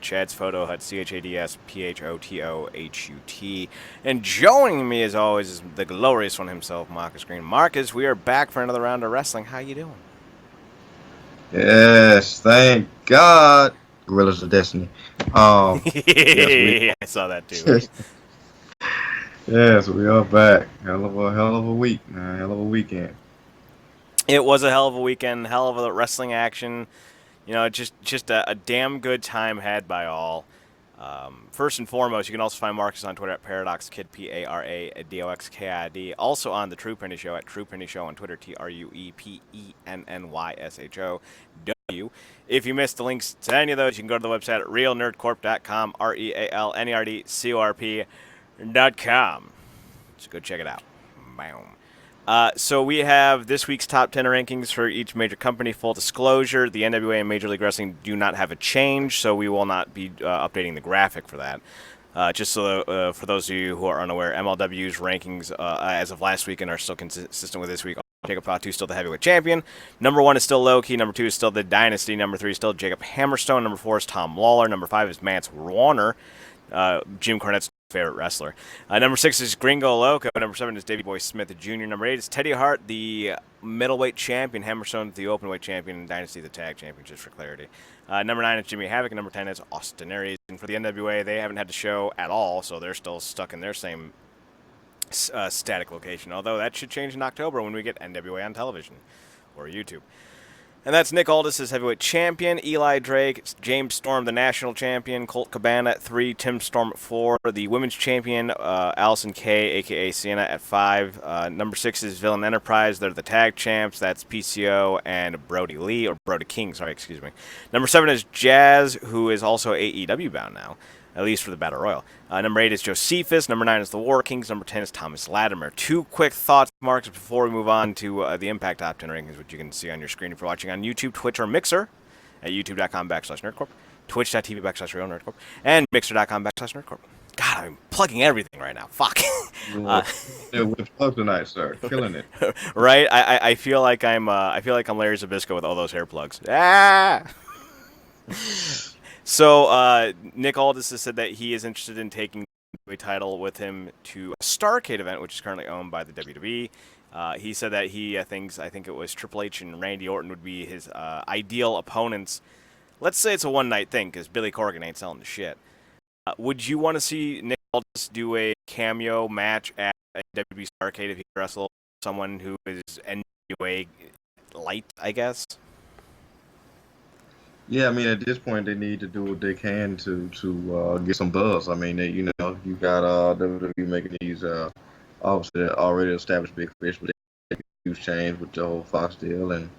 Chad's Photo Hut, ChadSPhotohut. And joining me, as always, is the glorious one himself, Marcus Green. Marcus, we are back for another round of wrestling. How you doing? Yes, thank God. Gorillas of Destiny. Yes, we I saw that too. yes, we are back. Hell of a week, man. Hell of a weekend. It was a hell of a weekend, hell of a wrestling action. Just a damn good time had by all. First and foremost, you can also find Marcus on Twitter at ParadoxKid, ParaDoxKid. Also on the True Penny Show at True Penny Show on Twitter, TruePennyShow. If you missed the links to any of those, you can go to the website at realnerdcorp.com, RealNerdCorp.com. So go check it out. Boom. So we have this week's top 10 rankings for each major company. Full disclosure, the NWA and Major League Wrestling do not have a change, so we will not be updating the graphic for that. Just so for those of you who are unaware, MLW's rankings as of last weekend are still consistent with this week. Jacob Fatu is still the heavyweight champion. Number 1 is still Low-Key. Number 2 is still the Dynasty. Number 3 is still Jacob Hammerstone. Number 4 is Tom Lawler. Number 5 is Mance Warner. Jim Cornette's favorite wrestler. Number 6 is Gringo Loco. Number 7 is Davey Boy Smith Jr. Number 8 is Teddy Hart, the middleweight champion. Hammerstone, the openweight champion. And Dynasty, the tag champion, just for clarity. Number 9 is Jimmy Havoc. And number 10 is Austin Aries. And for the NWA, they haven't had the show at all, so they're still stuck in their same static location. Although that should change in October when we get NWA on television or YouTube. And that's Nick Aldis as heavyweight champion, Eli Drake, James Storm, the national champion, Colt Cabana at 3, Tim Storm at 4, the women's champion, Allison Kay, a.k.a. Sienna, at 5. Number 6 is Villain Enterprise. They're the tag champs. That's PCO and Brody Lee, or Brody King, sorry, excuse me. Number 7 is Jazz, who is also AEW bound now, at least for the Battle Royal. Number 8 is Josephus. Number 9 is the War Kings. Number 10 is Thomas Latimer. 2 quick thoughts, Marks, before we move on to the Impact Top 10 rankings, which you can see on your screen if you're watching on YouTube, Twitch, or Mixer at youtube.com/nerdcorp, twitch.tv/realnerdcorp, and mixer.com/nerdcorp. God, I'm plugging everything right now. Fuck. With plug tonight, sir. Killing it. Right? I feel like I'm Larry Zabisco with all those hair plugs. Ah. So, Nick Aldis has said that he is interested in taking the title with him to a Starrcade event, which is currently owned by the WWE. He said that I think it was Triple H and Randy Orton would be his ideal opponents. Let's say it's a one-night thing, because Billy Corgan ain't selling the shit. Would you want to see Nick Aldis do a cameo match at a WWE Starrcade if he wrestled someone who is NWA light, I guess? Yeah, I mean, at this point, they need to do what they can to get some buzz. I mean, you got WWE making these obviously already established big fish, but they huge change with the whole Fox deal and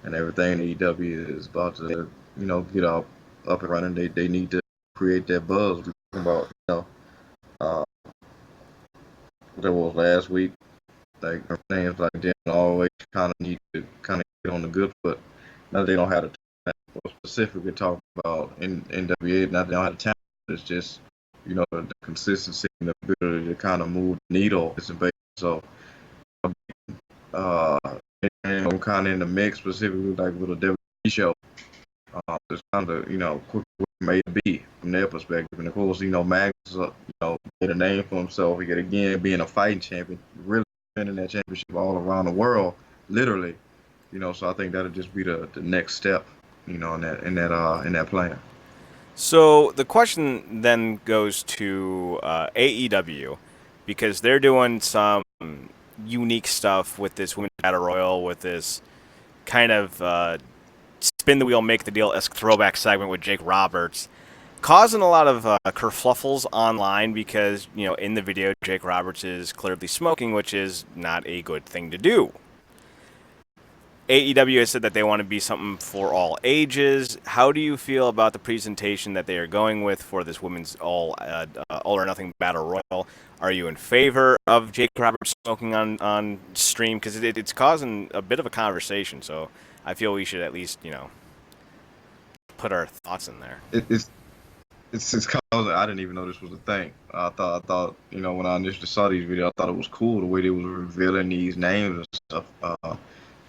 everything. AEW is about to get up and running. They need to create that buzz. We're talking about uh, there was last week, like things like that always kind of need to get on the good foot. Now that they don't have the specifically talk about in NWA, not that they don't have the talent, it's just the consistency and the ability to kind of move the needle. So and I'm kind of in the mix specifically like with a WWE show. It's kind of quick made to be from their perspective, and of course Magnus made a name for himself. He got again being a fighting champion, really defending that championship all around the world, literally. So I think that'll just be the next step. In that plan. So the question then goes to AEW, because they're doing some unique stuff with this Women's Battle Royal, with this kind of spin the wheel, make the deal-esque throwback segment with Jake Roberts, causing a lot of kerfluffles online because, in the video, Jake Roberts is clearly smoking, which is not a good thing to do. AEW has said that they want to be something for all ages. How do you feel about the presentation that they are going with for this women's all or nothing battle royal? Are you in favor of Jake Roberts smoking on stream? Because it's causing a bit of a conversation. So I feel we should at least put our thoughts in there. It's kind of, I didn't even know this was a thing. I thought when I initially saw these videos, I thought it was cool the way they was revealing these names and stuff.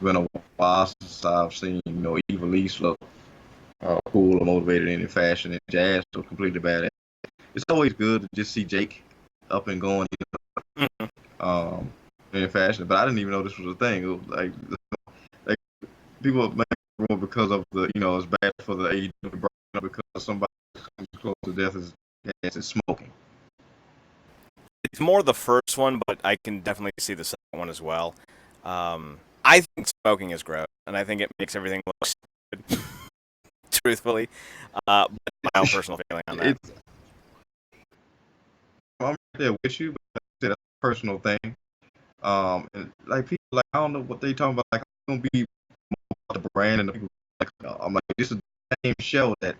Been a while since I've seen Evil East look cool or motivated in any fashion, and Jazz was completely badass. It's always good to just see Jake up and going, in fashion. But I didn't even know this was a thing. It was like people make it wrong because of it's bad for the AEW because somebody comes close to death is smoking. It's more the first one, but I can definitely see the second one as well. I think smoking is gross, and I think it makes everything look stupid, truthfully. But my own personal feeling on that. I'm right there with you, but that's a personal thing. And like people, like I don't know what they talking about. Like I'm gonna be more about the brand and the people. Like, I'm like, this is the same show that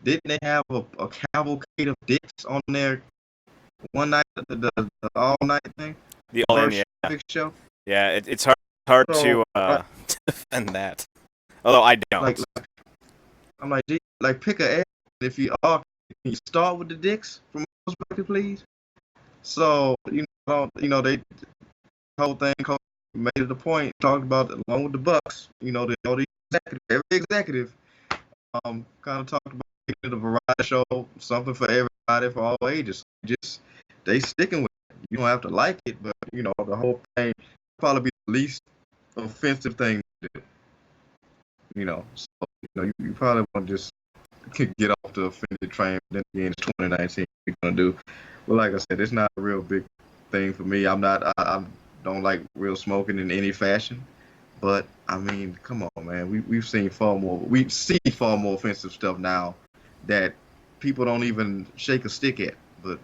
didn't they have a cavalcade of dicks on there one night, the all night thing, The all in, first yeah, big show. yeah. It's hard So to defend that. Although I don't. I'm like, gee, like pick a area. If you are, can you start with the dicks from my perspective, please? So they whole thing made it a point, talked about it along with the Bucks. Every executive kind of talked about making it a variety show, something for everybody, for all ages. Just they sticking with it. You don't have to like it, but the whole thing probably be the least offensive thing to do. So you probably want to just get off the offended train. Then again, it's 2019. What we're gonna do? But like I said, it's not a real big thing for me. I don't like real smoking in any fashion. But I mean, come on, man. We see far more offensive stuff now that people don't even shake a stick at. But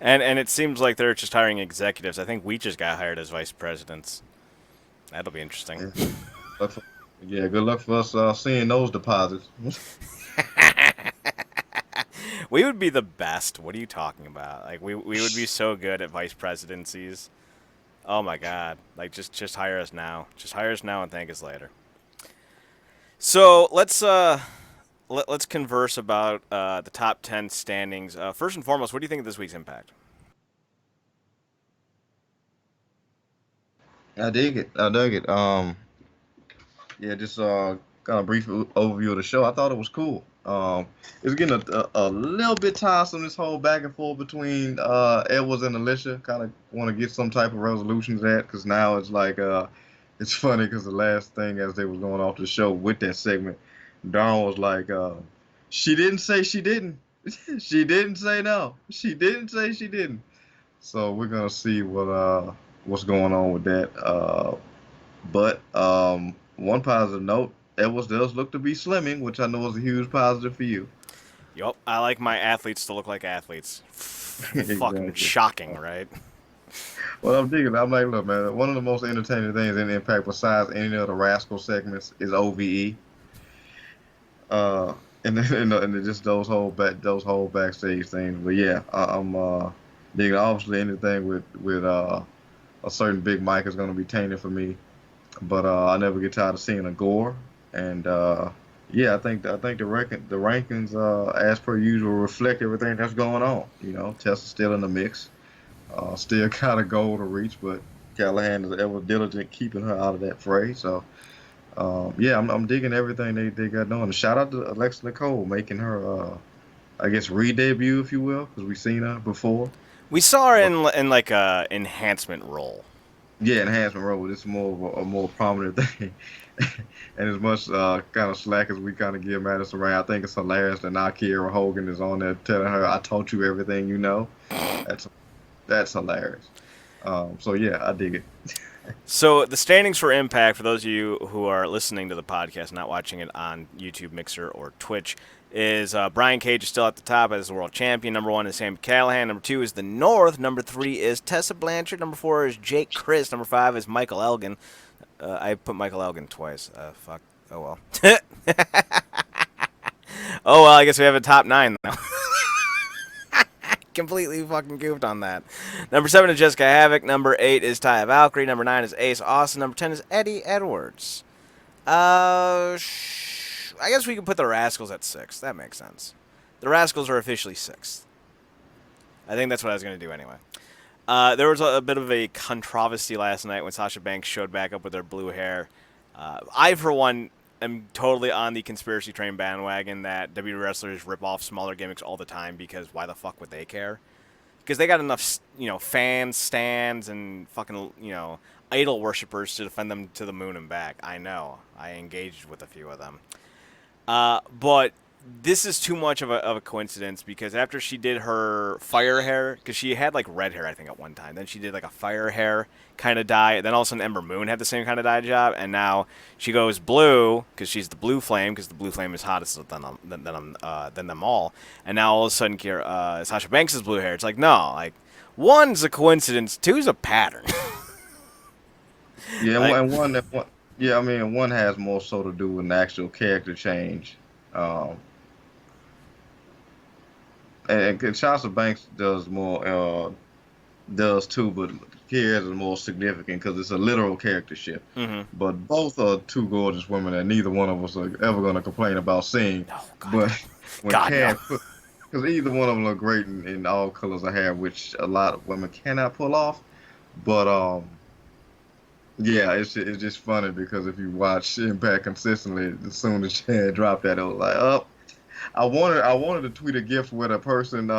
And it seems like they're just hiring executives. I think we just got hired as vice presidents. That'll be interesting. yeah, good luck for us seeing those deposits. We would be the best. What are you talking about? Like we would be so good at vice presidencies. Oh my god! Like just hire us now. Just hire us now and thank us later. So let's converse about the top 10 standings. First and foremost, what do you think of this week's Impact? I dig it. I dug it. Yeah, just kind of brief overview of the show. I thought it was cool. It's getting a little bit tiresome, this whole back and forth between Edwards and Alicia. Kind of want to get some type of resolution to that because now it's like it's funny because the last thing as they was going off the show with that segment, Dawn was like, she didn't say she didn't. She didn't say no. She didn't say she didn't. So we're gonna see what's going on with that. But one positive note, Edwards does look to be slimming, which I know is a huge positive for you. Yup, I like my athletes to look like athletes. Fucking Exactly. shocking, right? Well, I'm digging. I'm like, look, man. One of the most entertaining things in Impact, besides any of the Rascal segments, is OVE. Uh, and just those whole backstage things. But yeah, I'm digging. Obviously, anything with a certain Big Mike is going to be tainted for me. But I never get tired of seeing a gore, and yeah, the rankings as per usual reflect everything that's going on. Tessa's still in the mix, still got a goal to reach, but Callahan is ever diligent keeping her out of that fray. So yeah, I'm digging everything they got done. Shout out to Alexa Nicole making her I guess re-debut, if you will, because we've seen her before. We saw her But in like a enhancement role. yeah, enhancement role. It's more of a more prominent thing. And as much kind of slack as we kind of give Madison Rain, I think it's hilarious that Nakia Hogan is on there telling her, "I taught you everything you know." That's that's hilarious. So yeah, I dig it. So the standings for Impact, for those of you who are listening to the podcast, not watching it on YouTube, Mixer, or Twitch, is Brian Cage is still at the top as the world champion. Number 1 is Sam Callahan. Number 2 is the North. Number 3 is Tessa Blanchard. Number 4 is Jake Chris. Number 5 is Michael Elgin. I put Michael Elgin twice. Fuck. Oh well. Oh well. I guess we have a top 9 now. Completely fucking goofed on that. Number 7 is Jessica Havoc. Number 8 is Taya Valkyrie. Number 9 is Ace Austin. Number 10 is Eddie Edwards. I guess we can put the Rascals at 6. That makes sense. The Rascals are officially 6th. I think that's what I was going to do anyway. There was a bit of a controversy last night when Sasha Banks showed back up with her blue hair. I, for one, am totally on the conspiracy train bandwagon that WWE wrestlers rip off smaller gimmicks all the time because why the fuck would they care? Because they got enough, fans, stands, and fucking, idol worshippers to defend them to the moon and back. I know. I engaged with a few of them. But this is too much of a coincidence because after she did her fire hair, because she had like red hair, I think, at one time. Then she did like a fire hair kind of dye. Then all of a sudden Ember Moon had the same kind of dye job. And now she goes blue because she's the blue flame because the blue flame is hottest than them all. And now all of a sudden Sasha Banks is blue hair. It's like, no, like one's a coincidence, two's a pattern. Yeah, Like, and yeah, I mean, one has more so to do with an actual character change. Um, and Sasha Banks does too, but here is more significant because it's a literal character shift. mm-hmm. But both are two gorgeous women that neither one of us are ever going to complain about seeing. Oh, God. But when God, Cass no. because either one of them look great in all colors of hair, which a lot of women cannot pull off. But yeah, it's just funny because if you watch Impact consistently, as soon as Chad dropped that, it was like, oh, I wanted to tweet a GIF where the person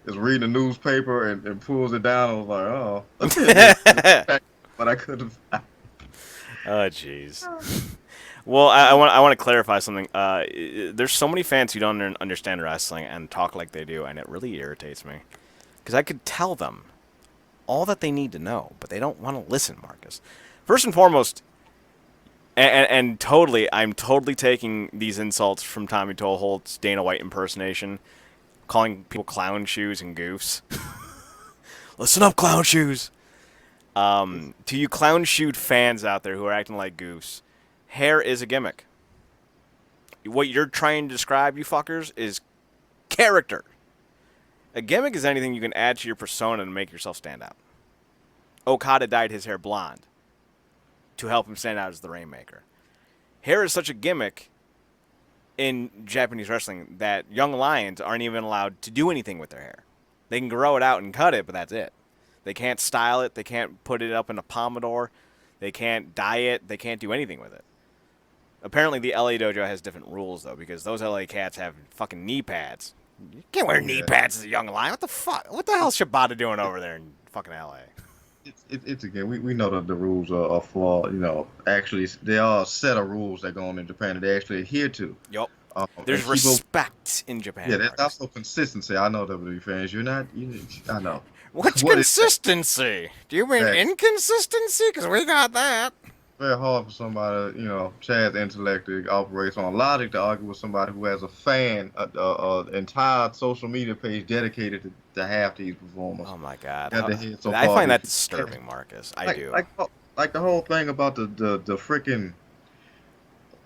is reading a newspaper and pulls it down. I was like, oh, but I couldn't. Oh, jeez. Well, I want to clarify something. There's so many fans who don't understand wrestling and talk like they do, and it really irritates me. Because I could tell them all that they need to know, but they don't want to listen, Marcus. First and foremost, and totally, I'm totally taking these insults from Tommy Toeholt's Dana White impersonation, calling people clown shoes and goofs. Listen up, clown shoes. To you clown shoe fans out there who are acting like goofs, hair is a gimmick. What you're trying to describe, you fuckers, is character. A gimmick is anything you can add to your persona to make yourself stand out. Okada dyed his hair blonde to help him stand out as the Rainmaker. Hair is such a gimmick in Japanese wrestling that young lions aren't even allowed to do anything with their hair. They can grow it out and cut it, but that's it. They can't style it. They can't put it up in a pompadour. They can't dye it. They can't do anything with it. Apparently, the LA dojo has different rules, though, because those LA cats have fucking knee pads. You can't wear knee pads as a young lion. What the fuck? What the hell's Shibata doing over there in fucking LA? It's again, we know that the rules are for, actually, there are a set of rules that go on in Japan that they actually adhere to. Yup. There's respect in Japan. Yeah, that's also consistency. I know WWE fans, I know. What's What consistency? Do you mean inconsistency? Because we got that. Very hard for somebody, Chad's intellect operates on logic to argue with somebody who has a fan, entire social media page dedicated to half these performers. Oh my God! I find that disturbing, Marcus. I do. Like the whole thing about the freaking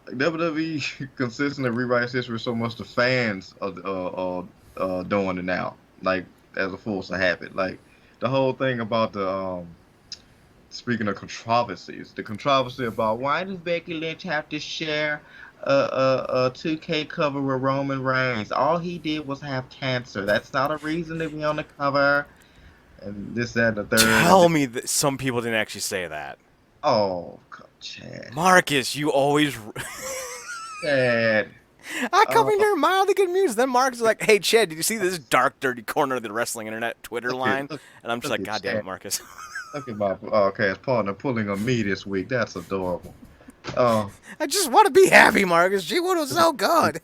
WWE consistently rewrites history so much the fans are doing it now, like as a force of habit. Like the whole thing about the speaking of controversies, the controversy about why does Becky Lynch have to share a 2K cover with Roman Reigns? All he did was have cancer. That's not a reason to be on the cover. And this, that, and the third. Tell me that some people didn't actually say that. Oh, Chad. Marcus, you always. Chad. I come in here mildly confused. Then Marcus is like, "Hey, Chad, did you see this dark, dirty corner of the wrestling internet Twitter line?" And I'm just like, "God damn it, Marcus." Look at my cast partner pulling on me this week. That's adorable. I just want to be happy, Marcus. G1 was so good.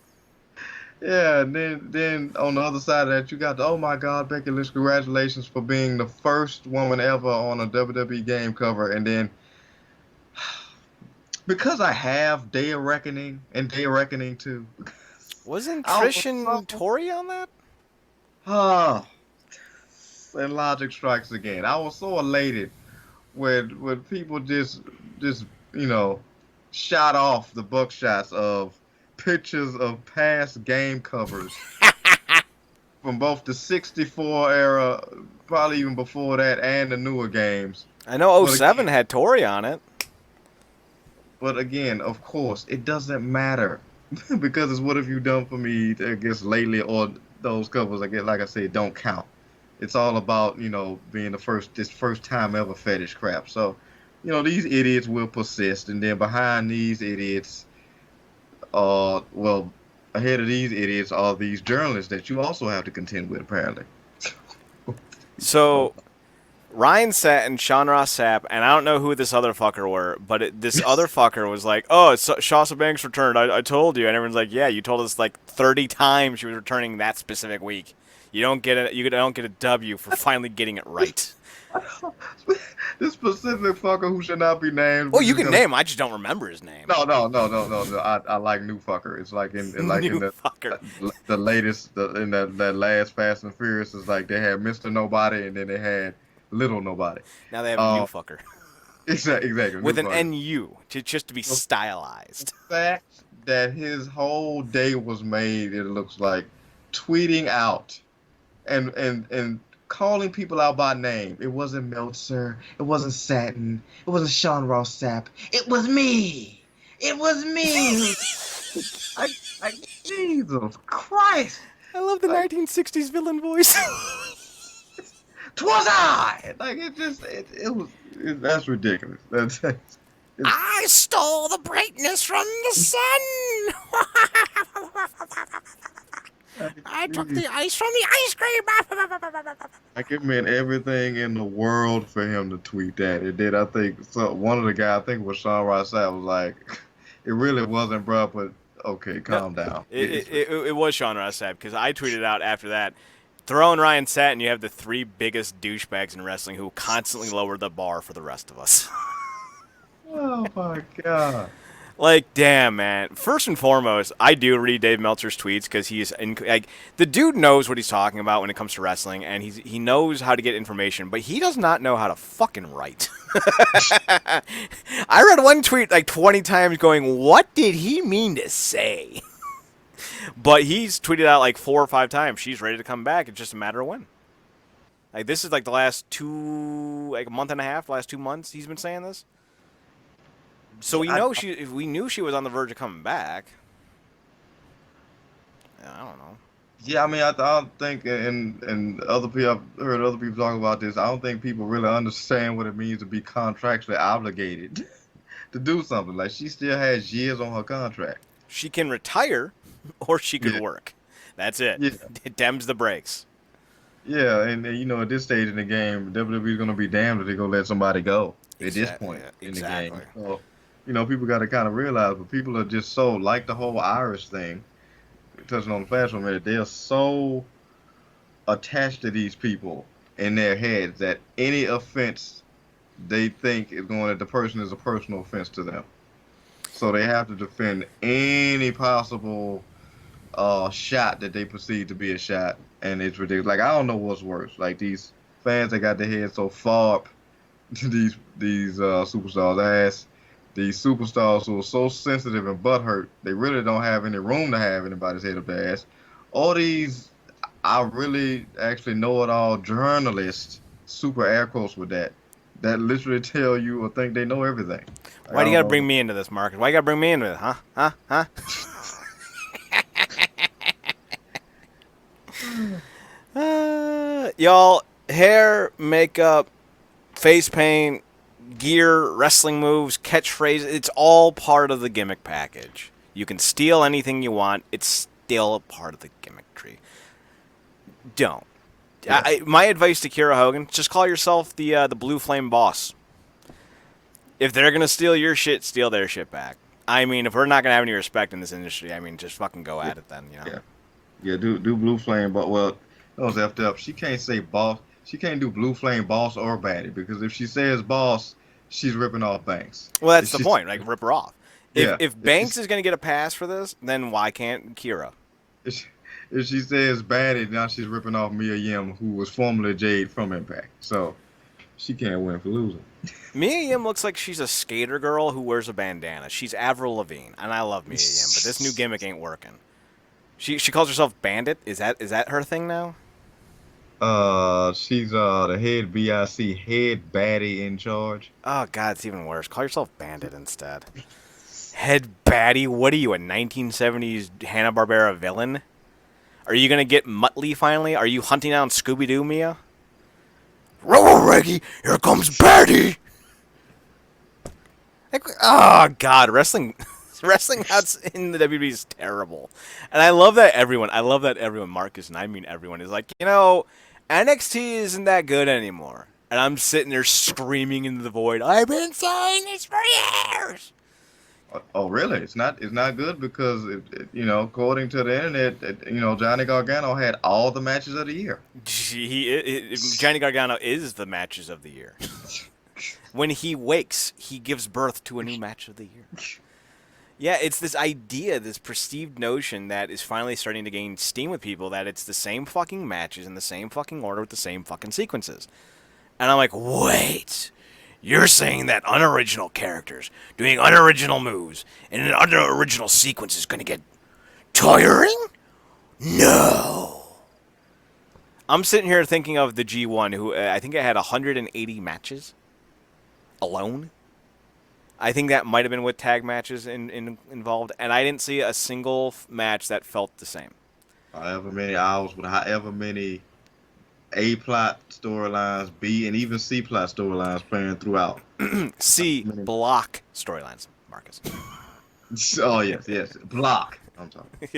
Yeah, and then on the other side of that, you got the, oh my God, Becky Lynch, congratulations for being the first woman ever on a WWE game cover. And then, because I have Day of Reckoning and Day of Reckoning 2. Wasn't Trish and Tori on that? And logic strikes again. I was so elated when people just shot off the buckshots of pictures of past game covers from both the 64 era, probably even before that, and the newer games. I know 07 had Tori on it. But again, of course, it doesn't matter because it's what have you done for me, I guess, lately, or those covers, I guess, like I said, don't count. It's all about, being this first time ever fetish crap. So, these idiots will persist, and then behind these idiots, Well, ahead of these idiots are these journalists that you also have to contend with, apparently. So Ryan Satin, Sean Ross Sapp, and I don't know who this other fucker were, but this other fucker was like, "Oh, it's Shasa Banks returned. I told you," and everyone's like, "Yeah, you told us like 30 times she was returning that specific week. You don't get it. You don't get a W for finally getting it right." This specific fucker who should not be named. Oh, We're you just can gonna. name him. I just don't remember his name. No. I like new fucker. It's like in New fucker. the latest in that last Fast and Furious is like they had Mr. Nobody and then they had Little Nobody. Now they have a new Uh, fucker exactly new with an fucker. NU just to be The stylized. fact that his whole day was made, it looks like, tweeting out and calling people out by name. It wasn't Meltzer. It wasn't Satin. It wasn't Sean Ross Sapp. It was me. It was me. I, Jesus Christ. I love the Like, 1960s villain voice. "'Twas I. Like that's ridiculous. I stole the brightness from the sun. I took the ice from the ice cream. Like it meant everything in the world for him to tweet that. It did. I think so. One of the guys, I think it was Sean Ross Sapp, was like, "It really wasn't, bro." But okay, No, calm down. it was Sean Ross Sapp because I tweeted out after that. Throwing Ryan Satin, you have the three biggest douchebags in wrestling who constantly lower the bar for the rest of us. Oh my god. Like, damn, man. First and foremost, I do read Dave Meltzer's tweets because like the dude knows what he's talking about when it comes to wrestling, and he knows how to get information, but he does not know how to fucking write. I read one tweet like 20 times, going, "What did he mean to say?" But he's tweeted out like 4 or 5 times. She's ready to come back. It's just a matter of when. Like this is like the last like a month and a half, last 2 months. He's been saying this. So we knew she was on the verge of coming back. I don't know. Yeah, I mean, I don't think, and other people, I've heard other people talk about this. I don't think people really understand what it means to be contractually obligated to do something. Like she still has years on her contract. She can retire, or she could Yeah, work. That's it. yeah, It dems the brakes. yeah. And you know, at this stage in the game, WWE's gonna be damned if they go let somebody go at this Exactly. point in the Exactly. game. So, you know, people got to kind of realize, but people are just so like the whole Irish thing. Touching on the flash for a minute, they are so attached to these people in their heads that any offense they think is going at the person is a personal offense to them. So they have to defend any possible shot that they perceive to be a shot, and it's ridiculous. Like I don't know what's worse. Like these fans that got their heads so far up to these superstars' ass. These superstars who are so sensitive and butthurt, they really don't have any room to have anybody's head up their ass. All these, I really actually know it all journalists, super air quotes with that literally tell you or think they know everything. Like, Why I do you don't got to bring know. me into this, Marcus? Why you got to bring me into it? Huh? Y'all, hair, makeup, face paint, gear, wrestling moves, catchphrases, it's all part of the gimmick package. You can steal anything you want. It's still a part of the gimmickry. Don't. Yeah. My advice to Kira Hogan, just call yourself the Blue Flame Boss. If they're going to steal your shit, steal their shit back. I mean, if we're not going to have any respect in this industry, I mean, just fucking go Yeah. at it then, you know? Yeah. Yeah, do Blue Flame, but well, that was effed up. She can't say boss. She can't do Blue Flame boss or baddie because if she says boss, she's ripping off Banks. Well, that's If the she, point. Like, rip her off. yeah. If Banks is going to get a pass for this, then why can't Kira? If she says baddie, now she's ripping off Mia Yim, who was formerly Jade from Impact. So she can't win for losing. Mia Yim looks like she's a skater girl who wears a bandana. She's Avril Lavigne, and I love Mia Yim, but this new gimmick ain't working. She calls herself Bandit. Is that her thing now? She's the head BIC head baddie in charge. Oh God, it's even worse. Call yourself Bandit instead. Head baddie. What are you, a 1970s Hanna-Barbera villain? Are you gonna get Muttley finally? Are you hunting down Scooby-Doo, Mia? Roll, Reggie. Here comes Baddie. Like, oh God, wrestling Wrestling outs in the WWE is terrible, and I love that everyone, Marcus, and I mean everyone, is like, NXT isn't that good anymore, and I'm sitting there screaming into the void. I've been saying this for years. Oh, really? It's not good because according to the internet, Johnny Gargano had all the matches of the year. Johnny Gargano is the matches of the year. When he wakes, he gives birth to a new match of the year. Yeah, it's this idea, this perceived notion that is finally starting to gain steam with people, that it's the same fucking matches in the same fucking order with the same fucking sequences. And I'm like, wait, you're saying that unoriginal characters doing unoriginal moves in an unoriginal sequence is going to get tiring? No. I'm sitting here thinking of the G1, who I think it had 180 matches alone. I think that might have been with tag matches involved, and I didn't see a single match that felt the same. However many hours with however many A plot storylines, B and even C plot storylines playing throughout. C block storylines, Marcus. Oh yes, block. I'm talking.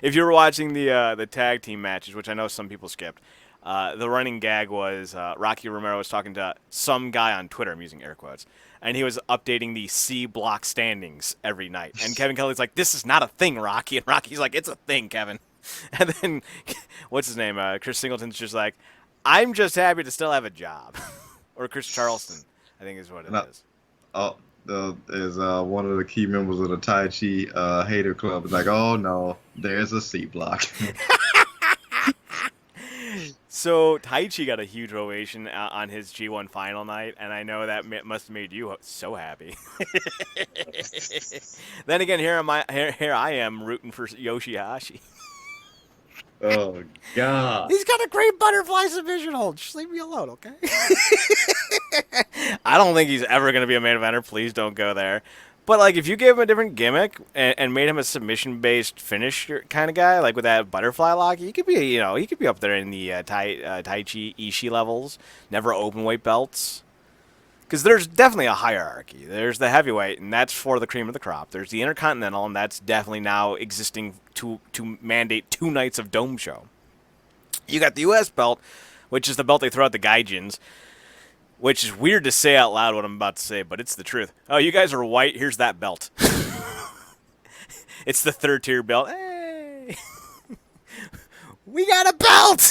If you were watching the tag team matches, which I know some people skipped, the running gag was Rocky Romero was talking to some guy on Twitter, I'm using air quotes, and he was updating the C block standings every night. And Kevin Kelly's like, "This is not a thing, Rocky." And Rocky's like, "It's a thing, Kevin." And then, what's his name? Chris Singleton's just like, "I'm just happy to still have a job." Or Chris Charleston, I think is what it is. Oh, is one of the key members of the Tai Chi hater club is like, "Oh no, there's a C block." So Taichi got a huge ovation on his G1 final night, and I know that must have made you so happy. Then again, here I am rooting for Yoshihashi. Oh God! He's got a great butterfly submission hold. Just leave me alone, okay? I don't think he's ever going to be a main eventer. Please don't go there. But like, if you gave him a different gimmick and made him a submission-based finish kind of guy, like with that butterfly lock, he could be, he could be up there in the Taichi Ishii levels. Never open weight belts, because there's definitely a hierarchy. There's the heavyweight, and that's for the cream of the crop. There's the intercontinental, and that's definitely now existing to mandate 2 nights of dome show. You got the U.S. belt, which is the belt they throw at the gaijins. Which is weird to say out loud what I'm about to say, but it's the truth. Oh, you guys are white. Here's that belt. It's the 3rd tier belt. Hey, we got a belt.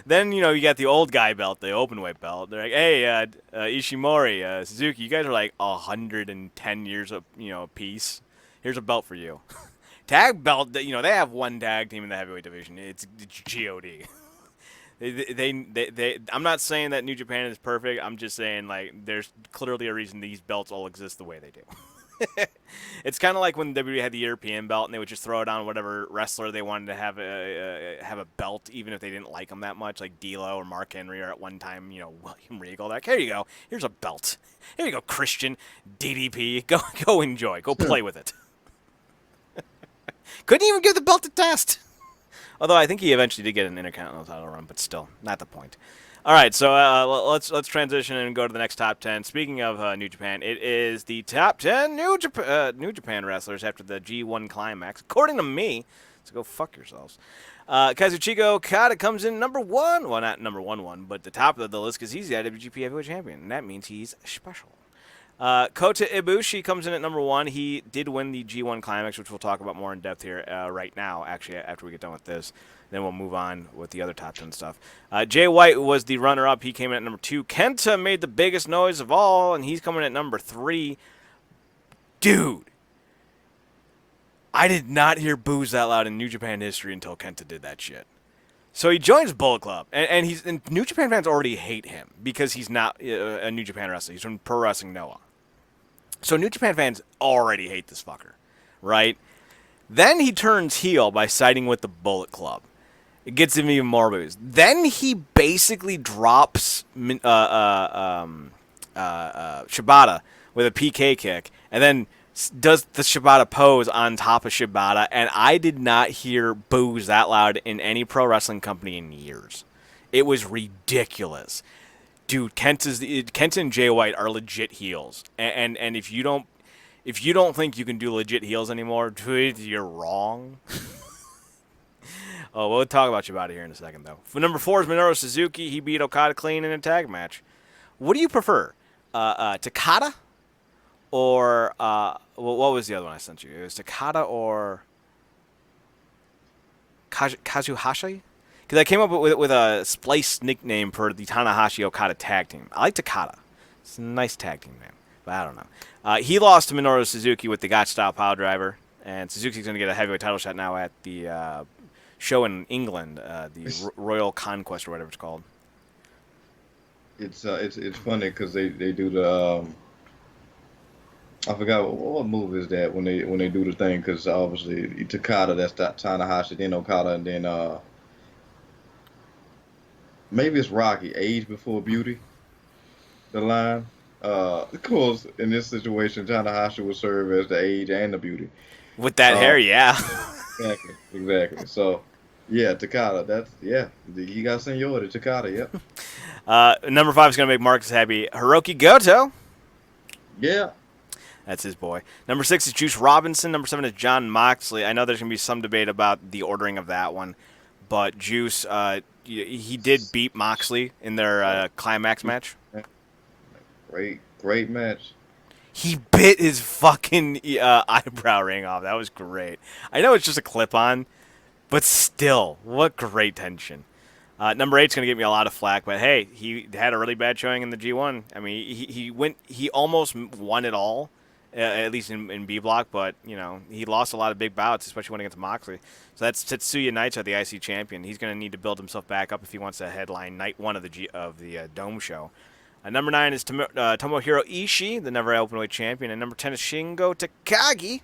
Then you got the old guy belt, the open weight belt. They're like, hey, Ishimori, Suzuki, you guys are like 110 years of piece. Here's a belt for you. Tag belt. They have one tag team in the heavyweight division. It's God. I'm not saying that New Japan is perfect. I'm just saying, like, there's clearly a reason these belts all exist the way they do. It's kind of like when WWE had the European belt, and they would just throw it on whatever wrestler they wanted to have a belt, even if they didn't like them that much, like D'Lo or Mark Henry, or at one time, William Regal. Like, here you go. Here's a belt. Here you go, Christian, DDP. Go enjoy. Go play with it. Couldn't even give the belt a test. Although I think he eventually did get an Intercontinental title run, but still, not the point. All right, so let's transition and go to the next top 10. Speaking of New Japan, it is the top 10 New Japan wrestlers after the G1 Climax, according to me. So go fuck yourselves. Kazuchika Okada comes in number 1. Well, not number 1, but the top of the list because he's the IWGP Heavyweight Champion, and that means he's special. Kota Ibushi comes in at number 1. He did win the G1 Climax, which we'll talk about more in depth here right now, actually, after we get done with this. Then we'll move on with the other top 10 stuff. Jay White was the runner-up. He came in at number 2. Kenta made the biggest noise of all, and he's coming at number 3. Dude, I did not hear boos that loud in New Japan history until Kenta did that shit. So he joins Bullet Club, and New Japan fans already hate him because he's not a New Japan wrestler. He's from Pro Wrestling Noah. So New Japan fans already hate this fucker, right? Then he turns heel by siding with the Bullet Club. It gets him even more boos. Then he basically drops Shibata with a PK kick, and then does the Shibata pose on top of Shibata, and I did not hear boos that loud in any pro wrestling company in years. It was ridiculous. Dude, Kenta and Jay White are legit heels, and if you If you don't think you can do legit heels anymore, dude, you're wrong. Oh, we'll talk about Shibata here in a second, though. For number 4 is Minoru Suzuki. He beat Okada clean in a tag match. What do you prefer, Takada or what was the other one I sent you? It was Takada or Kazuhashi? Because I came up with a splice nickname for the Tanahashi Okada tag team. I like Takada. It's a nice tag team name, but I don't know. He lost to Minoru Suzuki with the Gotch-style power driver, and Suzuki's going to get a heavyweight title shot now at the show in England, the Royal Conquest or whatever it's called. It's funny because they do the I forgot what move is that when they do the thing, because obviously Takada, that's Tanahashi, then Okada, and then maybe it's Rocky, age before beauty, the line. Of course, in this situation, Tanahashi would serve as the age and the beauty. With that hair, yeah. Exactly. So, yeah, Takada, you got seniority, Takada, yep. Number 5 is going to make Marcus happy. Hiroki Goto. Yeah. That's his boy. Number 6 is Juice Robinson. Number 7 is John Moxley. I know there's going to be some debate about the ordering of that one, but Juice, he did beat Moxley in their Climax match. Great match. He bit his fucking eyebrow ring off. That was great. I know it's just a clip-on, but still, what great tension. Number 8 is going to get me a lot of flack, but hey, he had a really bad showing in the G1. I mean, he almost won it all, at least in B block, but he lost a lot of big bouts, especially when against Moxley. So that's Tetsuya Naito, the IC champion. He's going to need to build himself back up if he wants to headline night 1 of the Dome show. Number 9 is Tomohiro Ishii, the never openweight champion, and number 10 is Shingo Takagi,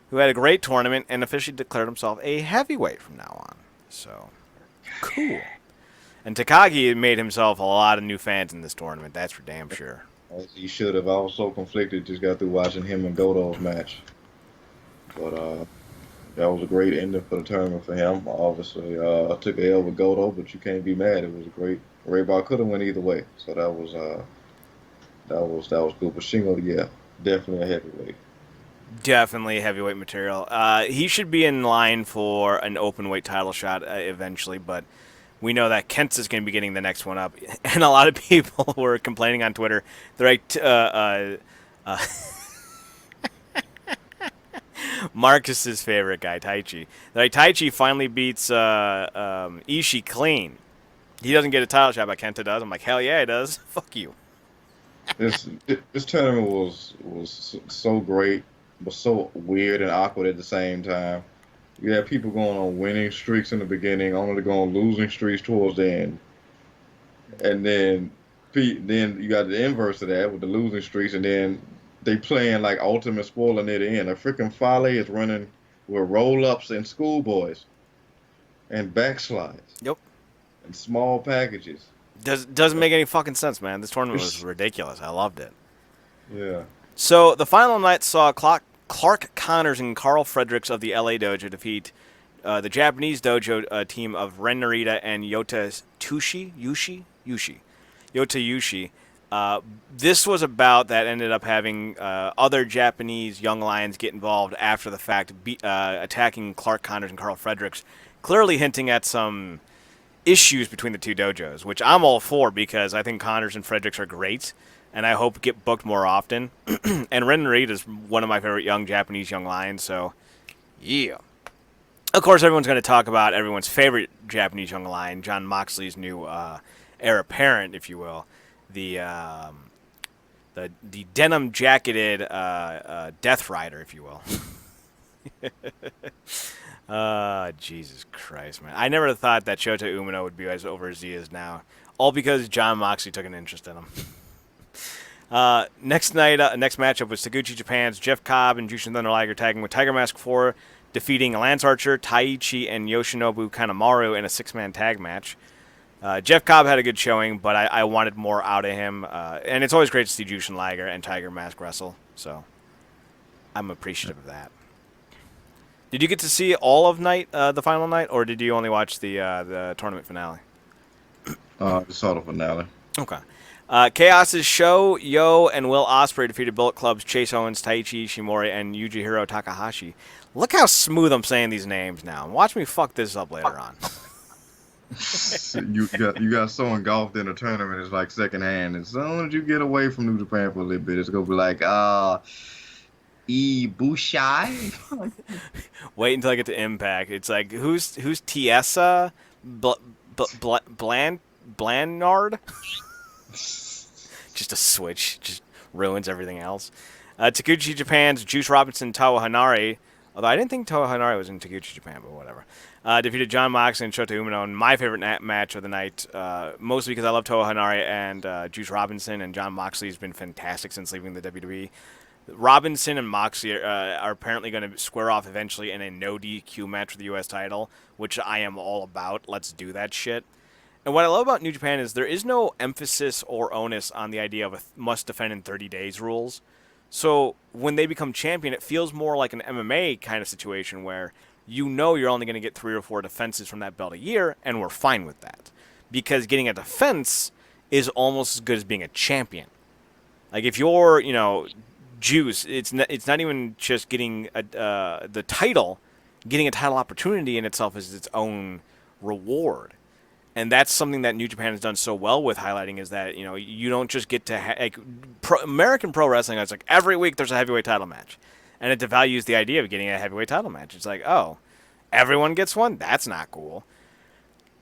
who had a great tournament and officially declared himself a heavyweight from now on. So, cool. And Takagi made himself a lot of new fans in this tournament, that's for damn sure. As he should have. I was so conflicted, just got through watching him and Goto's match. But that was a great ending for the tournament for him. Obviously, took a L with Goto, but you can't be mad. It was a great bout. Could have went either way. So that was cool. But Shingo, yeah, definitely a heavyweight. Definitely heavyweight material. He should be in line for an open weight title shot eventually, but we know that Kenta's going to be getting the next one up. And a lot of people were complaining on Twitter. They're like, Marcus's favorite guy, Taichi. They're like, Taichi finally beats Ishii clean. He doesn't get a title shot, but Kenta does. I'm like, hell yeah, he does. Fuck you. This tournament was so great, but so weird and awkward at the same time. You had people going on winning streaks in the beginning, only to go on losing streaks towards the end. And then you got the inverse of that with the losing streaks, and then they playing like ultimate spoiler near the end. A freaking Fale is running with roll-ups and schoolboys and backslides. Yep. And small packages. Doesn't make any fucking sense, man. This tournament was ridiculous. I loved it. Yeah. So the final night saw Clark Connors and Carl Fredericks of the LA Dojo defeat the Japanese dojo team of Ren Narita and Yota Yushi. This was a bout that ended up having other Japanese young lions get involved after the fact, attacking Clark Connors and Carl Fredericks, clearly hinting at some issues between the two dojos, which I'm all for because I think Connors and Fredericks are great, and I hope get booked more often. And Ren Narita is one of my favorite young Japanese young lions, so yeah. Of course, everyone's going to talk about everyone's favorite Japanese young lion, John Moxley's new heir apparent, if you will, the denim jacketed Death Rider, if you will. Jesus Christ, man. I never thought that Shota Umino would be as over as he is now. All because John Moxley took an interest in him. Next matchup was Taguchi Japan's Jeff Cobb and Jushin Thunder Liger tagging with Tiger Mask 4, defeating Lance Archer, Taichi, and Yoshinobu Kanemaru in a 6-man tag match. Jeff Cobb had a good showing, but I wanted more out of him. And it's always great to see Jushin Liger and Tiger Mask wrestle, so I'm appreciative of that. Did you get to see all of the final night, or did you only watch the tournament finale? Just saw the finale. Okay. Chaos's Sho, Yo, and Will Ospreay defeated Bullet Club's Chase Owens, Taichi Ishimori, and Yujihiro Takahashi. Look how smooth I'm saying these names now. Watch me fuck this up later on. You got so engulfed in a tournament, it's like secondhand. As soon as you get away from New Japan for a little bit, it's gonna be like Ibushi. Wait until I get to Impact. It's like who's Tiesa Blandard? Just a switch, just ruins everything else. Taguchi Japan's Juice Robinson Toa Hanare, although I didn't think Toa Hanare was in Taguchi Japan, but whatever. Defeated John Moxley and Shota Umino in my favorite match of the night, mostly because I love Toa Hanare and Juice Robinson, and John Moxley has been fantastic since leaving the WWE. Robinson and Moxley are apparently going to square off eventually in a no DQ match for the U.S. title, which I am all about. Let's do that shit. And what I love about New Japan is there is no emphasis or onus on the idea of a must defend in 30 days rules. So when they become champion, it feels more like an MMA kind of situation where you know you're only going to get 3 or 4 defenses from that belt a year, and we're fine with that. Because getting a defense is almost as good as being a champion. Like if you're, Juice, it's not even just getting the title. Getting a title opportunity in itself is its own reward. And that's something that New Japan has done so well with highlighting is that, you don't just get to American pro wrestling, it's like every week there's a heavyweight title match. And it devalues the idea of getting a heavyweight title match. It's like, oh, everyone gets one? That's not cool.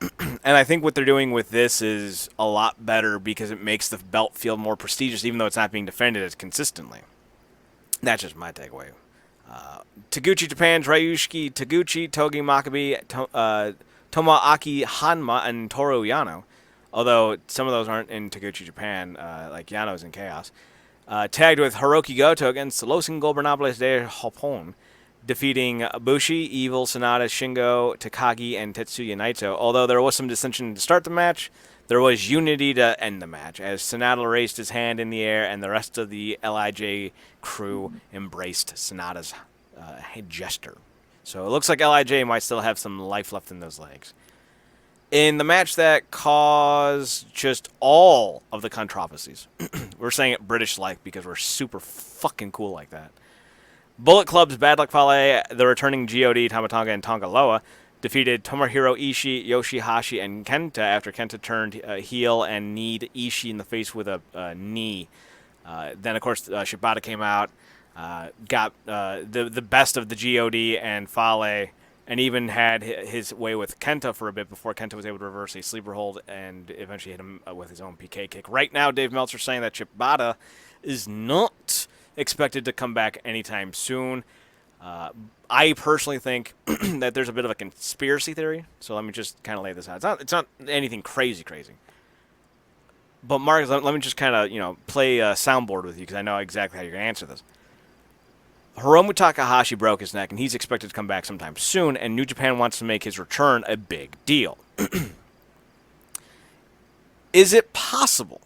And I think what they're doing with this is a lot better because it makes the belt feel more prestigious even though it's not being defended as consistently. That's just my takeaway. Taguchi Japan's Ryusuke Taguchi, Togi Makabe, Tomoaki Hanma, and Toru Yano, although some of those aren't in Taguchi Japan, like Yano's in Chaos, tagged with Hiroki Goto against Los Ingobernables de Japón, defeating Bushi, Evil, Sanada, Shingo, Takagi, and Tetsuya Naito. Although there was some dissension to start the match, there was unity to end the match, as Sanada raised his hand in the air and the rest of the LIJ crew embraced Sanada's gesture. So it looks like LIJ might still have some life left in those legs. In the match that caused just all of the controversies, we're saying it British-like because we're super fucking cool like that. Bullet Club's Bad Luck Fale, the returning GOD, Tamatanga, and Tonga Loa, defeated Tomohiro Ishii, Yoshihashi, and Kenta after Kenta turned heel and kneed Ishii in the face with a knee. Then, of course, Shibata came out, got the best of the GOD and Fale, and even had his way with Kenta for a bit before Kenta was able to reverse a sleeper hold and eventually hit him with his own PK kick. Right now, Dave Meltzer's saying that Shibata is not expected to come back anytime soon. I personally think that there's a bit of a conspiracy theory, so let me just kind of lay this out. It's not anything crazy. But Marcus, let me just kind of play a soundboard with you because I know exactly how you're going to answer this. Hiromu Takahashi broke his neck, and he's expected to come back sometime soon, and New Japan wants to make his return a big deal. Is it possible,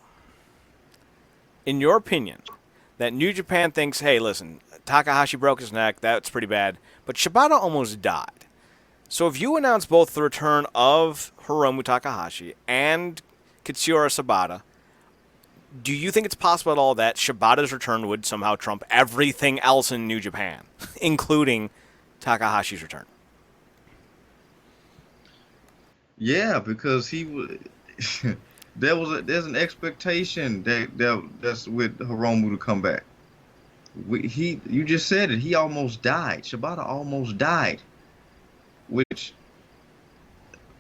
in your opinion, that New Japan thinks, hey, listen, Takahashi broke his neck, that's pretty bad, but Shibata almost died. So if you announce both the return of Hiromu Takahashi and Katsuyori Shibata, do you think it's possible at all that Shibata's return would somehow trump everything else in New Japan, including Takahashi's return? Yeah, because there's an expectation that's with Hiromu to come back. You just said it. He almost died. Shibata almost died. Which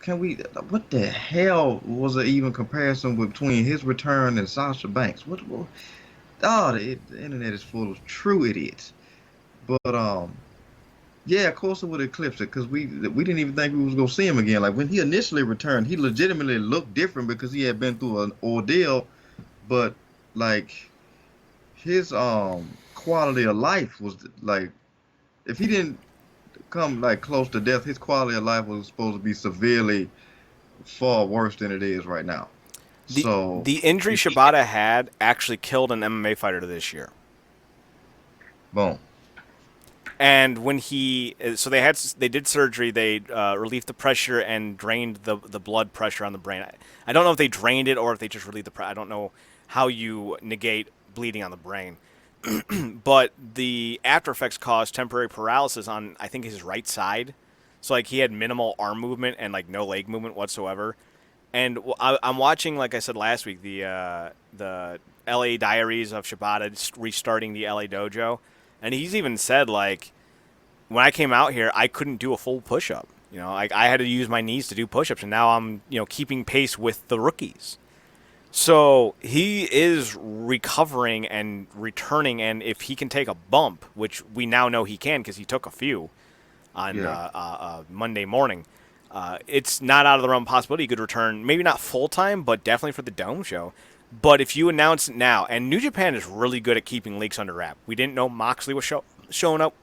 what the hell was an even comparison between his return and Sasha Banks? The internet is full of true idiots. But yeah, of course it would eclipse it because we didn't even think we was gonna see him again. Like when he initially returned, he legitimately looked different because he had been through an ordeal, but like his quality of life was like, if he didn't come like close to death, his quality of life was supposed to be severely far worse than it is right now. The injury Shibata had actually killed an MMA fighter this year. Boom. And when they did surgery, they relieved the pressure and drained the blood pressure on the brain. I don't know if they drained it or if they just relieved the pressure. I don't know how you negate bleeding on the brain. But the after effects caused temporary paralysis on, I think, his right side. So like he had minimal arm movement and like no leg movement whatsoever. And I'm watching, like I said last week, the L.A. Diaries of Shibata restarting the L.A. dojo, and he's even said like, when I came out here, I couldn't do a full push-up. You know, like I had to use my knees to do push-ups, and now I'm keeping pace with the rookies. So he is recovering and returning, and if he can take a bump, which we now know he can because he took a few on Monday morning, it's not out of the realm of possibility he could return, maybe not full-time, but definitely for the Dome show. But if you announce it now, and New Japan is really good at keeping leaks under wrap. We didn't know Moxley was showing up.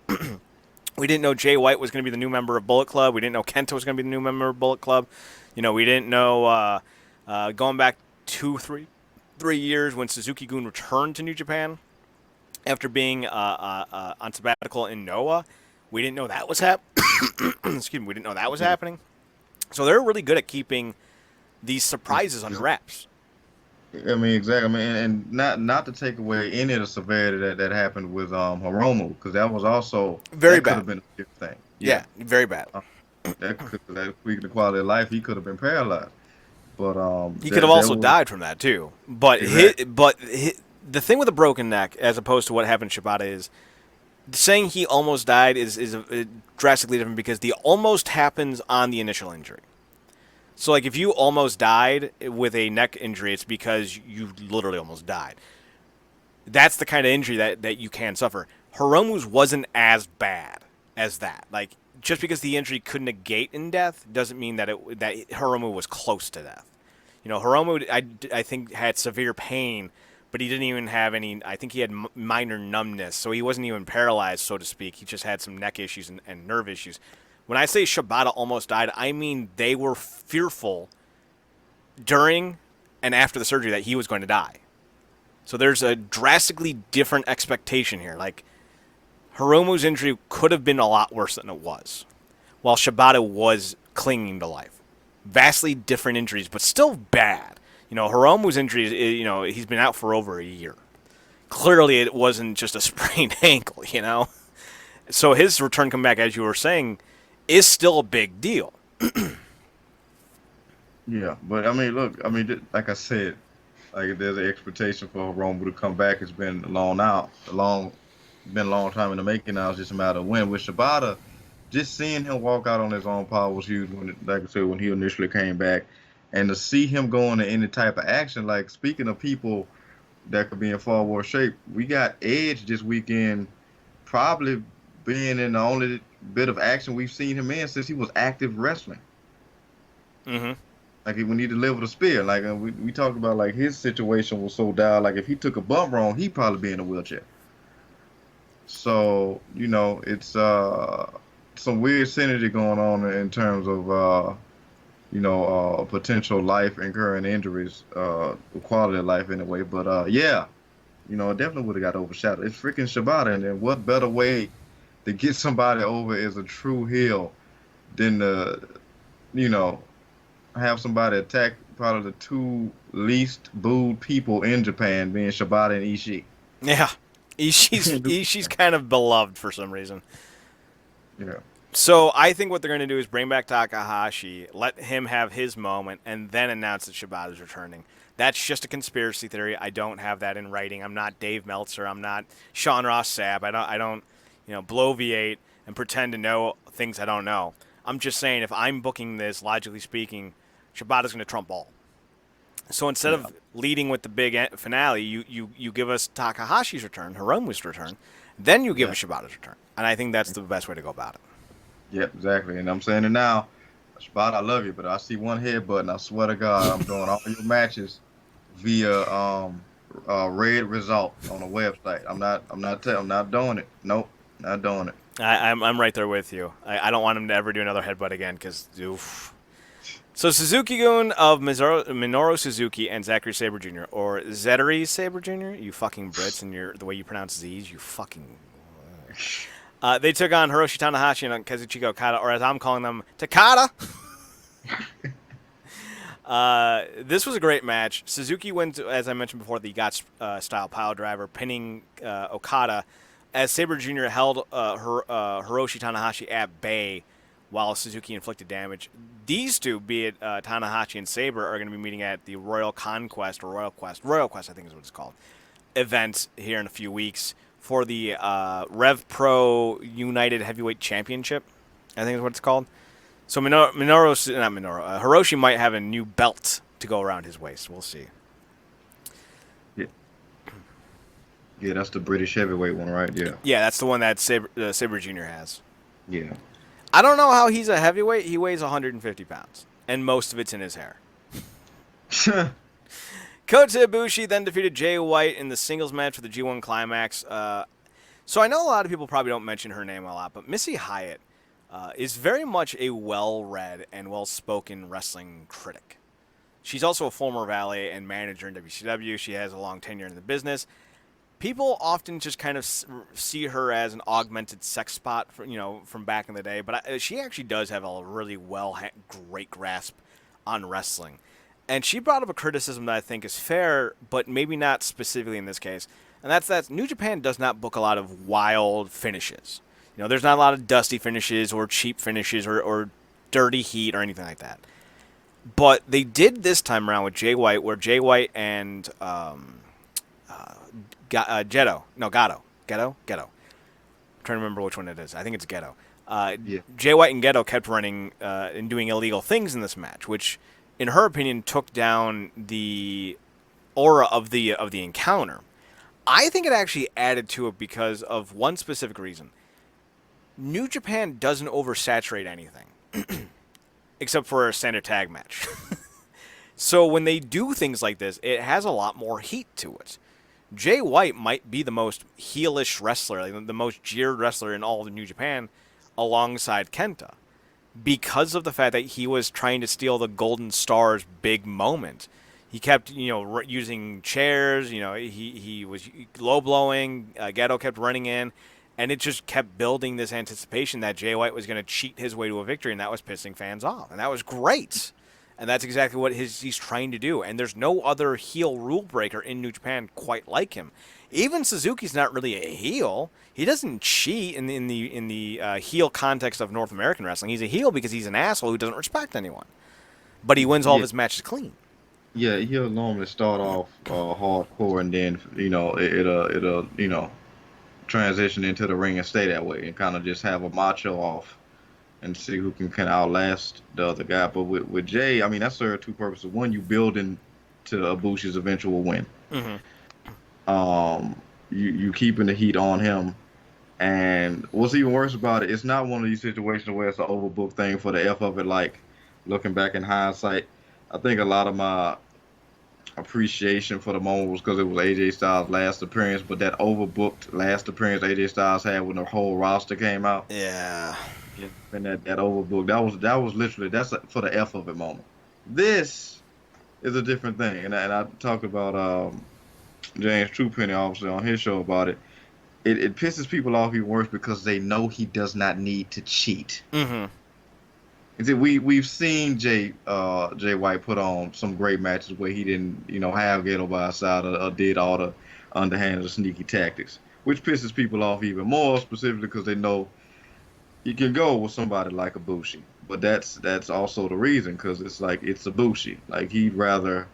We didn't know Jay White was going to be the new member of Bullet Club. We didn't know Kenta was going to be the new member of Bullet Club. We didn't know going back 3 years when Suzuki-gun returned to New Japan after being on sabbatical in Noah. We didn't know that was Excuse me. We didn't know that was happening. So they're really good at keeping these surprises under wraps. I mean, exactly. I mean, and not to take away any of the severity that happened with Hiromu, because that was also very bad. Could have been a big thing. Yeah, very bad. That weakened the quality of life. He could have been paralyzed. But he could have also died from that too. But exactly. The thing with a broken neck, as opposed to what happened to Shibata, is saying he almost died is drastically different because the almost happens on the initial injury. So, like, if you almost died with a neck injury, it's because you literally almost died. That's the kind of injury that you can suffer. Hiromu's wasn't as bad as that. Like, just because the injury could negate in death doesn't mean that Hiromu was close to death. Hiromu, I think, had severe pain, but he didn't even have any. I think he had minor numbness, so he wasn't even paralyzed, so to speak. He just had some neck issues and nerve issues. When I say Shibata almost died, I mean they were fearful during and after the surgery that he was going to die. So there's a drastically different expectation here. Like, Hiromu's injury could have been a lot worse than it was, while Shibata was clinging to life. Vastly different injuries, but still bad. Hiromu's injury, he's been out for over a year. Clearly, it wasn't just a sprained ankle, So his return comeback, as you were saying, is still a big deal. Yeah, but I mean, look, like I said, like there's an expectation for Hiromu to come back. It's been been a long time in the making now. It's just a matter of when. With Shibata, just seeing him walk out on his own power was huge. Like I said, when he initially came back, and to see him go into any type of action, like speaking of people that could be in far worse shape, we got Edge this weekend, probably being in the only bit of action we've seen him in since he was active wrestling. Mm-hmm. Like when he delivered a spear, like we talked about, like his situation was so down. Like if he took a bump wrong, he'd probably be in a wheelchair. So it's some weird synergy going on in terms of potential life incurring injuries, quality of life anyway. But it definitely would have got overshadowed. It's freaking Shibata, and then what better way to get somebody over as a true heel than to, have somebody attack probably the two least booed people in Japan, being Shibata and Ishii. Yeah. Ishii's kind of beloved for some reason. Yeah. So I think what they're going to do is bring back Takahashi, let him have his moment, and then announce that Shibata's returning. That's just a conspiracy theory. I don't have that in writing. I'm not Dave Meltzer. I'm not Sean Ross Sapp. I don't bloviate and pretend to know things I don't know. I'm just saying, if I'm booking this, logically speaking, Shibata's going to trump all. So instead of leading with the big finale, you give us Takahashi's return, Hiromu's return, then you give us Shibata's return. And I think that's the best way to go about it. Yep, exactly. And I'm saying it now, Shibata, I love you, but I see one headbutt, and I swear to God, I'm doing all your matches via red result on a website. I'm not doing it. Nope, not doing it. I'm right there with you. I don't want him to ever do another headbutt again, because oof. So Suzuki-gun of Minoru Suzuki and Zachary Sabre Jr., or Zettery Sabre Jr., you fucking Brits, and the way you pronounce Z's, you fucking... they took on Hiroshi Tanahashi and Kazuchika Okada, or as I'm calling them, Takada. This was a great match. Suzuki wins, as I mentioned before, the GOT style pile driver, pinning Okada as Sabre Jr. held Hiroshi Tanahashi at bay while Suzuki inflicted damage. These two, be it Tanahashi and Sabre, are going to be meeting at the Royal Conquest, or Royal Quest, I think is what it's called, event here in a few weeks for the Rev Pro United Heavyweight Championship, I think is what it's called. So Hiroshi might have a new belt to go around his waist. We'll see. Yeah, yeah, that's the British heavyweight one, right? Yeah. Yeah, that's the one that Sabre Jr. has. Yeah. I don't know how he's a heavyweight. He weighs 150 pounds, and most of it's in his hair. Kota Ibushi then defeated Jay White in the singles match for the G1 Climax. So I know a lot of people probably don't mention her name a lot, but Missy Hyatt is very much a well-read and well-spoken wrestling critic. She's also a former valet and manager in WCW. She has a long tenure in the business. People often just kind of see her as an augmented sex spot, from back in the day. But she actually does have a really great grasp on wrestling. And she brought up a criticism that I think is fair, but maybe not specifically in this case. And that's that New Japan does not book a lot of wild finishes. There's not a lot of dusty finishes or cheap finishes or dirty heat or anything like that. But they did this time around with Jay White, where Jay White and Gatto. I'm trying to remember which one it is. I think it's Gatto. Yeah. Jay White and Gatto kept running and doing illegal things in this match, which, in her opinion, took down the aura of the encounter. I think it actually added to it because of one specific reason. New Japan doesn't oversaturate anything, except for a standard tag match. So when they do things like this, it has a lot more heat to it. Jay White might be the most heelish wrestler, like the most jeered wrestler in all of New Japan, alongside Kenta, because of the fact that he was trying to steal the Golden Star's big moment. He kept, using chairs. He was low blowing. Gatto kept running in, and it just kept building this anticipation that Jay White was going to cheat his way to a victory, and that was pissing fans off, and that was great. And that's exactly what he's trying to do. And there's no other heel rule breaker in New Japan quite like him. Even Suzuki's not really a heel. He doesn't cheat in the heel context of North American wrestling. He's a heel because he's an asshole who doesn't respect anyone. But he wins all of his matches clean. Yeah, he'll normally start off hardcore, and then it'll transition into the ring and stay that way, and kind of just have a macho off and see who can kind of outlast the other guy. But with Jay, I mean, that serves two purposes. One, you building to Ibushi's eventual win. Mm-hmm. You keeping the heat on him. And what's even worse about it, it's not one of these situations where it's an overbooked thing for the F of it. Like, looking back in hindsight, I think a lot of my appreciation for the moment was because it was AJ Styles' last appearance, but that overbooked last appearance AJ Styles had when the whole roster came out. Yeah. And that overbooked, that was literally, that's for the F of it moment. This is a different thing, and I talked about James Truepenny obviously on his show about it. It pisses people off even worse because they know he does not need to cheat. Mm-hmm. And see, we've seen Jay White put on some great matches where he didn't have Gato by his side or did all the underhanded or sneaky tactics, which pisses people off even more, specifically because they know you can go with somebody like Ibushi, but that's also the reason, because it's Ibushi. Like, he'd rather,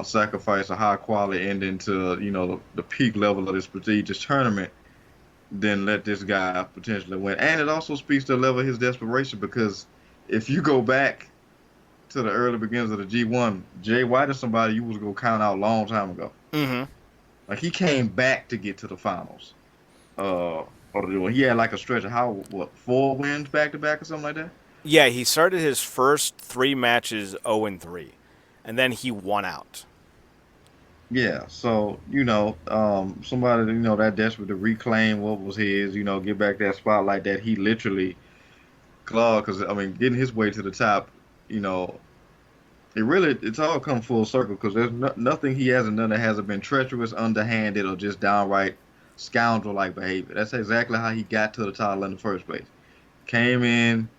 sacrifice a high quality ending to, the peak level of this prestigious tournament than let this guy potentially win. And it also speaks to the level of his desperation, because if you go back to the early beginnings of the G1, Jay White is somebody you was going to count out a long time ago. Mm-hmm. Like, he came back to get to the finals. He had like a stretch of 4 wins back to back or something like that? Yeah, he started his first 3 matches 0-3, and then he won out. Yeah, so, somebody, that desperate to reclaim what was his, get back that spotlight that he literally clawed, because, I mean, getting his way to the top, it's all come full circle, because there's nothing he hasn't done that hasn't been treacherous, underhanded, or just downright scoundrel-like behavior. That's exactly how he got to the title in the first place. Came in,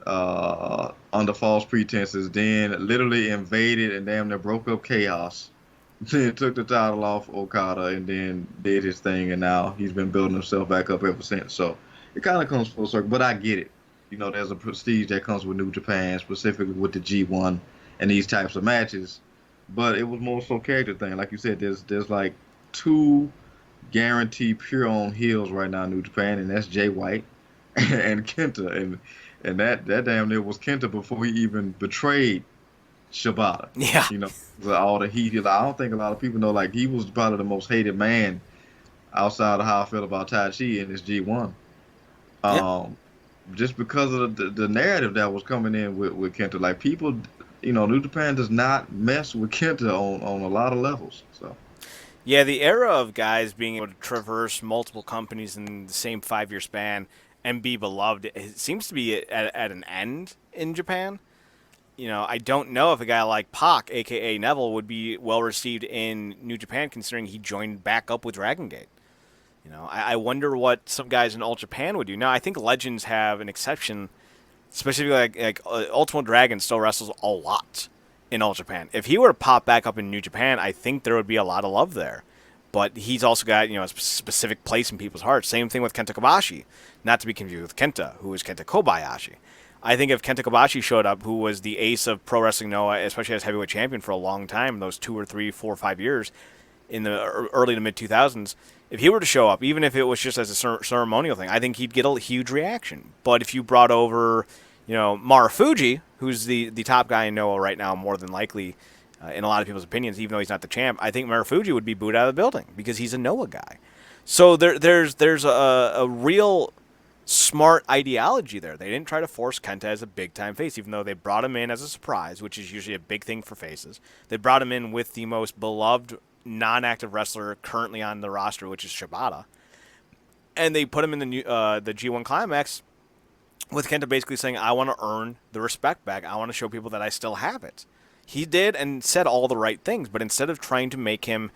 under false pretenses, then literally invaded and damn near broke up Chaos. Then took the title off Okada and then did his thing, and now he's been building himself back up ever since. So it kind of comes full circle, but I get it. There's a prestige that comes with New Japan, specifically with the G1 and these types of matches. But it was more so character thing, like you said. There's like two guaranteed pure on heels right now in New Japan, and that's Jay White and Kenta, and that damn near was Kenta before he even betrayed Shibata. Yeah. All the heat. I don't think a lot of people know, like, he was probably the most hated man outside of how I feel about Tai Chi in his G1. Yeah. Just because of the narrative that was coming in with Kenta. Like, people, New Japan does not mess with Kenta on a lot of levels. So. Yeah, the era of guys being able to traverse multiple companies in the same 5-year span and be beloved, it seems to be at an end in Japan. I don't know if a guy like Pac, aka Neville, would be well received in New Japan, considering he joined back up with Dragon Gate. I wonder what some guys in All Japan would do. Now, I think Legends have an exception, specifically like Ultimate Dragon still wrestles a lot in All Japan. If he were to pop back up in New Japan, I think there would be a lot of love there. But he's also got a specific place in people's hearts. Same thing with Kenta Kobashi, not to be confused with Kenta, who is Kenta Kobayashi. I think if Kenta Kobashi showed up, who was the ace of Pro Wrestling Noah, especially as heavyweight champion for a long time, those 2 or 3, 4 or 5 years in the early to mid 2000s, if he were to show up, even if it was just as a ceremonial thing, I think he'd get a huge reaction. But if you brought over, Marufuji, who's the top guy in Noah right now, more than likely, in a lot of people's opinions, even though he's not the champ, I think Marufuji would be booed out of the building because he's a Noah guy. So there's a real smart ideology there. They didn't try to force Kenta as a big-time face, even though they brought him in as a surprise, which is usually a big thing for faces. They brought him in with the most beloved non-active wrestler currently on the roster, which is Shibata. And they put him in the G1 Climax with Kenta basically saying, I want to earn the respect back. I want to show people that I still have it. He did and said all the right things, but instead of trying to make him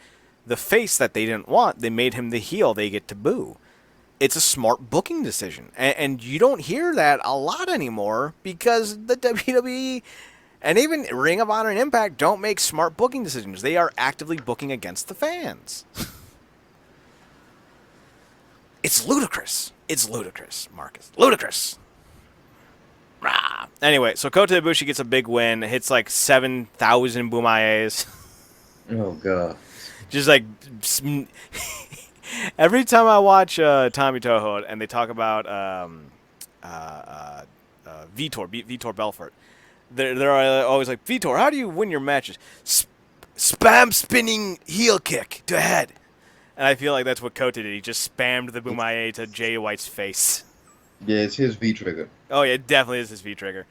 the face that they didn't want, they made him the heel they get to boo. It's a smart booking decision. And you don't hear that a lot anymore because the WWE and even Ring of Honor and Impact don't make smart booking decisions. They are actively booking against the fans. It's ludicrous. It's ludicrous, Marcus. Ludicrous. Rah. Anyway, so Kota Ibushi gets a big win. Hits like 7,000 Bumayes. Oh, God. Just like... Every time I watch Tommy Toho and they talk about Vitor Belfort, they're always like, Vitor, how do you win your matches? Spam spinning heel kick to head. And I feel like that's what Kota did. He just spammed the Bumaye to Jay White's face. Yeah, it's his V-trigger. Oh, yeah, it definitely is his V-trigger.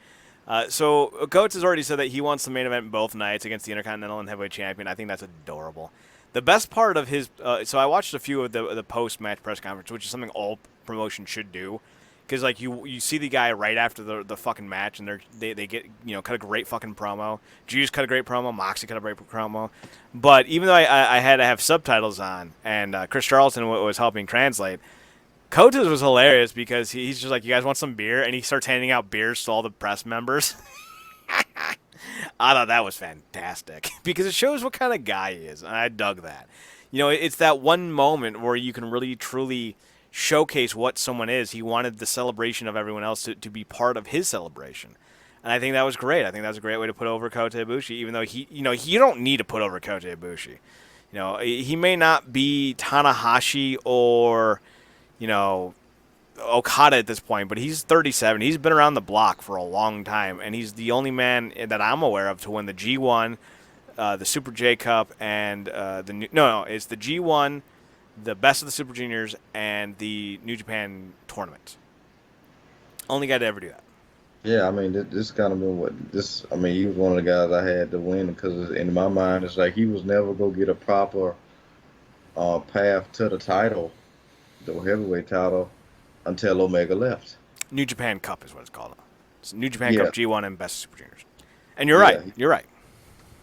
So Coates has already said that he wants the main event both nights against the Intercontinental and Heavyweight Champion. I think that's adorable. The best part of his so I watched a few of the post-match press conference, which is something all promotion should do, because like you see the guy right after the fucking match, and they get cut a great fucking promo. Juice cut a great promo. Moxie cut a great promo. But even though I had to have subtitles on, and Chris Charlton was helping translate, Coates was hilarious because he's just like, you guys want some beer? And he starts handing out beers to all the press members. I thought that was fantastic because it shows what kind of guy he is. And I dug that. It's that one moment where you can really, truly showcase what someone is. He wanted the celebration of everyone else to be part of his celebration. And I think that was great. I think that was a great way to put over Kota Ibushi, even though you don't need to put over Kota Ibushi. He may not be Tanahashi or, Okada at this point, but he's 37. He's been around the block for a long time, and he's the only man that I'm aware of to win the G1, the Super J Cup, and it's the G1, the Best of the Super Juniors, and the New Japan tournament. Only guy to ever do that. Yeah, I mean, this kind of been he was one of the guys I had to win because in my mind, it's like he was never going to get a proper path to the title, the heavyweight title, until Omega left. New Japan Cup is what it's called. It's New Japan Cup G1 and Best of Super Juniors. And you're right. You're right.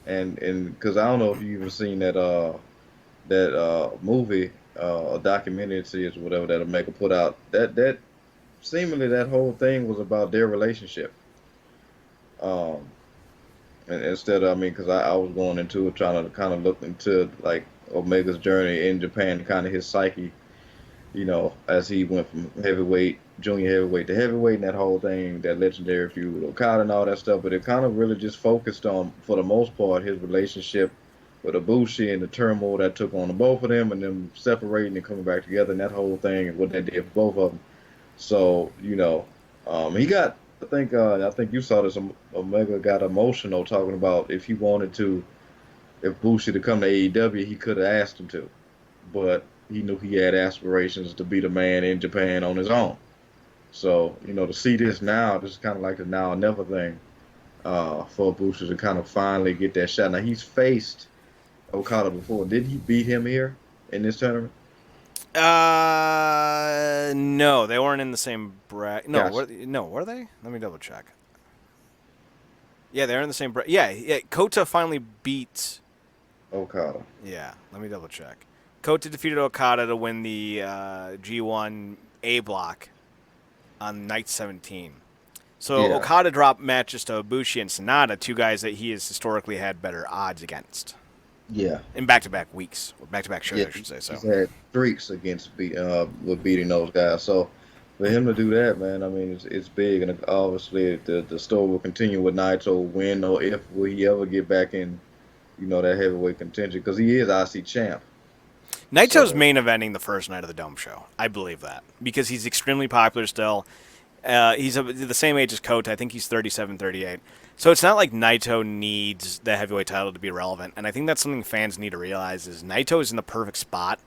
And because I don't know if you've ever seen that movie, documentary series or whatever that Omega put out. That seemingly that whole thing was about their relationship. Um, and instead of, I mean, because I was going into it trying to kind of look into like Omega's journey in Japan, kind of his psyche, as he went from heavyweight, junior heavyweight to heavyweight, and that whole thing, that legendary feud with Okada and all that stuff. But it kind of really just focused on, for the most part, his relationship with Ibushi and the turmoil that took on the both of them, and them separating and coming back together, and that whole thing, and what that did for both of them. So, he got. I think you saw this. Omega got emotional talking about if he wanted to, if Bushi to come to AEW, he could have asked him to, but he knew he had aspirations to be the man in Japan on his own. So, to see this now, this is kind of like the now or never thing for Bushi to kind of finally get that shot. Now, he's faced Okada before. Did he beat him here in this tournament? No, they weren't in the same bracket. No, Gotcha. were they? Let me double check. Yeah, they're in the same bracket. Yeah, Kota finally beat. Okada. Yeah, let me double check. Kota defeated Okada to win the G1 A block on night 17. So Yeah. Okada dropped matches to Ibushi and Sonata, two guys that he has historically had better odds against Yeah. in back-to-back weeks, or back-to-back shows, Yeah. I should say. So He's had streaks against with beating those guys. So for him to do that, man, I mean, it's big, and obviously the story will continue with Naito win or if will he ever get back in, that heavyweight contention because he is IC champ. Naito's So main eventing the first night of the Dome show. I believe that because he's extremely popular still. He's the same age as Kota. I think he's 37, 38. So it's not like Naito needs the heavyweight title to be relevant. And I think that's something fans need to realize is Naito is in the perfect spot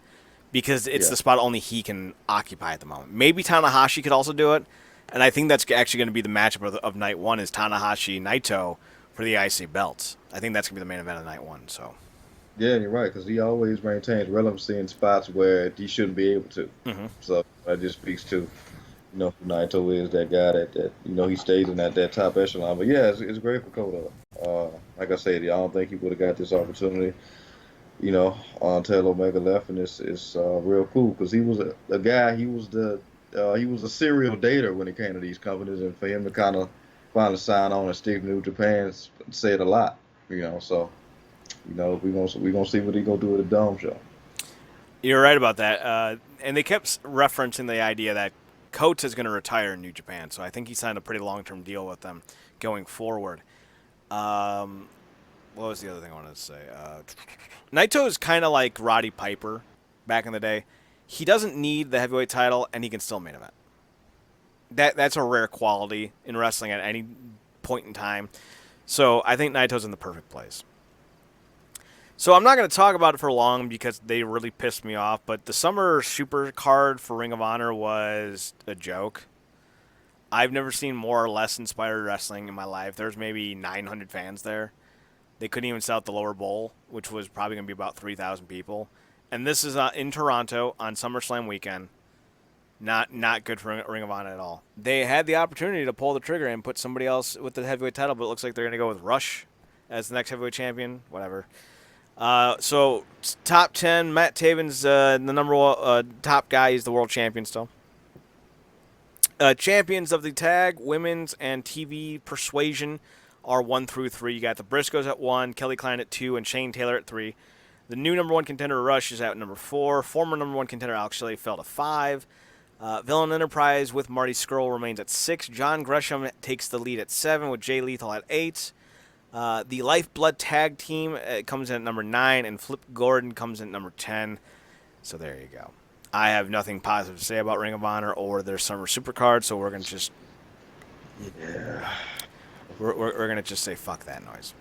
because it's yeah, the spot only he can occupy at the moment. Maybe Tanahashi could also do it. And I think that's actually going to be the matchup of night one is Tanahashi Naito for the IC belts. I think that's going to be the main event of night one. So. yeah, you're right because he always maintains relevancy in spots where he shouldn't be able to. Mm-hmm. So that just speaks to who Naito is, that guy that he stays in that top echelon. But yeah, it's great for Kota. Like I said, I don't think he would have got this opportunity, until Omega left, and it's real cool because he was a guy. He was a serial dater when it came to these companies, and for him to kind of finally sign on and stick to New Japan said a lot, So, we gonna see what he gonna do at the Dome show. You're right about that. And they kept referencing the idea that Kota is going to retire in New Japan, so I think he signed a pretty long-term deal with them going forward. What was the other thing I wanted to say? Naito is kind of like Roddy Piper back in the day. He doesn't need the heavyweight title, and he can still main event. That's a rare quality in wrestling at any point in time. So I think Naito's in the perfect place. So I'm not going to talk about it for long because they really pissed me off, but the summer super card for Ring of Honor was a joke. I've never seen more or less inspired wrestling in my life. There's maybe 900 fans there. They couldn't even sell out the lower bowl, which was probably going to be about 3,000 people. And this is in Toronto on SummerSlam weekend. Not good for Ring of Honor at all. They had the opportunity to pull the trigger and put somebody else with the heavyweight title, but it looks like they're going to go with Rush as the next heavyweight champion. Whatever. So top 10, Matt Taven's the number one top guy. He's the world champion still. Champions of the tag, women's, and TV persuasion are 1 through 3. You got the Briscoes at 1, Kelly Klein at 2, and Shane Taylor at 3. The new number 1 contender Rush is at number 4. Former number 1 contender Alex Shelley fell to 5. Villain Enterprise with Marty Scurll remains at 6. John Gresham takes the lead at 7 with Jay Lethal at 8. The Lifeblood Tag Team comes in at number 9, and Flip Gordon comes in at number 10. So there you go. I have nothing positive to say about Ring of Honor or their summer supercard, so we're gonna just we're gonna just say fuck that noise.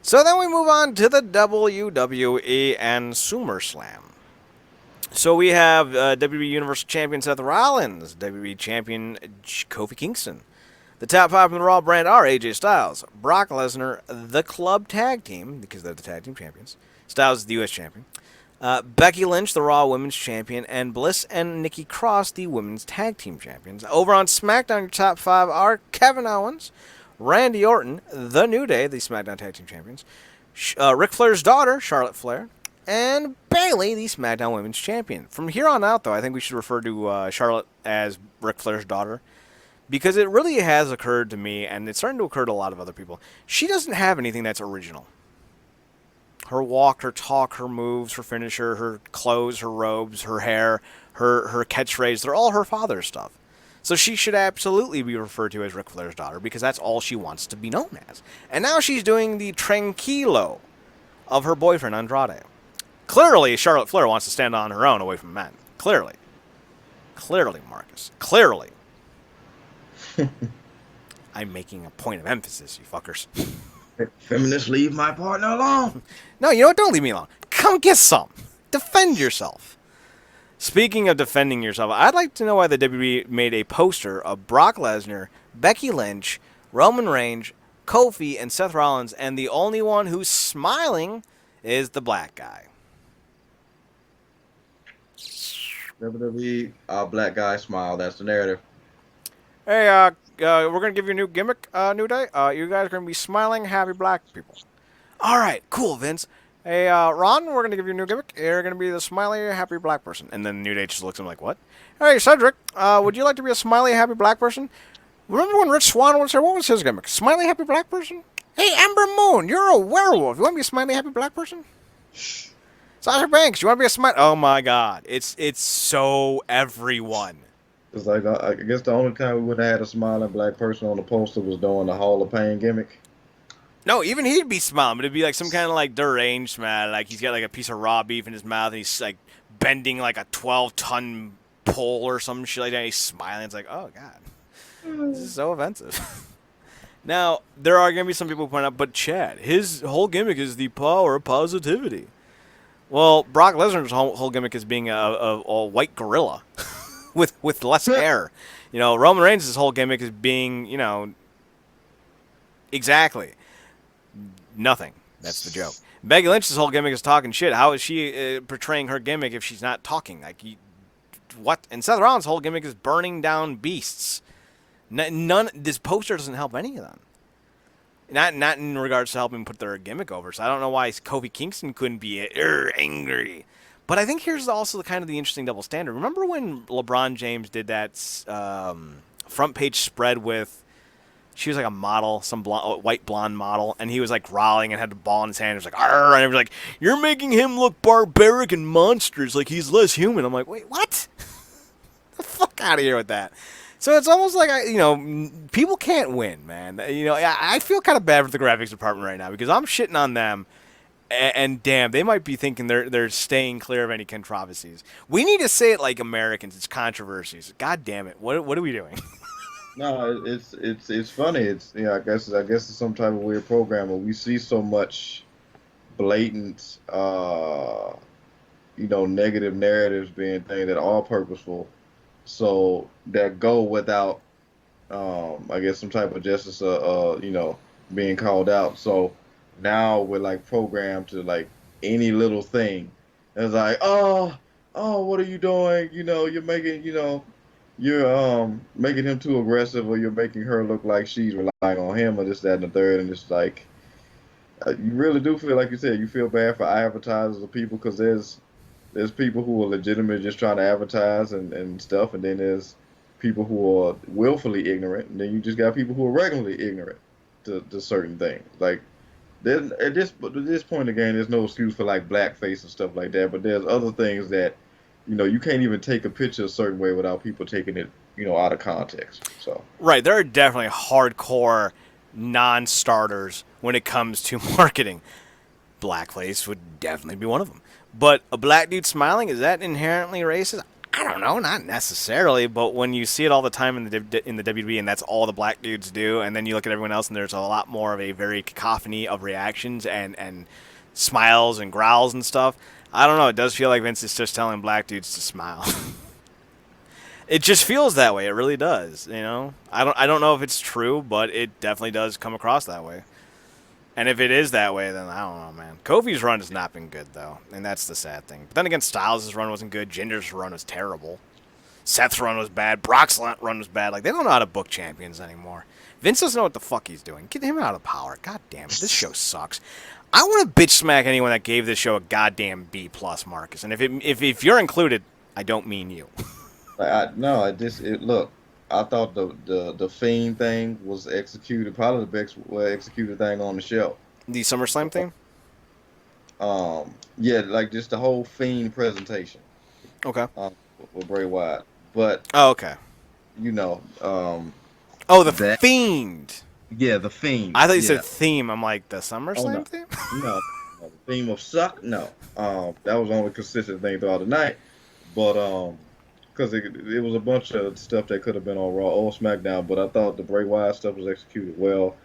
So then we move on to the WWE and SummerSlam. So we have WWE Universal Champion Seth Rollins, WWE Champion Kofi Kingston. The top 5 from the Raw brand are AJ Styles, Brock Lesnar, the Club Tag Team, because they're the Tag Team Champions. Styles is the U.S. Champion. Becky Lynch, the Raw Women's Champion, and Bliss and Nikki Cross, the Women's Tag Team Champions. Over on SmackDown, your top 5 are Kevin Owens, Randy Orton, The New Day, the SmackDown Tag Team Champions, Ric Flair's daughter, Charlotte Flair, and Bayley, the SmackDown Women's Champion. From here on out, though, I think we should refer to Charlotte as Ric Flair's daughter, Because it really has occurred to me, and it's starting to occur to a lot of other people, she doesn't have anything that's original. Her walk, her talk, her moves, her finisher, her clothes, her robes, her hair, her catchphrase, they're all her father's stuff. So she should absolutely be referred to as Ric Flair's daughter because that's all she wants to be known as. And now she's doing the tranquilo of her boyfriend, Andrade. Clearly, Charlotte Flair wants to stand on her own away from men. Clearly. Clearly, Marcus. Clearly. I'm making a point of emphasis, you fuckers. Feminists, leave my partner alone. No, you know what? Don't leave me alone. Come get some. Defend yourself. Speaking of defending yourself, I'd like to know why the WWE made a poster of Brock Lesnar, Becky Lynch, Roman Reigns, Kofi, and Seth Rollins, and the only one who's smiling is the black guy. WWE, black guy smile. That's the narrative. Hey, we're going to give you a new gimmick, New Day. You guys are going to be smiling, happy black people. All right, cool, Vince. Hey, Ron, we're going to give you a new gimmick. You're going to be the smiley, happy black person. And then New Day just looks at him like, what? Hey, Cedric, would you like to be a smiley, happy black person? Remember when Rich Swann was here? What was his gimmick? Smiley, happy black person? Hey, Ember Moon, you're a werewolf. You want to be a smiley, happy black person? Sasha Banks, you want to be a smiley? Oh, my God. It's so everyone. It's like, I guess the only time we would have had a smiling black person on the poster was during the Hall of Pain gimmick. No, even he'd be smiling, but it'd be like some kind of like deranged smile. Like he's got like a piece of raw beef in his mouth and he's like bending like a 12-ton pole or some shit like that. And he's smiling. It's like, oh, God. This is so offensive. Now, there are going to be some people who point out, but Chad, his whole gimmick is the power of positivity. Well, Brock Lesnar's whole gimmick is being a white gorilla with less hair. You know, Roman Reigns' whole gimmick is being, you know, exactly nothing. That's the joke. Becky Lynch's whole gimmick is talking shit. How is she portraying her gimmick if she's not talking? Like, what? And Seth Rollins' whole gimmick is burning down beasts. This poster doesn't help any of them. Not in regards to helping put their gimmick over. So I don't know why Kofi Kingston couldn't be angry. But I think here's also kind of the interesting double standard. Remember when LeBron James did that front page spread with, she was like a model, some white blonde model, and he was like growling and had the ball in his hand. He was like, arr, and he was like, you're making him look barbaric and monstrous, like he's less human. I'm like, wait, what? The fuck out of here with that. So it's almost like, people can't win, man. I feel kind of bad for the graphics department right now because I'm shitting on them, and damn, they might be thinking they're staying clear of any controversies. We need to say it like Americans. It's controversies. God damn it. What are we doing? No, it's funny. It's I guess it's some type of weird program where we see so much blatant negative narratives being things that are purposeful. So that go without, I guess, some type of justice, being called out. So now we're like programmed to like any little thing. It's like, oh, what are you doing? You're making, you're making him too aggressive, or you're making her look like she's relying on him, or this, that, and the third. And it's like, you really do feel like you said, you feel bad for advertisers or people because there's people who are legitimately just trying to advertise and stuff, and then there's people who are willfully ignorant, and then you just got people who are regularly ignorant to certain things. Like, at this point in the game, there's no excuse for like blackface and stuff like that, but there's other things that, you can't even take a picture a certain way without people taking it, out of context. So Right, there are definitely hardcore non-starters when it comes to marketing. Blackface would definitely be one of them. But a black dude smiling, is that inherently racist? I don't know, not necessarily, but when you see it all the time in the WWE and that's all the black dudes do, and then you look at everyone else and there's a lot more of a very cacophony of reactions and smiles and growls and stuff, I don't know, it does feel like Vince is just telling black dudes to smile. It just feels that way, it really does, I don't know if it's true, but it definitely does come across that way. And if it is that way, then I don't know, man. Kofi's run has not been good, though. And that's the sad thing. But then again, Styles' run wasn't good. Jinder's run was terrible. Seth's run was bad. Brock's run was bad. Like, they don't know how to book champions anymore. Vince doesn't know what the fuck he's doing. Get him out of power. God damn it. This show sucks. I want to bitch smack anyone that gave this show a goddamn B+, Marcus. And if you're included, I don't mean you. look, I thought the Fiend thing was executed, probably the best well executed thing on the show. The SummerSlam thing? Yeah, like just the whole Fiend presentation, Okay. um, with Bray Wyatt. But Oh, okay. you know, Oh, the that Fiend. yeah, the Fiend, I thought you yeah. said theme. I'm like, the Oh SummerSlam no, theme? no, no. The theme of suck, no. That was the only consistent thing throughout the night. But because it was a bunch of stuff that could have been on Raw or SmackDown. But I thought the Bray Wyatt stuff was executed well.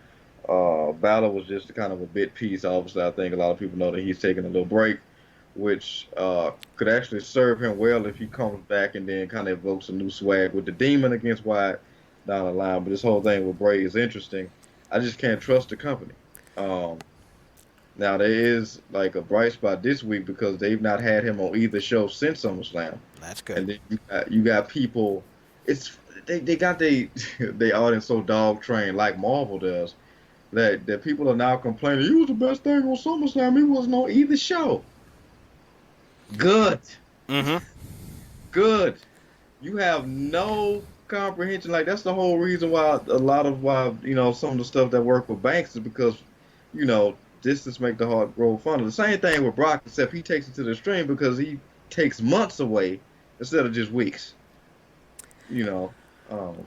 Balor was just kind of a bit piece. Obviously, I think a lot of people know that he's taking a little break, which could actually serve him well if he comes back and then kind of evokes a new swag with the Demon against Wyatt down the line. But this whole thing with Bray is interesting. I just can't trust the company. Um, Now there is like a bright spot this week because they've not had him on either show since SummerSlam, That's good. and then you got people. It's they got they audience so dog trained like Marvel does that people are now complaining he was the best thing on SummerSlam. He wasn't on either show. Good, Mm-hmm. good. You have no comprehension. Like that's the whole reason why a lot of why some of the stuff that work with Banks is because distance make the heart grow fonder. The same thing with Brock, except he takes it to the extreme because he takes months away instead of just weeks. You know, um,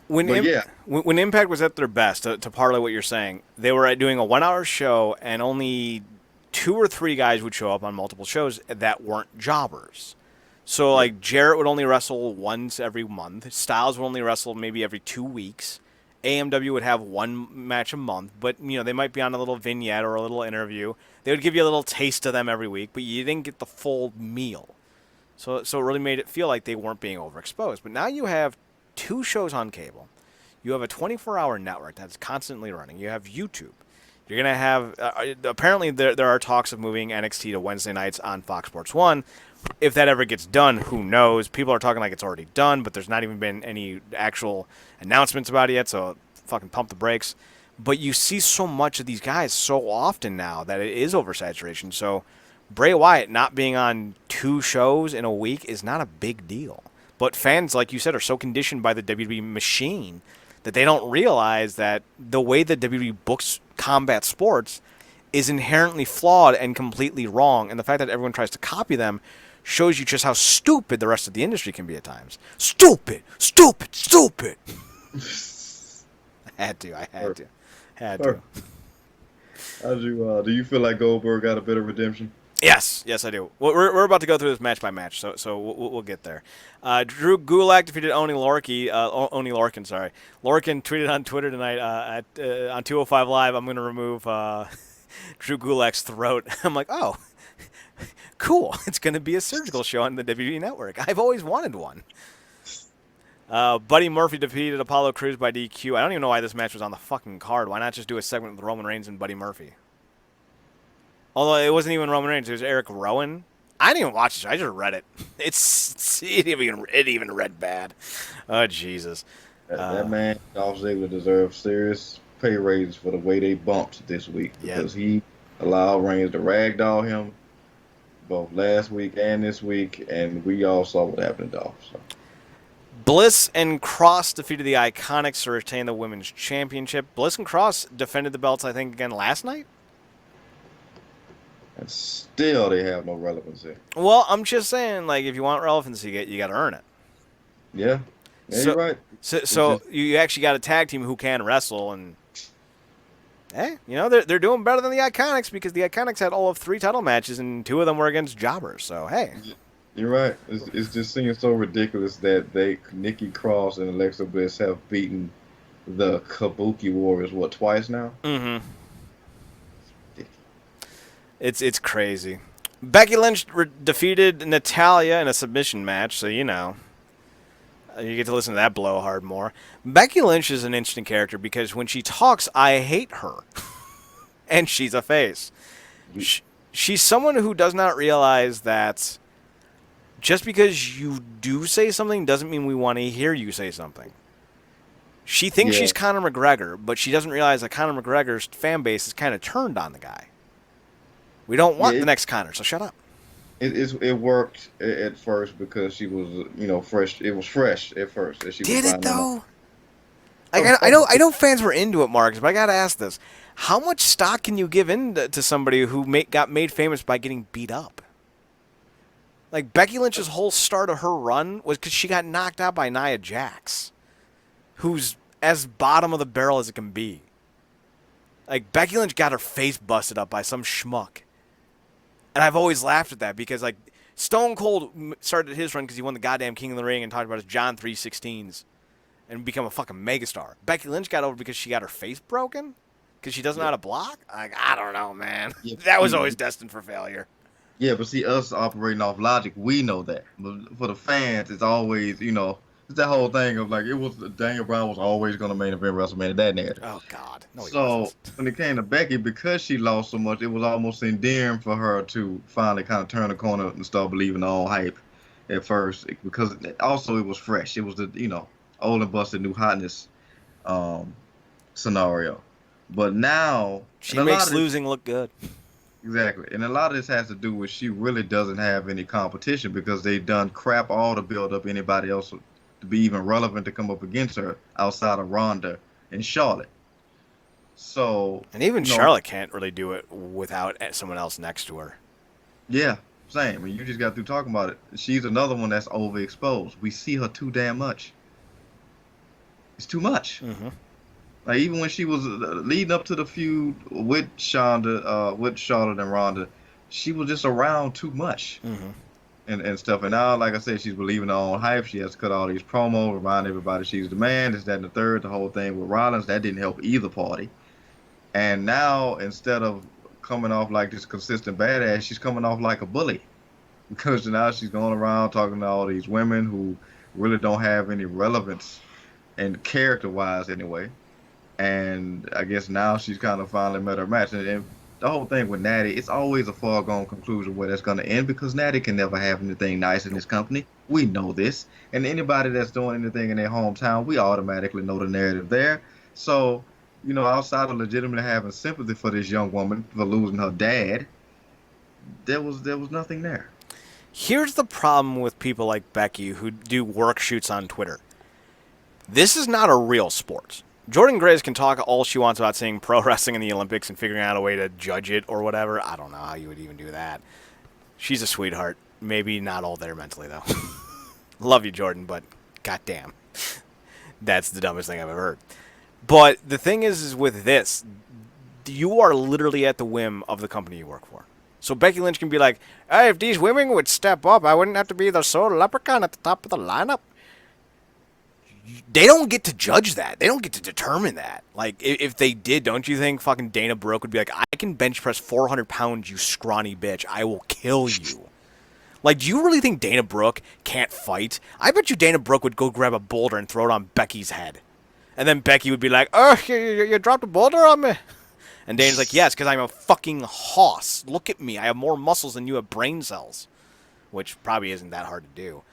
When but yeah, when Impact was at their best, to parlay what you're saying, they were doing a 1 hour show, and only 2 or 3 guys would show up on multiple shows that weren't jobbers. So yeah, like Jarrett would only wrestle once every month. Styles would only wrestle maybe every 2 weeks. AMW would have one match a month, but they might be on a little vignette or a little interview. They would give you a little taste of them every week, but you didn't get the full meal. So it really made it feel like they weren't being overexposed. But now you have 2 shows on cable. You have a 24-hour network that's constantly running. You have YouTube. You're going to have apparently there are talks of moving NXT to Wednesday nights on Fox Sports 1. If that ever gets done, who knows? People are talking like it's already done, but there's not even been any actual announcements about it yet, so fucking pump the brakes. But you see so much of these guys so often now that it is oversaturation. So Bray Wyatt not being on 2 shows in a week is not a big deal. But fans, like you said, are so conditioned by the WWE machine that they don't realize that the way that WWE books combat sports is inherently flawed and completely wrong. And the fact that everyone tries to copy them shows you just how stupid the rest of the industry can be at times. Stupid, stupid, stupid. I had to. Had to. How'd you do you feel like Goldberg got a bit of redemption? Yes, I do. We're about to go through this match by match, so we'll get there. Drew Gulak defeated Oni Lorcan. Sorry, Lorcan tweeted on Twitter tonight on 205 Live. I'm going to remove Drew Gulak's throat. I'm like, oh, cool. It's going to be a surgical show on the WWE Network. I've always wanted one. Buddy Murphy defeated Apollo Crews by DQ. I don't even know why this match was on the fucking card. Why not just do a segment with Roman Reigns and Buddy Murphy? Although it wasn't even Roman Reigns, it was Eric Rowan. I didn't even watch it. I just read it. It even read bad. Oh Jesus! That man, Dolph Ziggler, deserves serious pay raises for the way they bumped this week because he allowed Reigns to ragdoll him both last week and this week, and we all saw what happened to Dolph. So. Bliss and Cross defeated the Iconics to retain the Women's Championship. Bliss and Cross defended the belts, I think, again last night. And still, they have no relevancy. Well, I'm just saying, like, if you want relevancy, you got to earn it. Yeah, you're right. So you actually got a tag team who can wrestle, and hey, they're doing better than the Iconics because the Iconics had all of 3 title matches, and 2 of them were against jobbers. So hey, you're right. It's just seems so ridiculous that Nikki Cross and Alexa Bliss have beaten the Kabuki Warriors twice now. Mm-hmm. It's crazy. Becky Lynch defeated Natalya in a submission match, so you get to listen to that blowhard more. Becky Lynch is an interesting character because when she talks, I hate her, and she's a face. She's someone who does not realize that just because you do say something doesn't mean we want to hear you say something. She thinks she's Conor McGregor, but she doesn't realize that Conor McGregor's fan base is kind of turned on the guy. We don't want the next Conor, so shut up. It worked at first because she was, fresh. It was fresh at first that she was Did it riding on. though? Like I know fans were into it, Marcus, but I gotta ask this: how much stock can you give in to somebody who got made famous by getting beat up? Like Becky Lynch's whole start of her run was because she got knocked out by Nia Jax, who's as bottom of the barrel as it can be. Like Becky Lynch got her face busted up by some schmuck, and I've always laughed at that because like Stone Cold started his run because he won the goddamn King of the Ring and talked about his John 3:16s and become a fucking megastar. Becky Lynch got over because she got her face broken because she doesn't know Yeah, how to block. Like I don't know, man. yeah, That was always destined for failure. yeah. But see, us operating off logic, we know that. But for the fans, it's always, it's that whole thing of like it was Daniel Bryan was always going to main event WrestleMania. That narrative. Oh God, no, he So wasn't. when it came to Becky, because she lost so much, it was almost endearing for her to finally kind of turn the corner and start believing the old hype at first. Because also it was fresh. It was the old and busted new hotness um, scenario. But now, and She a lot makes of this losing look good. exactly, and a lot of this has to do with she really doesn't have any competition because they done crap all to build up anybody else to be even relevant to come up against her outside of Ronda and Charlotte. So, And even you know, Charlotte can't really do it without someone else next to her. yeah, same. And you just got through talking about it. She's another one that's overexposed. We see her too damn much. It's too much. Mm-hmm. Like even when she was leading up to the feud with Shonda, with Charlotte and Ronda, she was just around too much Mm-hmm. and stuff. And now, like I said, she's believing her own hype. She has to cut all these promos, remind everybody she's the man. This, that, and the third. The whole thing with Rollins that didn't help either party. And now instead of coming off like this consistent badass, she's coming off like a bully because now she's going around talking to all these women who really don't have any relevance and character wise anyway. And I guess now she's kind of finally met her match. And the whole thing with Natty, it's always a foregone conclusion where that's going to end because Natty can never have anything nice in Nope. this company. We know this. And anybody that's doing anything in their hometown, we automatically know the narrative there. So, outside of legitimately having sympathy for this young woman for losing her dad, there was nothing there. Here's the problem with people like Becky who do work shoots on Twitter. This is not a real sport. Jordan Grace can talk all she wants about seeing pro wrestling in the Olympics and figuring out a way to judge it or whatever. I don't know how you would even do that. She's a sweetheart. Maybe not all there mentally, though. Love you, Jordan, but goddamn. That's the dumbest thing I've ever heard. But the thing is with this, you are literally at the whim of the company you work for. So Becky Lynch can be like, hey, if these women would step up, I wouldn't have to be the sole leprechaun at the top of the lineup. They don't get to judge that. They don't get to determine that. Like, if they did, don't you think fucking Dana Brooke would be like, I can bench press 400 pounds, you scrawny bitch. I will kill you. Like, do you really think Dana Brooke can't fight? I bet you Dana Brooke would go grab a boulder and throw it on Becky's head. And then Becky would be like, oh, you dropped a boulder on me? And Dana's like, yes, because I'm a fucking hoss. Look at me. I have more muscles than you have brain cells. Which probably isn't that hard to do.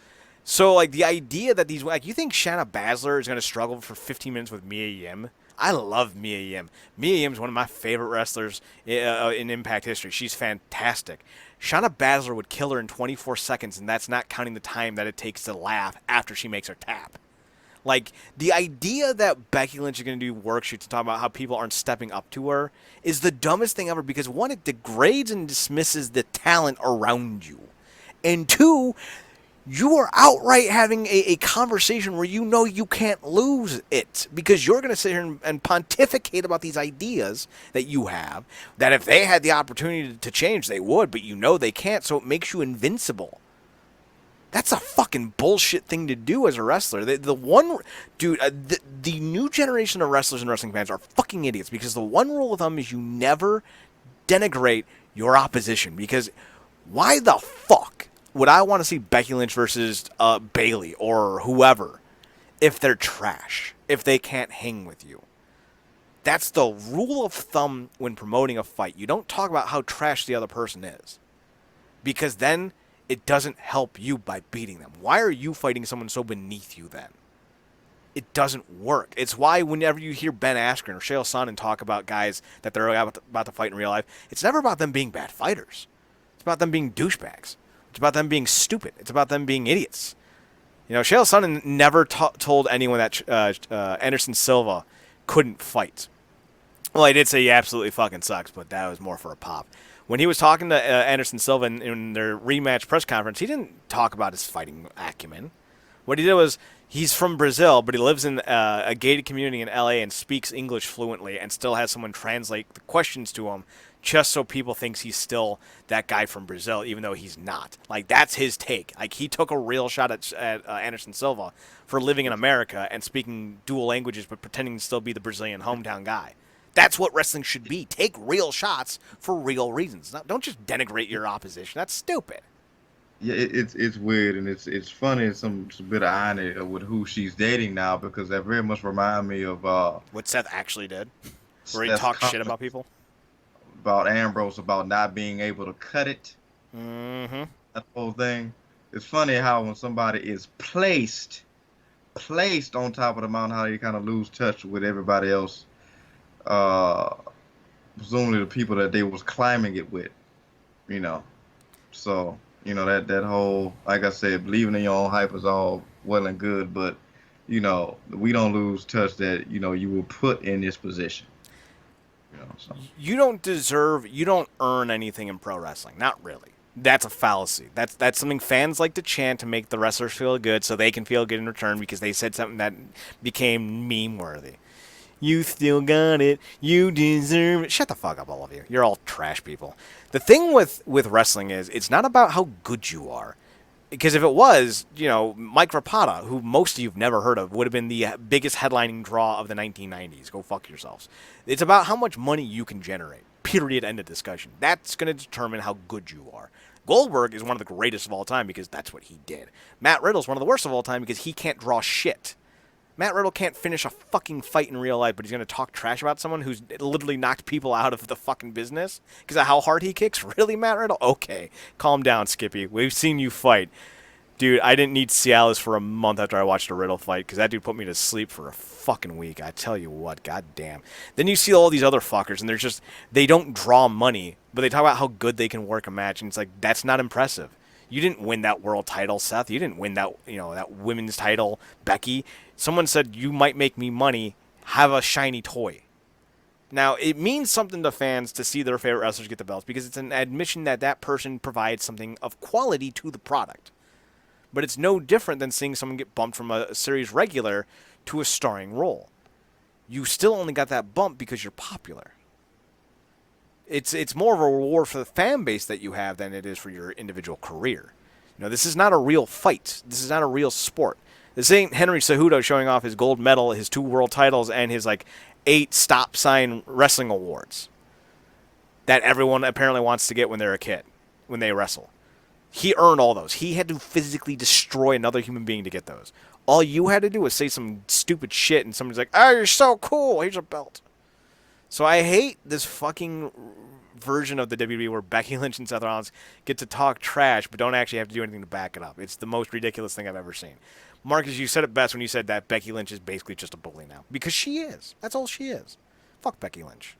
So, like, the idea that these... Like, you think Shayna Baszler is going to struggle for 15 minutes with Mia Yim? I love Mia Yim. Mia Yim is one of my favorite wrestlers in Impact history. She's fantastic. Shayna Baszler would kill her in 24 seconds, and that's not counting the time that it takes to laugh after she makes her tap. Like, the idea that Becky Lynch is going to do worksheets to talk about how people aren't stepping up to her is the dumbest thing ever because, one, it degrades and dismisses the talent around you. And two, you are outright having a conversation where you know you can't lose it because you're going to sit here and pontificate about these ideas that you have that if they had the opportunity to change, they would, but you know they can't, so it makes you invincible. That's a fucking bullshit thing to do as a wrestler. The new generation of wrestlers and wrestling fans are fucking idiots because the one rule of thumb is you never denigrate your opposition because why the fuck would I want to see Becky Lynch versus Bayley or whoever if they're trash, if they can't hang with you? That's the rule of thumb when promoting a fight. You don't talk about how trash the other person is because then it doesn't help you by beating them. Why are you fighting someone so beneath you then? It doesn't work. It's why whenever you hear Ben Askren or Chael Sonnen talk about guys that they're about to fight in real life, it's never about them being bad fighters. It's about them being douchebags. It's about them being stupid. It's about them being idiots. You know, Chael Sonnen never told anyone that Anderson Silva couldn't fight. Well, he did say he absolutely fucking sucks, but that was more for a pop. When he was talking to Anderson Silva in their rematch press conference, he didn't talk about his fighting acumen. What he did was, he's from Brazil, but he lives in a gated community in LA and speaks English fluently and still has someone translate the questions to him just so people thinks he's still that guy from Brazil, even though he's not. Like, that's his take. Like, he took a real shot at Anderson Silva for living in America and speaking dual languages but pretending to still be the Brazilian hometown guy. That's what wrestling should be. Take real shots for real reasons. Don't just denigrate your opposition. That's stupid. Yeah, it's weird, and it's funny, and some bit of irony with who she's dating now, because that very much remind me of what Seth actually did, where he Seth's talked shit comment about people. about Ambrose about not being able to cut it. Mm-hmm. That whole thing. It's funny how when somebody is placed on top of the mountain, how you kind of lose touch with everybody else. Presumably the people that they was climbing it with, you know. So, you know, that whole, like I said, believing in your own hype is all well and good, but, you know, we don't lose touch that, you know, you were put in this position. You know, so. You don't earn anything in pro wrestling. Not really. That's a fallacy. That's something fans like to chant to make the wrestlers feel good so they can feel good in return because they said something that became meme-worthy. You still got it. You deserve it. Shut the fuck up, all of you. You're all trash people. The thing with wrestling is it's not about how good you are. Because if it was, you know, Mike Rapata, who most of you have never heard of, would have been the biggest headlining draw of the 1990s. Go fuck yourselves. It's about how much money you can generate. Period. End of discussion. That's going to determine how good you are. Goldberg is one of the greatest of all time because that's what he did. Matt Riddle's one of the worst of all time because he can't draw shit. Matt Riddle can't finish a fucking fight in real life, but he's going to talk trash about someone who's literally knocked people out of the fucking business because of how hard he kicks? Really, Matt Riddle? Okay, calm down, Skippy. We've seen you fight. Dude, I didn't need Cialis for a month after I watched a Riddle fight because that dude put me to sleep for a fucking week. I tell you what, goddamn. Then you see all these other fuckers, and they don't draw money, but they talk about how good they can work a match, and it's like, that's not impressive. You didn't win that world title, Seth. You didn't win that, you know, that women's title, Becky. Someone said, you might make me money, have a shiny toy. Now, it means something to fans to see their favorite wrestlers get the belts because it's an admission that that person provides something of quality to the product. But it's no different than seeing someone get bumped from a series regular to a starring role. You still only got that bump because you're popular. It's more of a reward for the fan base that you have than it is for your individual career. You know, this is not a real fight. This is not a real sport. This ain't Henry Cejudo showing off his gold medal, his 2 world titles, and his 8 stop sign wrestling awards that everyone apparently wants to get when they're a kid, when they wrestle. He earned all those. He had to physically destroy another human being to get those. All you had to do was say some stupid shit, and somebody's like, "Oh, you're so cool. Here's a belt." So I hate this fucking version of the WWE where Becky Lynch and Seth Rollins get to talk trash but don't actually have to do anything to back it up. It's the most ridiculous thing I've ever seen. Marcus, you said it best when you said that Becky Lynch is basically just a bully now. Because she is. That's all she is. Fuck Becky Lynch.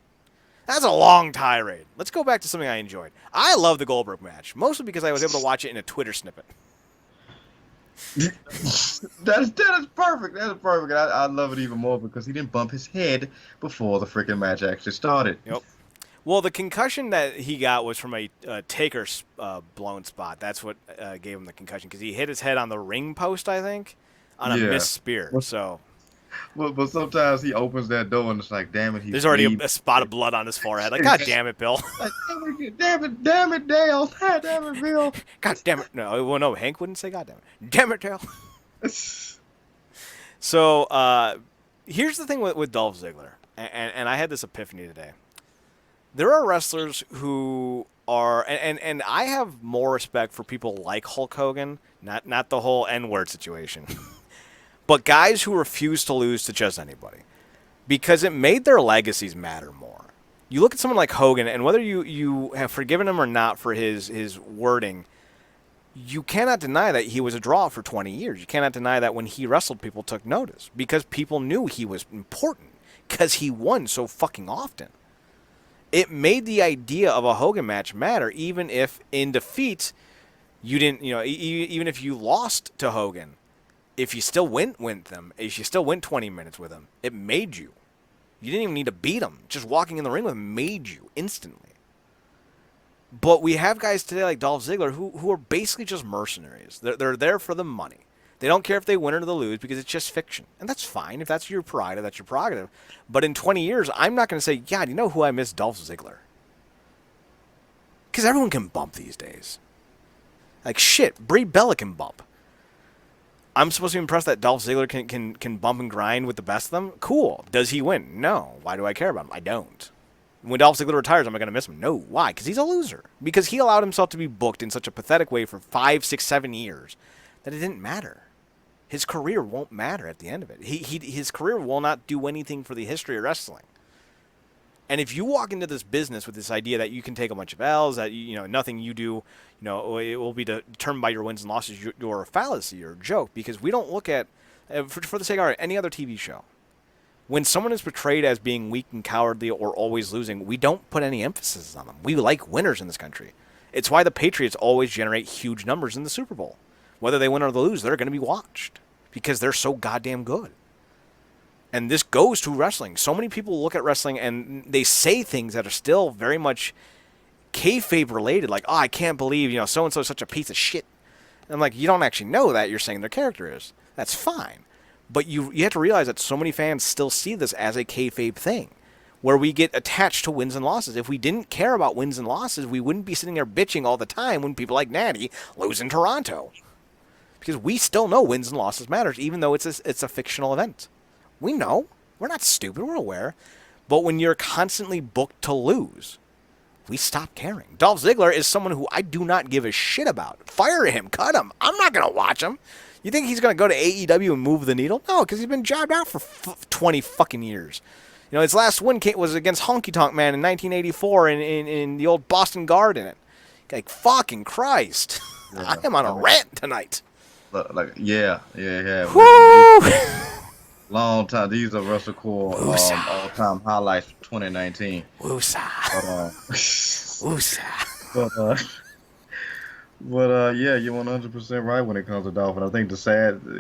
That's a long tirade. Let's go back to something I enjoyed. I love the Goldberg match, mostly because I was able to watch it in a Twitter snippet. that is perfect. That is perfect. I love it even more because he didn't bump his head before the freaking match actually started. Yep. Well, the concussion that he got was from a Taker blown spot. That's what gave him the concussion because he hit his head on the ring post, I think, on a missed spear. So. But sometimes he opens that door and it's like, damn it, there's already a spot of blood on his forehead. Like, God damn it, Bill. Like, damn it, Dale. Damn it, Bill. God damn it. No, Hank wouldn't say God damn it. Damn it, Dale. So, here's the thing with Dolph Ziggler, and I had this epiphany today. There are wrestlers who are, and I have more respect for people like Hulk Hogan, not the whole N-word situation. But guys who refuse to lose to just anybody. Because it made their legacies matter more. You look at someone like Hogan, and whether you have forgiven him or not for his wording, you cannot deny that he was a draw for 20 years. You cannot deny that when he wrestled, people took notice. Because people knew he was important. Because he won so fucking often. It made the idea of a Hogan match matter, even if in defeat You didn't, even if you lost to Hogan, if you still went with them, if you still went 20 minutes with him, it made you. You didn't even need to beat him. Just walking in the ring with him made you instantly. But we have guys today like Dolph Ziggler who are basically just mercenaries. They're there for the money. They don't care if they win or they lose because it's just fiction. And that's fine. If that's your prerogative, that's your prerogative. But in 20 years, I'm not going to say, yeah, do you know who I miss? Dolph Ziggler. Because everyone can bump these days. Like, shit, Brie Bella can bump. I'm supposed to be impressed that Dolph Ziggler can bump and grind with the best of them? Cool. Does he win? No. Why do I care about him? I don't. When Dolph Ziggler retires, am I going to miss him? No. Why? Because he's a loser. Because he allowed himself to be booked in such a pathetic way for 5, 6, 7 years that it didn't matter. His career won't matter at the end of it. His career will not do anything for the history of wrestling. And if you walk into this business with this idea that you can take a bunch of L's, that nothing you do, it will be determined by your wins and losses, you're a fallacy or a joke. Because we don't look at, for the sake of any other TV show, when someone is portrayed as being weak and cowardly or always losing, we don't put any emphasis on them. We like winners in this country. It's why the Patriots always generate huge numbers in the Super Bowl. Whether they win or they lose, they're going to be watched because they're so goddamn good. And this goes to wrestling. So many people look at wrestling and they say things that are still very much kayfabe related. Like, oh, I can't believe, so-and-so is such a piece of shit. And I'm like, you don't actually know that. You're saying their character is. That's fine. But you have to realize that so many fans still see this as a kayfabe thing, where we get attached to wins and losses. If we didn't care about wins and losses, we wouldn't be sitting there bitching all the time when people like Natty lose in Toronto. Because we still know wins and losses matters, even though it's a fictional event. We know. We're not stupid. We're aware. But when you're constantly booked to lose, we stop caring. Dolph Ziggler is someone who I do not give a shit about. Fire him. Cut him. I'm not going to watch him. You think he's going to go to AEW and move the needle? No, because he's been jobbed out for 20 fucking years. His last win was against Honky Tonk Man in 1984 in the old Boston Garden. Like, fucking Christ. Yeah. I am on a rant tonight. Yeah. Woo! Long time. These are WrestleCorp all-time highlights for 2019. Woosa. Woosa. But yeah, you're 100% right when it comes to Dolphin. I think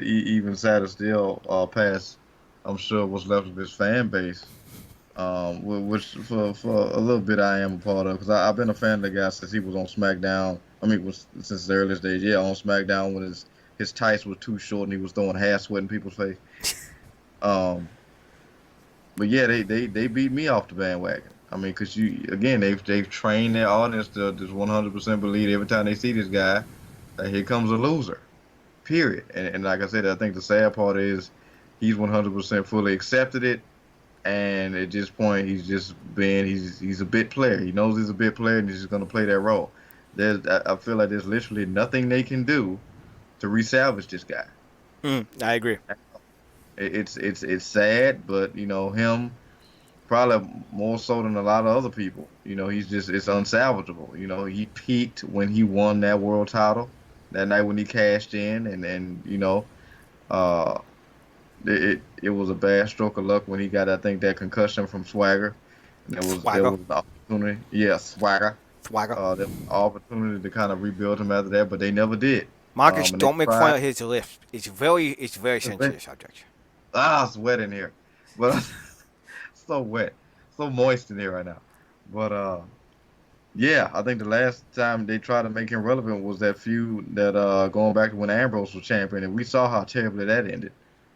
even sadder still, past, I'm sure, what's left of his fan base, which for a little bit I am a part of, because I've been a fan of the guy since he was on SmackDown. Since the earliest days, on SmackDown when his tights were too short and he was throwing hair sweat in people's face. But yeah, they beat me off the bandwagon. Because they've trained their audience to just 100% believe every time they see this guy that here comes a loser, period. And like I said, I think the sad part is he's 100% fully accepted it, and at this point he's a bit player. He knows he's a bit player, and he's just gonna play that role. I feel like there's literally nothing they can do to resalvage this guy. I agree. It's sad, but him. Probably more so than a lot of other people. It's unsalvageable. He peaked when he won that world title that night when he cashed in, and it was a bad stroke of luck when he got, I think, that concussion from Swagger. And there was the opportunity. Yes, Swagger. The opportunity to kind of rebuild him after that, but they never did. Marcus, don't make fun of his lips. It's very sensitive subject. It's wet in here. But so wet, so moist in here right now. But yeah, I think the last time they tried to make him relevant was that feud that going back to when Ambrose was champion, and we saw how terribly that ended.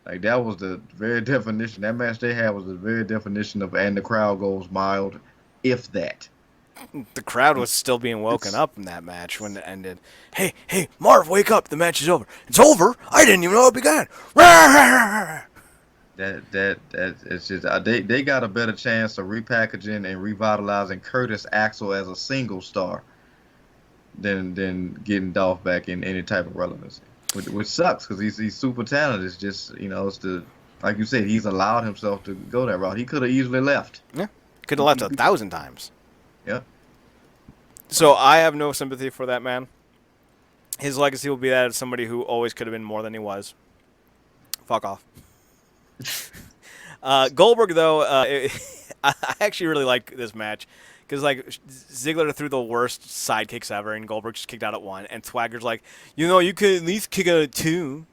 Like, that was the very definition. That match they had was the very definition of, and the crowd goes mild, if that. The crowd was still being woken up in that match when it ended. Hey, Marv, wake up! The match is over. It's over? I didn't even know it began. It's just they got a better chance of repackaging and revitalizing Curtis Axel as a single star than getting Dolph back in any type of relevancy, which sucks because he's super talented. It's just it's like you said, he's allowed himself to go that route. He could have easily left. Yeah, could have left 1,000 times. Yeah. So I have no sympathy for that man. His legacy will be that of somebody who always could have been more than he was. Fuck off. Goldberg, though, I actually really like this match because like Ziggler threw the worst side kicks ever, and Goldberg just kicked out at 1, and Swagger's like, you could at least kick out at 2.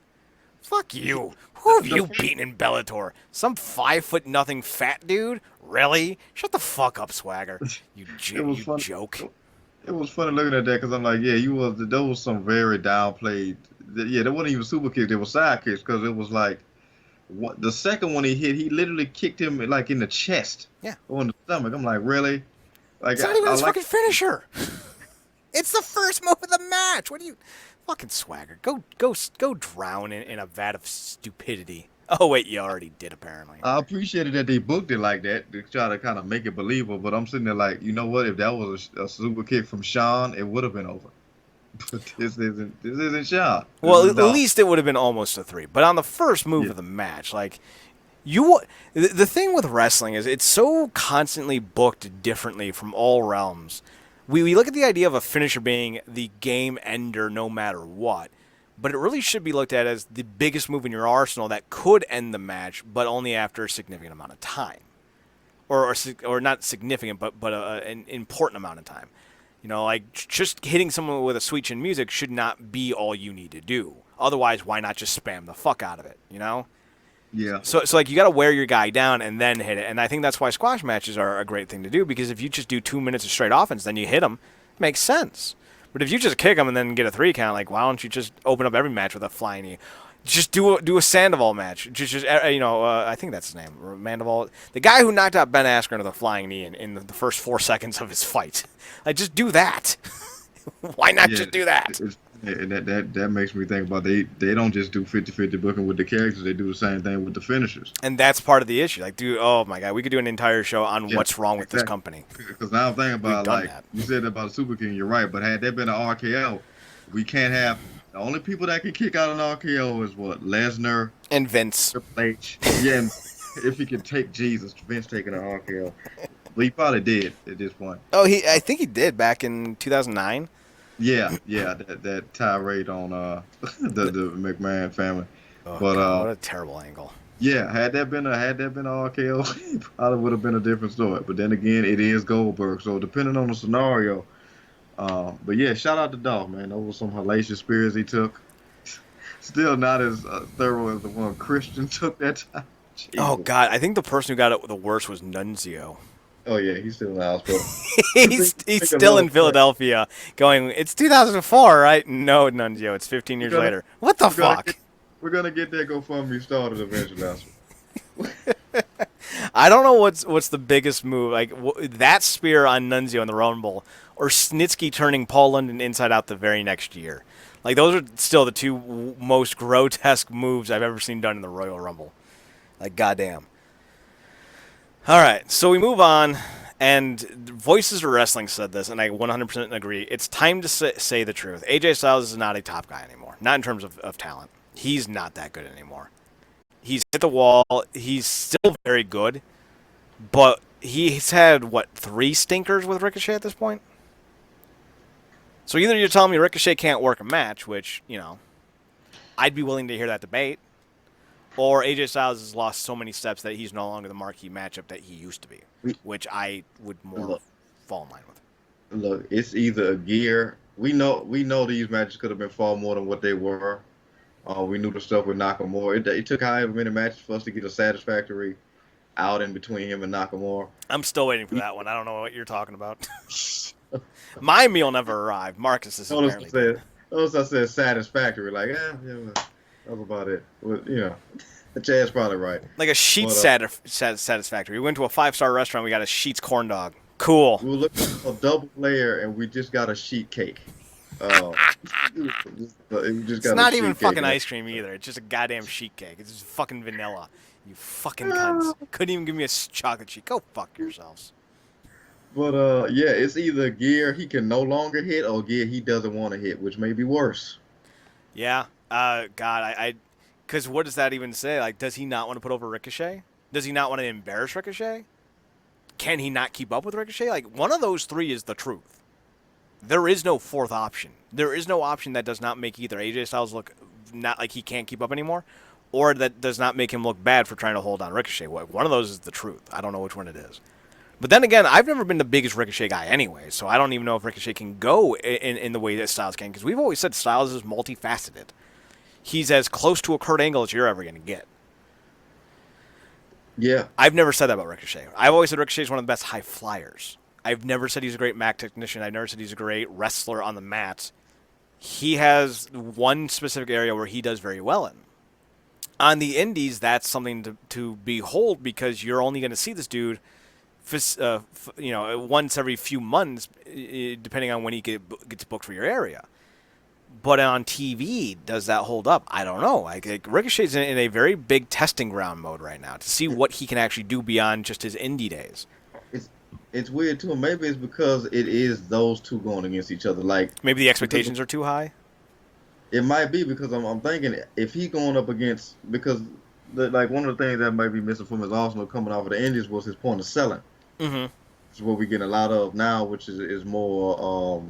Fuck you. Who have you beaten in Bellator? Some 5'0" fat dude? Really? Shut the fuck up, Swagger. You joke. It was funny looking at that because I'm like, yeah, there was some very downplayed. Yeah, there wasn't even super kicks. There were side kicks because it was like the second one he hit, he literally kicked him like in the chest, or in the stomach. I'm like, really? Like, it's not even his fucking finisher. It's the first move of the match. What do you, fucking Swagger? Go drown in a vat of stupidity. Oh wait, you already did apparently. I appreciated that they booked it like that to try to kind of make it believable. But I'm sitting there like, you know what? If that was a super kick from Sean, it would have been over. But this isn't Sean. Well, at least it would have been almost a 3. But on the first move of the match, like the thing with wrestling is it's so constantly booked differently from all realms. We look at the idea of a finisher being the game ender no matter what, but it really should be looked at as the biggest move in your arsenal that could end the match, but only after a significant amount of time, or not significant, but an important amount of time. You know, like just hitting someone with a sweet chin music should not be all you need to do. Otherwise, why not just spam the fuck out of it? You know. Yeah. So like you got to wear your guy down and then hit it, and I think that's why squash matches are a great thing to do, because if you just do 2 minutes of straight offense, then you hit them, it makes sense. But if you just kick them and then get a 3 count, like why don't you just open up every match with a flying knee? Just do a Sandoval match. I think that's his name, Mandival, the guy who knocked out Ben Askren with a flying knee in the first 4 seconds of his fight. Like just do that. Why not just do that? And that makes me think about they don't just do 50-50 booking with the characters, they do the same thing with the finishers. And that's part of the issue. Like, dude, oh my God, we could do an entire show on what's wrong with this company. Because now I'm thinking about, like, you said about Super King, you're right, but had there been an RKO, we can't have, the only people that can kick out an RKO is what? Lesnar. And Vince. Triple H. Yeah, and if he could take Jesus, Vince taking an RKO. But he probably did at this point. Oh, I think he did back in 2009. Yeah, that tirade on the McMahon family. Oh, but God, what a terrible angle. Yeah, had that been a RKO, it probably would have been a different story. But then again, it is Goldberg, so depending on the scenario. But yeah, shout out to Dolph, man. Those were some hellacious spears he took. Still not as thorough as the one Christian took that time. Jesus. Oh God, I think the person who got it the worst was Nunzio. Oh yeah, he's still in the hospital. he's still in Philadelphia going, it's 2004, right? No, Nunzio, it's 15 years later. What the fuck? We're going to get that GoFundMe started eventually. I don't know what's the biggest move. Like, that spear on Nunzio in the Rumble, or Snitsky turning Paul London inside out the very next year. Like, those are still the 2 most grotesque moves I've ever seen done in the Royal Rumble. Like, goddamn. All right, so we move on, and Voices of Wrestling said this, and I 100% agree. It's time to say the truth. AJ Styles is not a top guy anymore, not in terms of talent. He's not that good anymore. He's hit the wall. He's still very good, but he's had, 3 stinkers with Ricochet at this point? So either you're telling me Ricochet can't work a match, which, I'd be willing to hear that debate, or AJ Styles has lost so many steps that he's no longer the marquee matchup that he used to be, which I would more fall in line with. Look, it's either a gear. We know these matches could have been far more than what they were. We knew the stuff with Nakamura. It took however many matches for us to get a satisfactory out in between him and Nakamura. I'm still waiting for that one. I don't know what you're talking about. My meal never arrived. Marcus is apparently dead. Notice I said satisfactory. Like, that's about it. Well, Chad's probably right. Like a Sheetz satisfactory. We went to a 5-star restaurant. We got a Sheetz corn dog. Cool. We were looking for a double layer, and we just got a sheet cake. It's not even fucking ice cream either. It's just a goddamn sheet cake. It's just fucking vanilla. You fucking cunts. Couldn't even give me a chocolate sheet. Go fuck yourselves. But, it's either gear he can no longer hit or gear he doesn't want to hit, which may be worse. Yeah. God, because what does that even say? Like, does he not want to put over Ricochet? Does he not want to embarrass Ricochet? Can he not keep up with Ricochet? Like, one of those 3 is the truth. There is no 4th option. There is no option that does not make either AJ Styles look not like he can't keep up anymore, or that does not make him look bad for trying to hold on Ricochet. One of those is the truth. I don't know which one it is. But then again, I've never been the biggest Ricochet guy anyway, so I don't even know if Ricochet can go in the way that Styles can, because we've always said Styles is multifaceted. He's as close to a Kurt Angle as you're ever going to get. Yeah. I've never said that about Ricochet. I've always said Ricochet is one of the best high flyers. I've never said he's a great mat technician. I've never said he's a great wrestler on the mat. He has one specific area where he does very well in. On the indies, that's something to behold, because you're only going to see this dude once every few months, depending on when he gets booked for your area. But on TV, does that hold up? I don't know. Like Ricochet's in a very big testing ground mode right now to see what he can actually do beyond just his indie days. It's weird too. Maybe it's because it is those two going against each other. Like maybe the expectations are too high. It might be because I'm thinking if he going up against, because one of the things that might be missing from his arsenal coming off of the indies was his point of selling. Mm-hmm. Which is what we get a lot of now, which is more.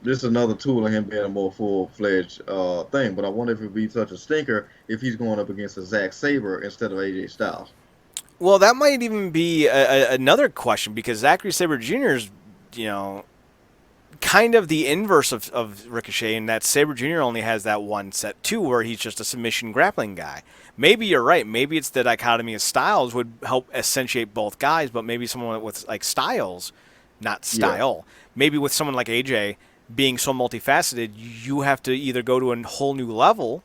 This is another tool of him being a more full-fledged thing. But I wonder if it'd be such a stinker if he's going up against a Zack Sabre instead of AJ Styles. Well, that might even be another question, because Zachary Sabre Jr. is, kind of the inverse of Ricochet, in that Sabre Jr. only has that one set too, where he's just a submission grappling guy. Maybe you're right. Maybe it's the dichotomy of styles would help accentuate both guys, but maybe someone with like Styles, not style, maybe with someone like AJ being so multifaceted, you have to either go to a whole new level,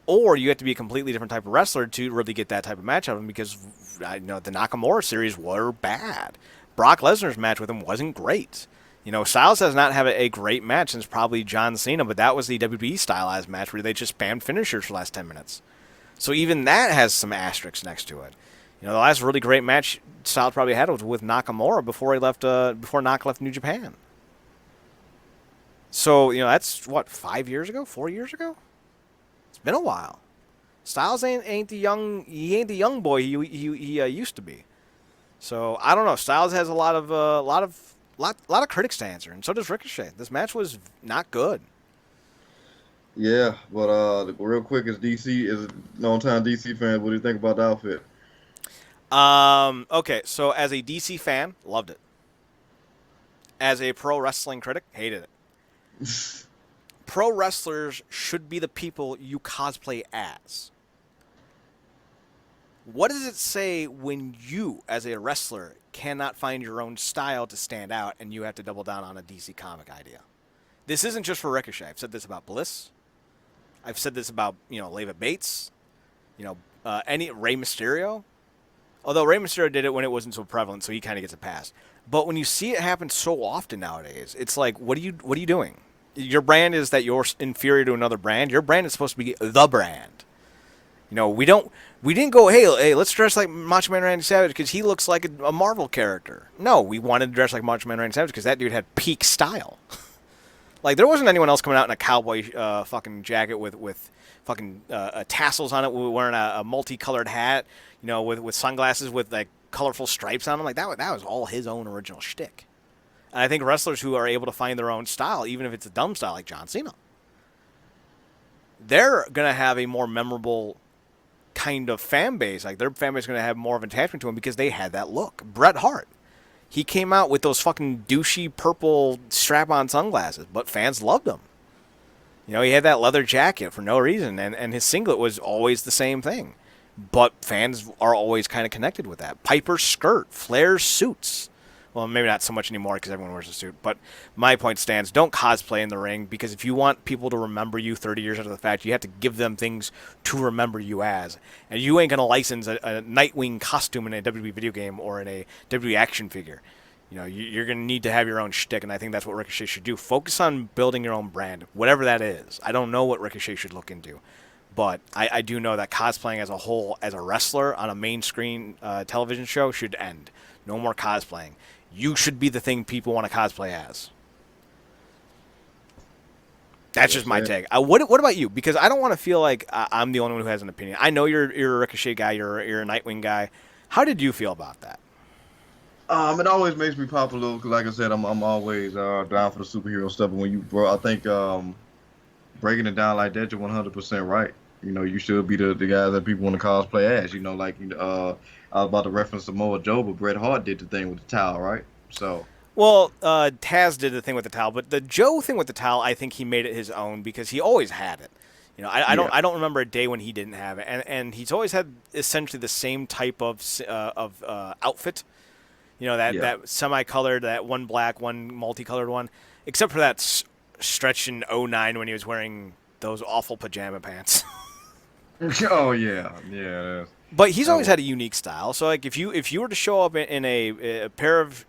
or you have to be a completely different type of wrestler to really get that type of match out of him, because the Nakamura series were bad. Brock Lesnar's match with him wasn't great. Styles has not had a great match since probably John Cena, but that was the WWE stylized match where they just spammed finishers for the last 10 minutes. So even that has some asterisks next to it. The last really great match Styles probably had was with Nakamura before he left. Before Nak left New Japan. So that's what, 5 years ago, 4 years ago. It's been a while. Styles ain't the young boy he used to be. So I don't know. Styles has a lot of critics to answer, and so does Ricochet. This match was not good. Yeah, but real quick, as long-time DC fan, what do you think about the outfit? Okay, so as a DC fan, loved it. As a pro wrestling critic, hated it. Pro wrestlers should be the people you cosplay as. What does it say when you, as a wrestler, cannot find your own style to stand out and you have to double down on a DC comic idea? This isn't just for Ricochet. I've said this about Bliss. I've said this about, Leva Bates. Any Rey Mysterio. Although Rey Mysterio did it when it wasn't so prevalent, so he kind of gets a pass. But when you see it happen so often nowadays, it's like, what are you doing? Your brand is that you're inferior to another brand. Your brand is supposed to be the brand. We didn't go, hey, let's dress like Macho Man Randy Savage because he looks like a Marvel character. No, we wanted to dress like Macho Man Randy Savage because that dude had peak style. Like, there wasn't anyone else coming out in a cowboy fucking jacket with fucking tassels on it, wearing a multicolored hat, with sunglasses with like colorful stripes on them. Like that was all his own original shtick. And I think wrestlers who are able to find their own style, even if it's a dumb style like John Cena, they're gonna have a more memorable kind of fan base. Like, their fan base is going to have more of an attachment to him because they had that look. Bret Hart, he came out with those fucking douchey purple strap-on sunglasses, but fans loved him. He had that leather jacket for no reason, and his singlet was always the same thing. But fans are always kind of connected with that. Piper's skirt, Flair's suits. Well, maybe not so much anymore because everyone wears a suit. But my point stands, don't cosplay in the ring, because if you want people to remember you 30 years after the fact, you have to give them things to remember you as. And you ain't going to license a Nightwing costume in a WWE video game or in a WWE action figure. You're going to need to have your own shtick, and I think that's what Ricochet should do. Focus on building your own brand, whatever that is. I don't know what Ricochet should look into. But I do know that cosplaying as a whole, as a wrestler on a main screen television show, should end. No more cosplaying. You should be the thing people want to cosplay as. That's just my take. What about you? Because I don't want to feel like I'm the only one who has an opinion. I know you're a Ricochet guy. You're a Nightwing guy. How did you feel about that? It always makes me pop a little because, like I said, I'm always down for the superhero stuff. But I think breaking it down like that, you're 100% right. You should be the guys that people want to cosplay as. I was about to reference Samoa Joe, but Bret Hart did the thing with the towel, right? So Well, Taz did the thing with the towel, but the Joe thing with the towel, I think he made it his own because he always had it. yeah, I don't remember a day when he didn't have it, and he's always had essentially the same type of outfit. yeah, That semi-colored, that one black, one multicolored one, except for that stretch in '09 when he was wearing those awful pajama pants. oh yeah, yeah. But he's That always was, had a unique style. So like if you were to show up in a pair of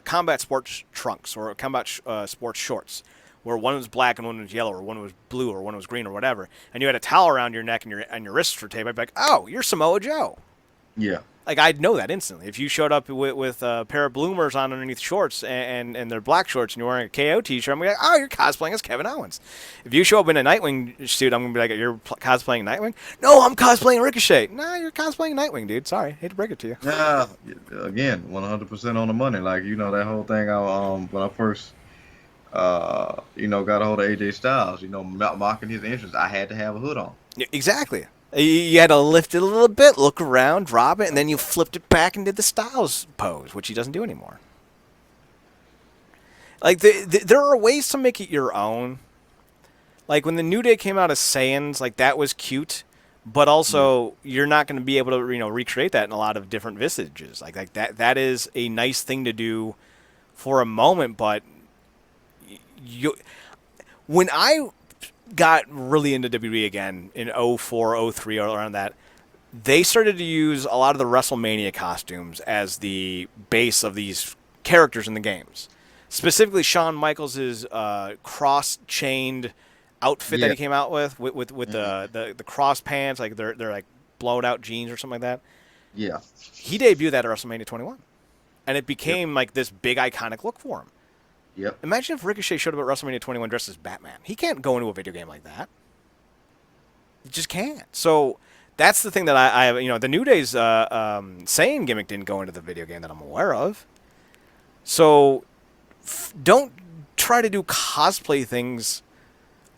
combat sports trunks or combat sports shorts, where one was black and one was yellow, or one was blue, or one was green, or whatever, and you had a towel around your neck and your wrists were taped, I'd be like, oh, you're Samoa Joe. yeah. Like I'd know that instantly. If you showed up with a pair of bloomers on underneath shorts and they're black shorts and you're wearing a KO t-shirt, I'm gonna be like, oh, you're cosplaying as Kevin Owens. If you show up in a Nightwing suit, I'm gonna be like, you're cosplaying Nightwing? No, I'm cosplaying Ricochet. Nah, you're cosplaying Nightwing, dude. Sorry, hate to break it to you. Yeah, again, 100% on the money. Like that whole thing. When I first, got a hold of AJ Styles, mocking his entrance, I had to have a hood on. Exactly. You had to lift it a little bit, look around, drop it, and then you flipped it back and did the Styles pose, which he doesn't do anymore. Like there are ways to make it your own. Like when the New Day came out as Saiyans, like that was cute, but Yeah, also you're not going to be able to recreate that in a lot of different visages. Like that is a nice thing to do for a moment, but you when I got really into WWE again in '04, '03, or around that, they started to use a lot of the WrestleMania costumes as the base of these characters in the games. Specifically, Shawn Michaels' cross-chained outfit that yeah, he came out with mhm, the cross pants, like they're like blown out jeans or something like that. yeah, He debuted that at WrestleMania 21, and it yep, became like this big iconic look for him. yep. Imagine if Ricochet showed up at WrestleMania 21 dressed as Batman. He can't go into a video game like that. He just can't. So that's the thing that the New Day's Saiyan gimmick didn't go into the video game that I'm aware of. So don't try to do cosplay things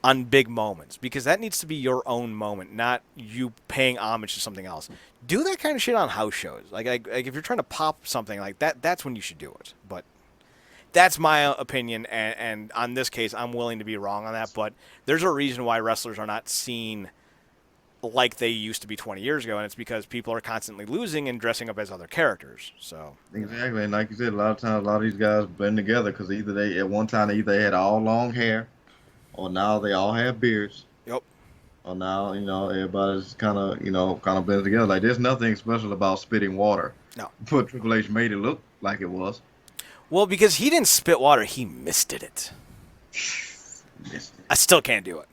on big moments because that needs to be your own moment, not you paying homage to something else. Do that kind of shit on house shows. Like if you're trying to pop something like that, that's when you should do it. But that's my opinion, and on this case, I'm willing to be wrong on that. But there's a reason why wrestlers are not seen like they used to be 20 years ago, and it's because people are constantly losing and dressing up as other characters. So, Exactly. And like you said, a lot of times, a lot of these guys blend together because either at one time they either had all long hair, or now they all have beards, yep. or now everybody's kind of blended together. Like there's nothing special about spitting water, No. but Triple H made it look like it was. Well, because he didn't spit water, he misted it. Missed I still can't do it.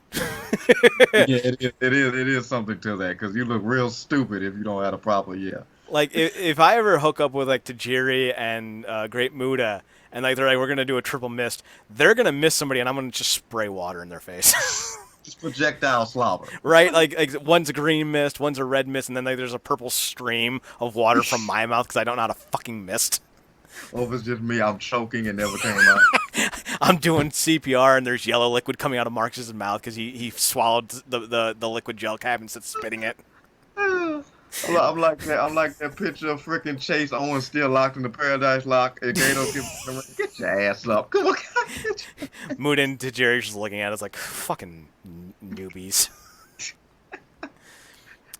it. Yeah, it is something to that because you look real stupid if you don't have a proper yeah. Like if I ever hook up with like Tajiri and Great Muda, and like they're like we're gonna do a triple mist, they're gonna miss somebody, and I'm gonna just spray water in their face. Just projectile slobber. Right? Like one's a green mist, one's a red mist, and then like, there's a purple stream of water from my mouth because I don't know how to fucking mist. Or if it's just me, I'm choking and never came out. I'm doing CPR and there's yellow liquid coming out of Marcus's mouth because he swallowed the liquid gel cap and started spitting it. I'm like that. I'm like that picture of freaking Chase Owens still locked in the Paradise Lock. And Gato get your ass up. Come on, Mood into Jerry just looking at us like fucking newbies.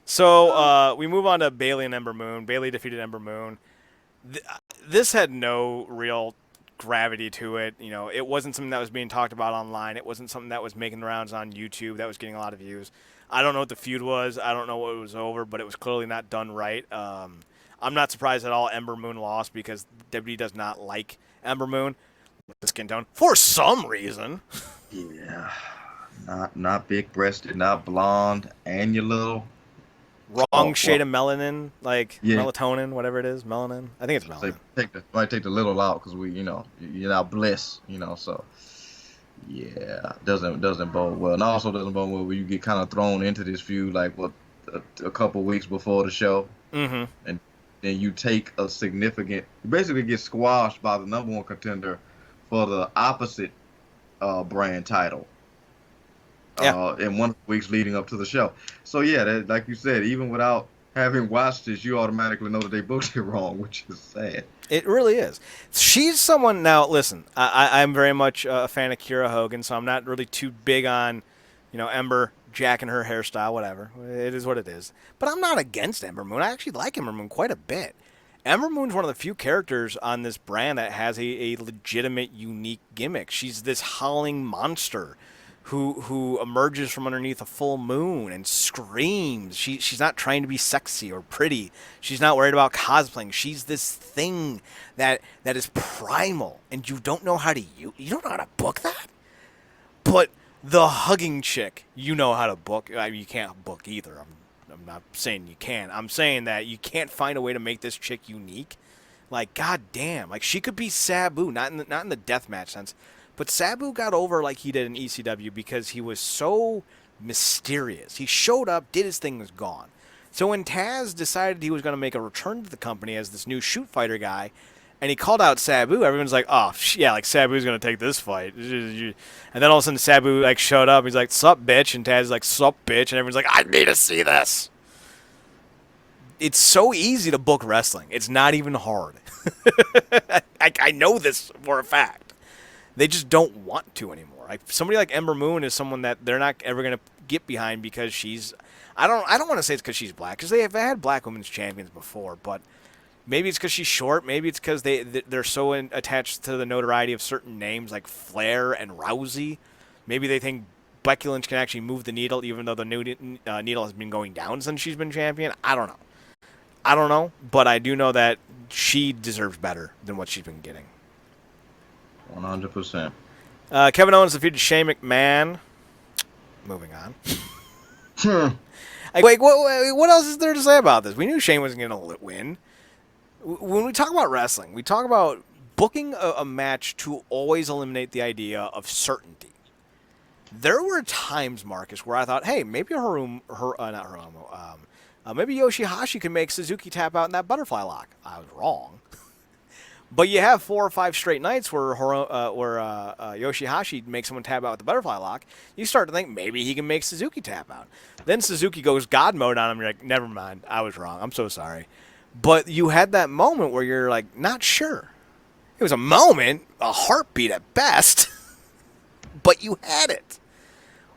So we move on to Bailey and Ember Moon. Bailey defeated Ember Moon. This had no real gravity to it. It wasn't something that was being talked about online. It wasn't something that was making the rounds on YouTube that was getting a lot of views. I don't know what the feud was. I don't know what it was over, but it was clearly not done right. I'm not surprised at all Ember Moon lost because WWE does not like Ember Moon. The skin tone for some reason. Yeah, not big breasted, not blonde, and your little Wrong shade of melanin, like yeah. melatonin, whatever it is, melanin. I think it's Say melanin. take the little out because you're not bliss, so yeah, doesn't bode well, and also doesn't bode well when you get kind of thrown into this feud like what a couple weeks before the show, Mm-hmm. and then you take a significant, you basically get squashed by the number one contender for the opposite brand title. Yeah. in one of the weeks leading up to the show. So yeah, that, like you said, even without having watched this, you automatically know that they booked it wrong, which is sad. It really is. She's someone now. Listen, I'm very much a fan of Kira Hogan, so I'm not really too big on, Ember jacking her hairstyle. Whatever, it is what it is. But I'm not against Ember Moon. I actually like Ember Moon quite a bit. Ember Moon's one of the few characters on this brand that has a legitimate, unique gimmick. She's this howling monster who emerges from underneath a full moon and screams. She's not trying to be sexy or pretty. She's not worried about cosplaying. She's this thing that is primal, and you don't know how to book that. But the hugging chick, you know how to book. I mean, you can't book either. I'm not saying you can. I'm saying that you can't find a way to make this chick unique. Like, goddamn, like she could be Sabu, not in the deathmatch sense. But Sabu got over like he did in ECW because he was so mysterious. He showed up, did his thing, was gone. So when Taz decided he was going to make a return to the company as this new shoot fighter guy, and he called out Sabu, everyone's like, oh, yeah, like Sabu's going to take this fight. And then all of a sudden Sabu like showed up. He's like, sup, bitch. And Taz is like, sup, bitch. And everyone's like, I need to see this. It's so easy to book wrestling. It's not even hard. I know this for a fact. They just don't want to anymore. Like somebody like Ember Moon is someone that they're not ever going to get behind because she's. I don't want to say it's because she's black, because they have had black women's champions before, but maybe it's because she's short. Maybe it's because they're so attached to the notoriety of certain names like Flair and Rousey. Maybe they think Becky Lynch can actually move the needle, even though the needle has been going down since she's been champion. I don't know, but I do know that she deserves better than what she's been getting. 100%. Kevin Owens defeated Shane McMahon. Moving on. Like, what else is there to say about this? We knew Shane wasn't going to win. When we talk about wrestling, we talk about booking a match to always eliminate the idea of certainty. There were times, Marcus, where I thought, hey, maybe maybe Yoshihashi can make Suzuki tap out in that butterfly lock. I was wrong. But you have 4 or 5 straight nights where Yoshihashi makes someone tap out with the butterfly lock. You start to think maybe he can make Suzuki tap out. Then Suzuki goes God mode on him. You're like, never mind. I was wrong. I'm so sorry. But you had that moment where you're like, not sure. It was a moment, a heartbeat at best, but you had it.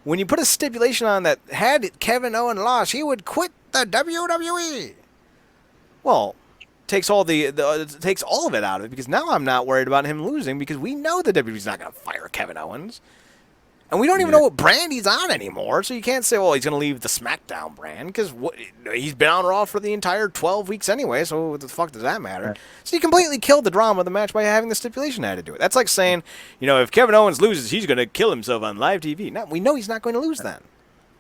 When you put a stipulation on that had Kevin Owens lost, he would quit the WWE. Well, takes all takes all of it out of it, because now I'm not worried about him losing, because we know the WWE's not going to fire Kevin Owens, and we don't even know what brand he's on anymore. So you can't say, well, he's going to leave the SmackDown brand, because he's been on Raw for the entire 12 weeks anyway. So what the fuck does that matter? Right. So you completely killed the drama of the match by having the stipulation added to it. That's like saying, if Kevin Owens loses, he's going to kill himself on live TV. No, we know he's not going to lose then.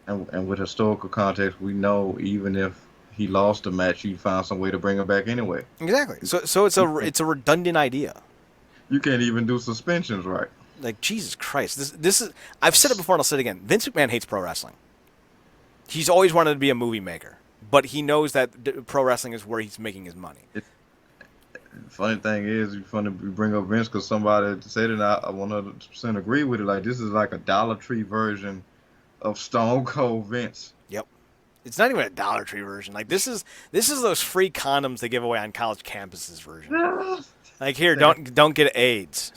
And with historical context, we know even if he lost the match, you'd find some way to bring him back anyway. Exactly. So it's a redundant idea. You can't even do suspensions right. Like, Jesus Christ. This is, I've said it before and I'll say it again. Vince McMahon hates pro wrestling. He's always wanted to be a movie maker, but he knows that pro wrestling is where he's making his money. Funny thing is, you bring up Vince, because somebody said it, and I 100% agree with it. Like, this is like a Dollar Tree version of Stone Cold Vince. Yep. It's not even a Dollar Tree version. Like, this is those free condoms they give away on college campuses version. Like, here, don't get AIDS.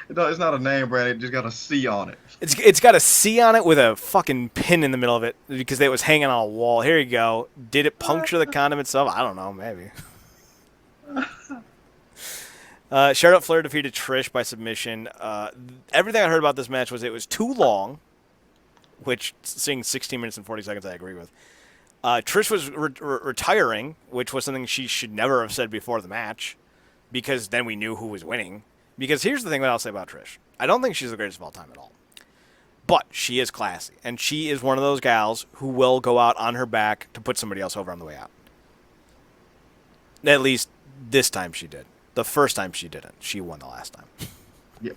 No, it's not a name brand. It just got a C on it. It's got a C on it with a fucking pin in the middle of it because it was hanging on a wall. Here you go. Did it puncture the condom itself? I don't know. Maybe. Charlotte Flair defeated Trish by submission. Everything I heard about this match was it was too long, which, seeing 16 minutes and 40 seconds, I agree with. Trish was retiring, which was something she should never have said before the match, because then we knew who was winning. Because here's the thing that I'll say about Trish. I don't think she's the greatest of all time at all. But she is classy. And she is one of those gals who will go out on her back to put somebody else over on the way out. At least this time she did. The first time she didn't. She won the last time. Yeah.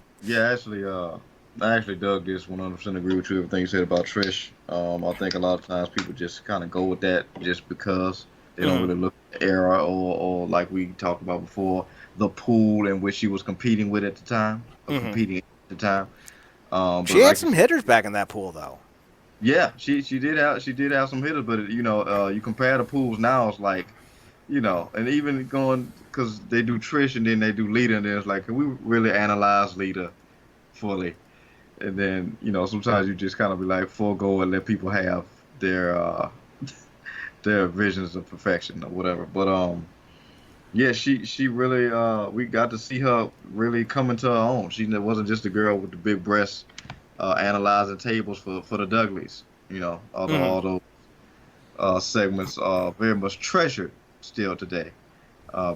Actually, I actually dug this. 100% agree with you, everything you said about Trish. I think a lot of times people just kind of go with that just because they don't really look at the era or like we talked about before, the pool in which she was competing with at the time. But She had like you some said, hitters back in that pool, though. yeah, she did have some hitters, but you compare the pools now, it's like, and even going because they do Trish and then they do Lita, and then it's like, can we really analyze Lita fully? And then sometimes you just kind of be like, forego and let people have their uh their visions of perfection or whatever. But yeah, she really we got to see her really come into her own. She wasn't just a girl with the big breasts analyzing tables for the Dudleys. Although Hmm. all those segments are very much treasured still today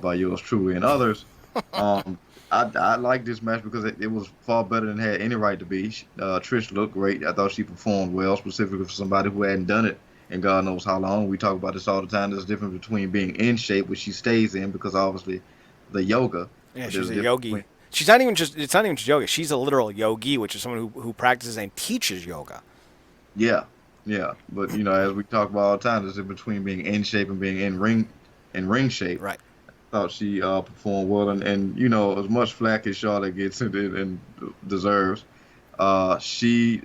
by yours truly and others. Um, I like this match because it was far better than it had any right to be. Trish looked great. I thought she performed well, specifically for somebody who hadn't done it in God knows how long. We talk about this all the time. There's a difference between being in shape, which she stays in because obviously the yoga, Yeah, but she's there's a a difference between yogi. She's not even just. It's not even just yoga. She's a literal yogi, which is someone who practices and teaches yoga. yeah, yeah. But as we talk about all the time, there's a difference between being in shape and being in ring shape. Right. Thought she performed well, and as much flack as Charlotte gets and deserves, she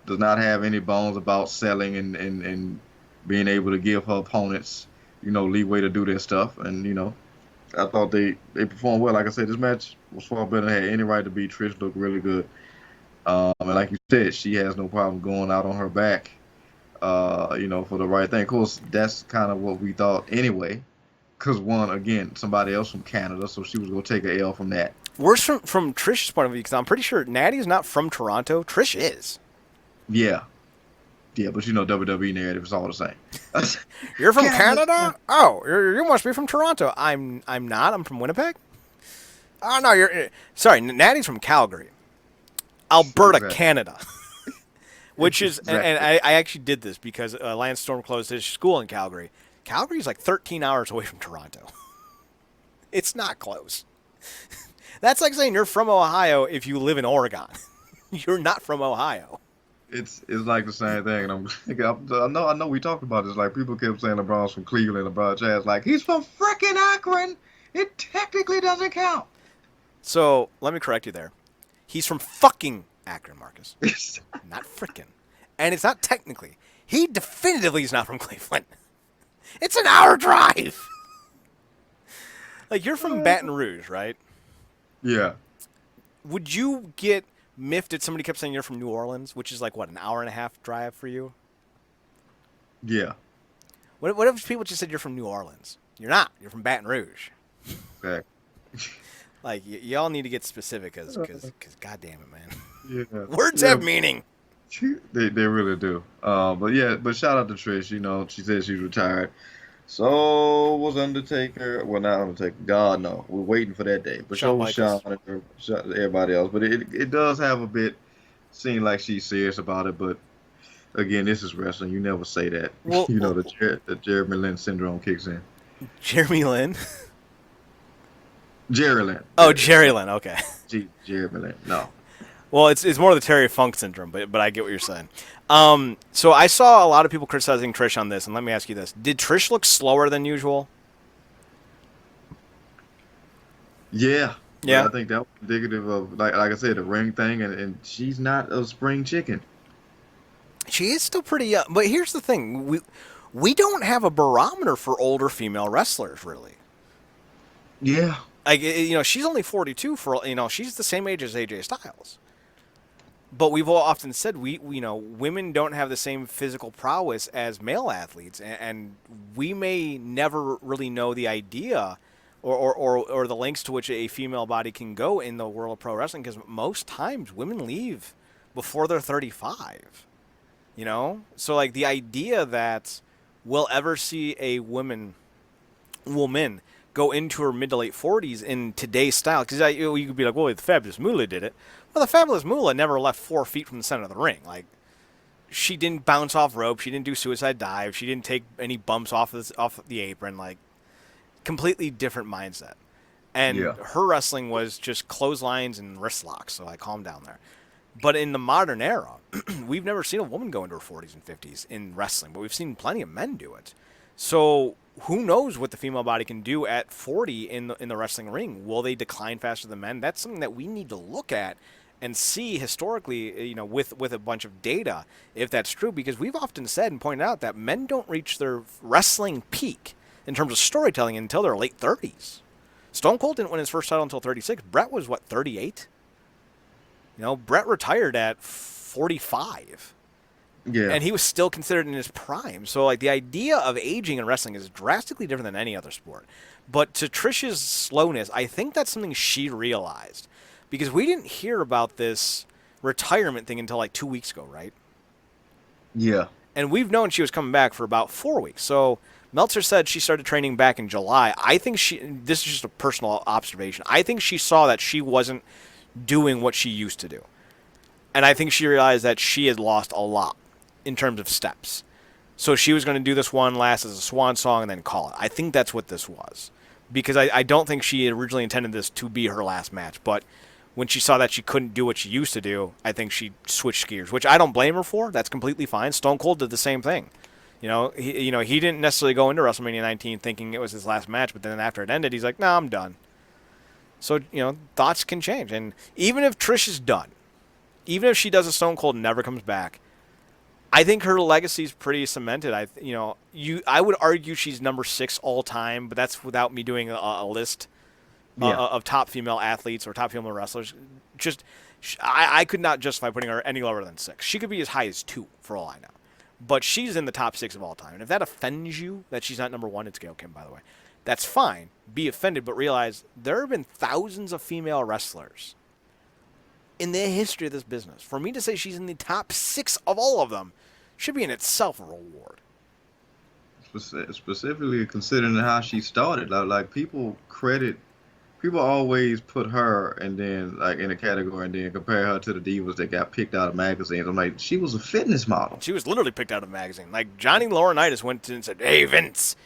does not have any bones about selling and being able to give her opponents leeway to do their stuff, and I thought they performed well. Like I said, this match was far better than it had any right to be. Trish looked really good, and like you said, she has no problem going out on her back, for the right thing. Of course, that's kind of what we thought anyway. Because one, again, somebody else from Canada, so she was gonna take a L from that. Worse from Trish's point of view, because I'm pretty sure Natty is not from Toronto. Trish is. Yeah, yeah, but WWE narrative is all the same. You're from Canada's Canada? Oh, you must be from Toronto. I'm not. I'm from Winnipeg. Oh no, you're sorry. Natty's from Calgary, Alberta, exactly, Canada. Which is, and exactly. I actually did this because Lance Storm closed his school in Calgary. Calgary's like 13 hours away from Toronto. It's not close. That's like saying you're from Ohio if you live in Oregon. You're not from Ohio. It's like the same thing, and I know we talked about this. Like people kept saying LeBron's from Cleveland, LeBron James, like he's from frickin' Akron. It technically doesn't count. So let me correct you there. He's from fucking Akron, Marcus. Not frickin'. And it's not technically. He definitively is not from Cleveland. It's an hour drive. Like you're from Baton Rouge, right? Yeah, Would you get miffed if somebody kept saying you're from New Orleans, which is like what, an hour and a half drive for you? yeah, What if people just said you're from New Orleans? You're not. You're from Baton Rouge. okay. Like y'all need to get specific, cause God damn it, man. Yeah, Words yeah. have meaning. They really do. But yeah, but shout out to Trish. She said she's retired. So was Undertaker. Well, not Undertaker. God no, we're waiting for that day. But so Shawn was Shawn Michaels. and everybody else. But it does have a bit seem like she's serious about it. But again, this is wrestling. You never say that. Well, The Jeremy Lin syndrome kicks in. Jeremy Lin. Jerry Lynn. Oh, Jerry Lynn. Okay. Jeremy Lin. No. Well, it's more the Terry Funk syndrome, but I get what you're saying. So I saw a lot of people criticizing Trish on this, and let me ask you this: did Trish look slower than usual? Yeah. But Yeah. I think that was indicative of like I said, the ring thing, and she's not a spring chicken. She is still pretty young, but here's the thing: we don't have a barometer for older female wrestlers, really. Yeah. Like she's only 42 for she's the same age as AJ Styles. But we've all often said women don't have the same physical prowess as male athletes, and we may never really know the idea or the lengths to which a female body can go in the world of pro wrestling, because most times women leave before they're 35. So like the idea that we'll ever see a woman go into her mid to late 40s in today's style, because you could be like, well, the Fabulous Moolah did it. Well, the Fabulous Moolah never left 4 feet from the center of the ring. Like, she didn't bounce off rope, she didn't do suicide dive, she didn't take any bumps off the apron. Like, completely different mindset. And Yeah. her wrestling was just clotheslines and wrist locks. So like, calm down there. But in the modern era, we've never seen a woman go into her 40s and 50s in wrestling, but we've seen plenty of men do it. So who knows what the female body can do at 40 in the wrestling ring? Will they decline faster than men? That's something that we need to look at and see historically, with a bunch of data, if that's true. Because we've often said and pointed out that men don't reach their wrestling peak in terms of storytelling until their late 30s. Stone Cold didn't win his first title until 36. Brett was, 38? Brett retired at 45. Yeah. And he was still considered in his prime. So, the idea of aging in wrestling is drastically different than any other sport. But to Trish's slowness, I think that's something she realized. Because we didn't hear about this retirement thing until, 2 weeks ago, right? Yeah. And we've known she was coming back for about 4 weeks. So, Meltzer said she started training back in July. I think this is just a personal observation, I think she saw that she wasn't doing what she used to do. And I think she realized that she had lost a lot in terms of steps. So she was going to do this one last as a swan song and then call it. I think that's what this was. Because I don't think she originally intended this to be her last match. But when she saw that she couldn't do what she used to do, I think she switched gears, which I don't blame her for. That's completely fine. Stone Cold did the same thing. He didn't necessarily go into WrestleMania 19 thinking it was his last match, but then after it ended, he's like, "No, I'm done." So, thoughts can change. And even if Trish is done, even if she does a Stone Cold and never comes back, I think her legacy is pretty cemented. I would argue she's number 6 all time, but that's without me doing a list of top female athletes or top female wrestlers. I could not justify putting her any lower than 6. She could be as high as 2 for all I know. But she's in the top 6 of all time. And if that offends you that she's not number 1, it's Gail Kim, by the way, that's fine. Be offended, but realize there have been thousands of female wrestlers in the history of this business. For me to say she's in the top 6 of all of them should be in itself a reward. Specifically considering how she started, people always put her and then in a category and then compare her to the divas that got picked out of magazines. I'm like, she was a fitness model. She was literally picked out of a magazine. Johnny Laurinaitis went to and said, "Hey Vince,"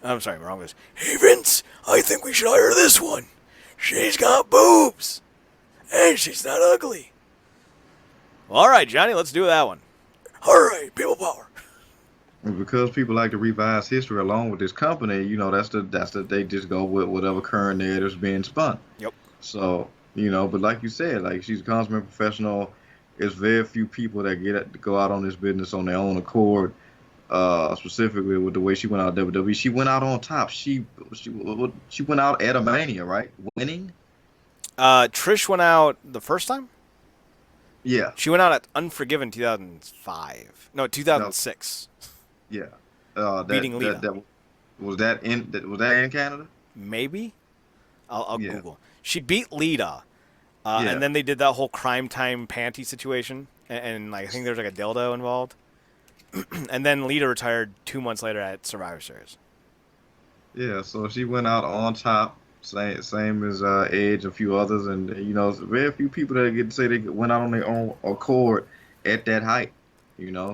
I'm sorry, wrong this. "Hey Vince, I think we should hire this one. She's got boobs, and she's not ugly." Well, all right, Johnny, let's do that one. All right, people power. Because people like to revise history along with this company, they just go with whatever current narrative's being spun. Yep. So, but like you said, she's a consummate professional. There's very few people that go out on this business on their own accord. Specifically with the way she went out of WWE, she went out on top. She went out at a Mania, right? Winning. Trish went out the first time. Yeah. She went out at Unforgiven 2005. No, 2006. Yeah. Beating Lita. Was that in Canada? Maybe. I'll Yeah. Google. She beat Lita. Yeah. And then they did that whole crime time panty situation. And I think there's a dildo involved. And then Lita retired 2 months later at Survivor Series. Yeah, so she went out on top, same as Edge and a few others, and very few people that get to say they went out on their own accord at that height.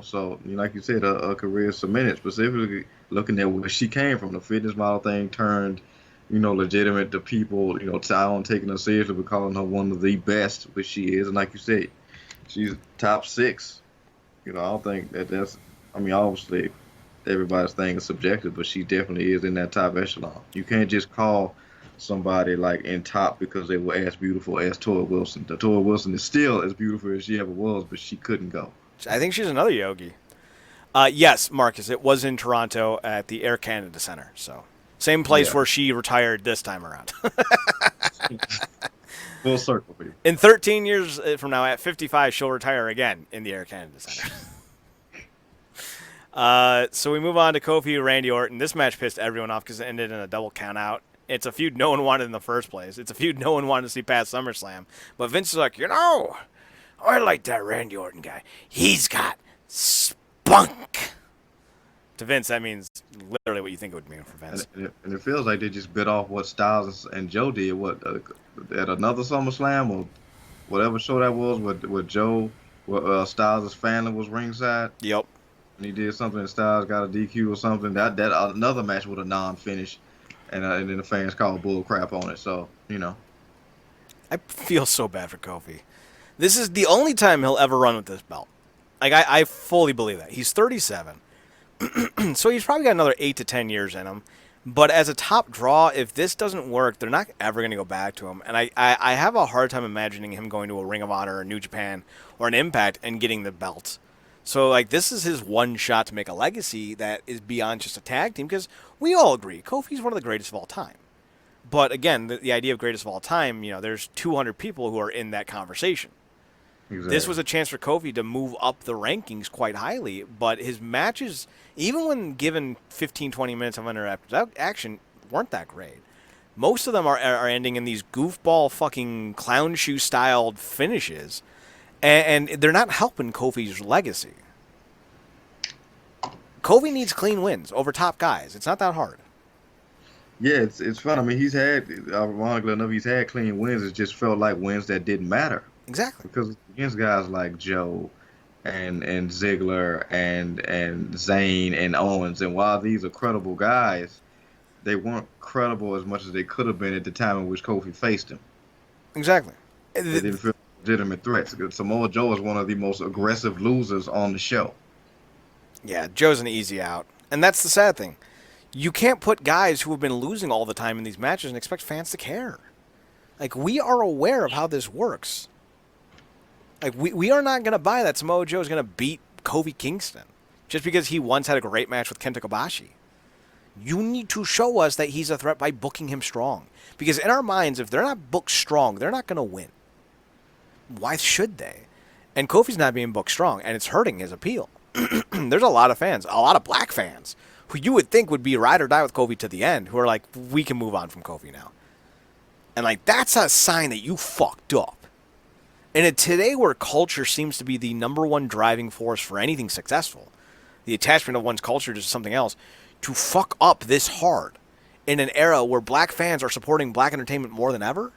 So like you said, a career cemented. Specifically looking at where she came from, the fitness model thing turned, legitimate to people, taking her seriously, but calling her one of the best, which she is, and like you said, she's top 6. I don't think that's. Obviously, everybody's thing is subjective, but she definitely is in that top echelon. You can't just call somebody in top because they were as beautiful as Tori Wilson. The Tori Wilson is still as beautiful as she ever was, but she couldn't go. I think she's another Yogi. Yes, Marcus, it was in Toronto at the Air Canada Centre. So same place where she retired this time around. Full circle for you. In 13 years from now, at 55, she'll retire again in the Air Canada Centre. So we move on to Kofi Randy Orton. This match pissed everyone off because it ended in a double countout. It's a feud no one wanted in the first place. It's a feud no one wanted to see past SummerSlam. But Vince is like, I like that Randy Orton guy. He's got spunk. To Vince, that means literally what you think it would mean for Vince. And it feels like they just bit off what Styles and Joe did. At another SummerSlam or whatever show that was, with Joe, where Styles' family was ringside. Yep. And he did something, and Styles got a DQ or something. That another match with a non-finish, and then the fans called bull crap on it. So I feel so bad for Kofi. This is the only time he'll ever run with this belt. I fully believe that. He's 37, so he's probably got another 8 to 10 years in him. But as a top draw, if this doesn't work, they're not ever going to go back to him. And I have a hard time imagining him going to a Ring of Honor or New Japan or an Impact and getting the belt. So, like, this is his one shot to make a legacy that is beyond just a tag team, because we all agree Kofi's one of the greatest of all time. But again, the idea of greatest of all time, there's 200 people who are in that conversation. Exactly. This was a chance for Kofi to move up the rankings quite highly, but his matches, even when given 15, 20 minutes of uninterrupted action, weren't that great. Most of them are ending in these goofball fucking clown shoe styled finishes, and they're not helping Kofi's legacy. Kofi needs clean wins over top guys. It's not that hard. Yeah, it's fun. I mean, he's had, ironically enough, he's had clean wins. It just felt like wins that didn't matter. Exactly. Because against guys like Joe and Ziggler and Zayn and Owens, and while these are credible guys, they weren't credible as much as they could have been at the time in which Kofi faced them. Exactly. They didn't feel legitimate threats. Samoa Joe is one of the most aggressive losers on the show. Yeah, Joe's an easy out. And that's the sad thing. You can't put guys who have been losing all the time in these matches and expect fans to care. Like, we are aware of how this works. Like, we are not going to buy that Samoa Joe is going to beat Kofi Kingston just because he once had a great match with Kenta Kobashi. You need to show us that he's a threat by booking him strong. Because in our minds, if they're not booked strong, they're not going to win. Why should they? And Kofi's not being booked strong, and it's hurting his appeal. There's a lot of fans, a lot of black fans, who you would think would be ride or die with Kofi to the end, who are like, we can move on from Kofi now. And, like, that's a sign that you fucked up. And today where culture seems to be the number one driving force for anything successful, the attachment of one's culture to something else, to fuck up this hard in an era where black fans are supporting black entertainment more than ever,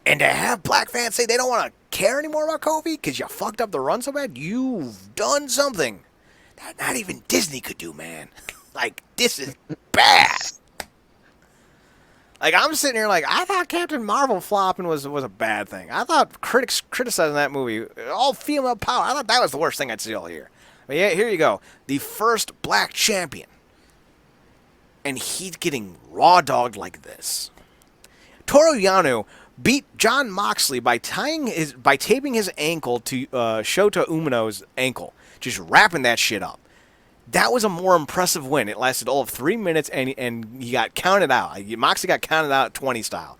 and to have black fans say they don't want to care anymore about Kofi because you fucked up the run so bad, you've done something that not even Disney could do, man. Like, this is bad. Like, I'm sitting here like, I thought Captain Marvel flopping was a bad thing. I thought critics criticizing that movie, all female power, I thought that was the worst thing I'd see all year. But yeah, here you go. The first black champion. And he's getting raw dogged like this. Toru Yano beat Jon Moxley by taping his ankle to Shota Umino's ankle. Just wrapping that shit up. That was a more impressive win. It lasted all of 3 minutes, and he got counted out. Moxley got counted out 20 style.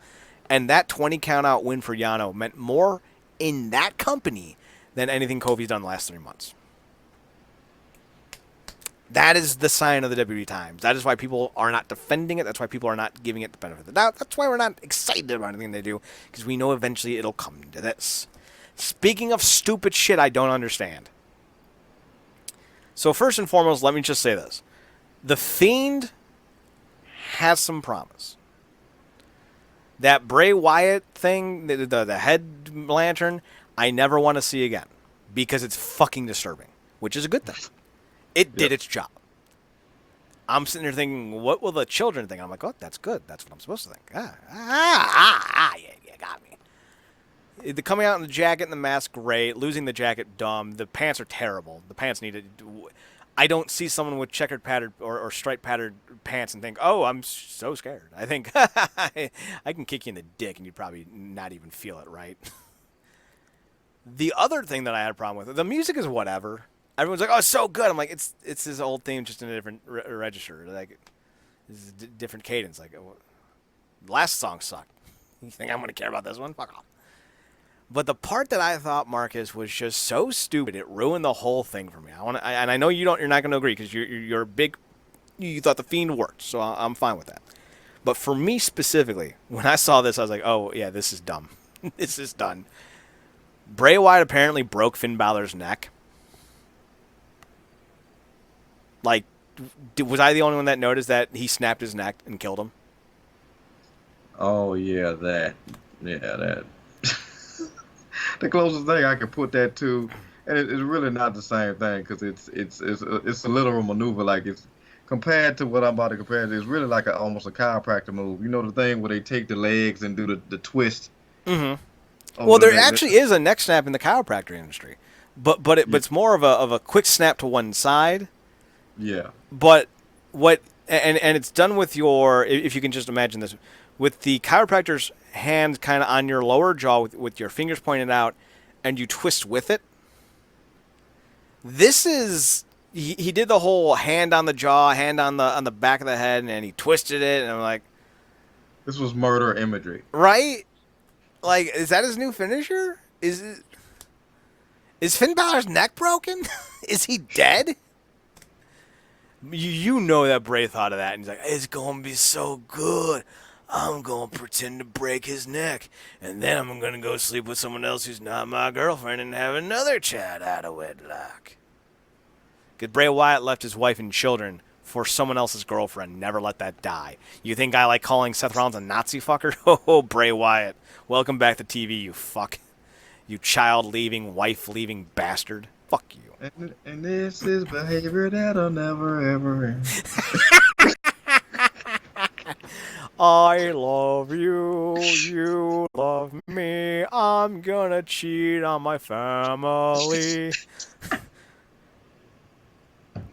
And that 20 count-out win for Yano meant more in that company than anything Kofi's done the last 3 months. That is the sign of the WWE times. That is why people are not defending it. That's why people are not giving it the benefit of the doubt. That's why we're not excited about anything they do, because we know eventually it'll come to this. Speaking of stupid shit I don't understand. So first and foremost, let me just say this. The Fiend has some promise. That Bray Wyatt thing, the head lantern, I never want to see again. Because it's fucking disturbing. Which is a good thing. It did its job. I'm sitting here thinking, what will the children think? I'm like, oh, that's good. That's what I'm supposed to think. Yeah, got me. The coming out in the jacket and the mask, great. Losing the jacket, dumb. The pants are terrible. The pants need to... I don't see someone with checkered patterned or striped patterned pants and think, oh, I'm so scared. I think I can kick you in the dick and you'd probably not even feel it, right? The other thing that I had a problem with, the music is whatever. Everyone's like, oh, it's so good. I'm like, it's his old theme, just in a different register. Like, it's a different cadence. Like, the last song sucked. You think I'm going to care about this one? Fuck off. But the part that I thought, Marcus, was just so stupid, it ruined the whole thing for me. And I know you're not going to agree because you're a big. You thought the Fiend worked, so I'm fine with that. But for me specifically, when I saw this, I was like, oh yeah, this is dumb. This is done. Bray Wyatt apparently broke Finn Balor's neck. Like, was I the only one that noticed that he snapped his neck and killed him? Oh yeah, that. The closest thing I could put that to, and it's really not the same thing because it's a literal maneuver. Like, it's compared to what I'm about to compare to, it's really like almost a chiropractor move. You know, the thing where they take the legs and do the twist. Mm-hmm. Well, there actually is a neck snap in the chiropractor industry, but it's more of a quick snap to one side. Yeah. But what and it's done with your, if you can just imagine this, with the chiropractor's hand kind of on your lower jaw with your fingers pointed out, and you twist with it. This is he did the whole hand on the jaw, hand on the back of the head, and he twisted it, and I'm like, This was murder imagery. right? Like, is that his new finisher? Is Finn Balor's neck broken? Is he dead? You know that Bray thought of that, and he's like, it's gonna be so good. I'm gonna pretend to break his neck, and then I'm gonna go sleep with someone else who's not my girlfriend and have another child out of wedlock. Because Bray Wyatt left his wife and children for someone else's girlfriend. Never let that die. You think I like calling Seth Rollins a Nazi fucker? Oh, Bray Wyatt. Welcome back to TV, you fuck. You child-leaving, wife-leaving bastard. Fuck you. And this is behavior that'll never ever end. I love you, you love me, I'm gonna cheat on my family.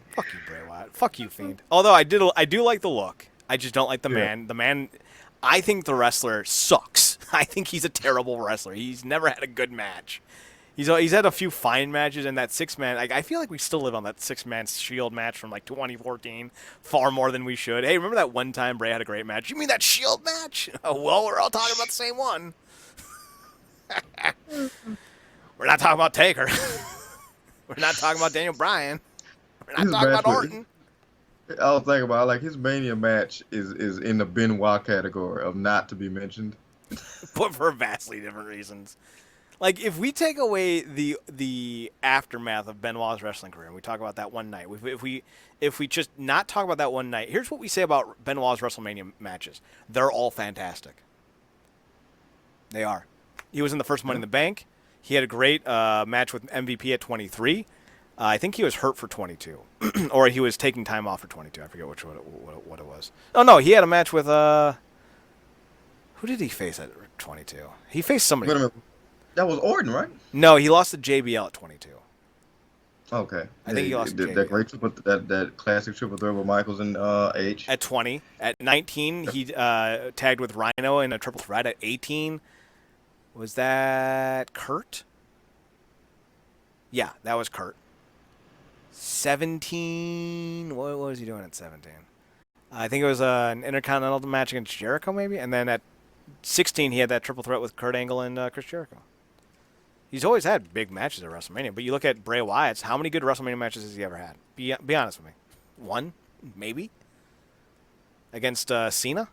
Fuck you, Bray Wyatt. Fuck you, Fiend. Although I do like the look. I just don't like the man. The man, I think the wrestler sucks. I think he's a terrible wrestler. He's never had a good match. He's had a few fine matches, and that 6-man. I feel like we still live on that 6-man Shield match from like 2014 far more than we should. Hey, remember that one time Bray had a great match? You mean that Shield match? Oh, well, we're all talking about the same one. We're not talking about Taker. We're not talking about Daniel Bryan. We're not talking about Orton. I was thinking about like his Mania match is in the Benoit category of not to be mentioned, but for vastly different reasons. Like, if we take away the aftermath of Benoit's wrestling career and we talk about that one night, if we just not talk about that one night, here's what we say about Benoit's WrestleMania matches. They're all fantastic. They are. He was in the first Money in the Bank. He had a great match with MVP at 23. I think he was hurt for 22. Or he was taking time off for 22. I forget what it was. Oh, no, he had a match with... who did he face at 22? He faced somebody... Wait a minute. That was Orton, right? No, he lost to JBL at 22. Okay. I think he lost to JBL. That great that classic triple threat with Michaels and H. At 20. At 19, he tagged with Rhino in a triple threat. At 18, was that Kurt? Yeah, that was Kurt. 17, what was he doing at 17? I think it was an Intercontinental match against Jericho, maybe? And then at 16, he had that triple threat with Kurt Angle and Chris Jericho. He's always had big matches at WrestleMania, but you look at Bray Wyatt's, how many good WrestleMania matches has he ever had? Be honest with me. One? Maybe? Against Cena?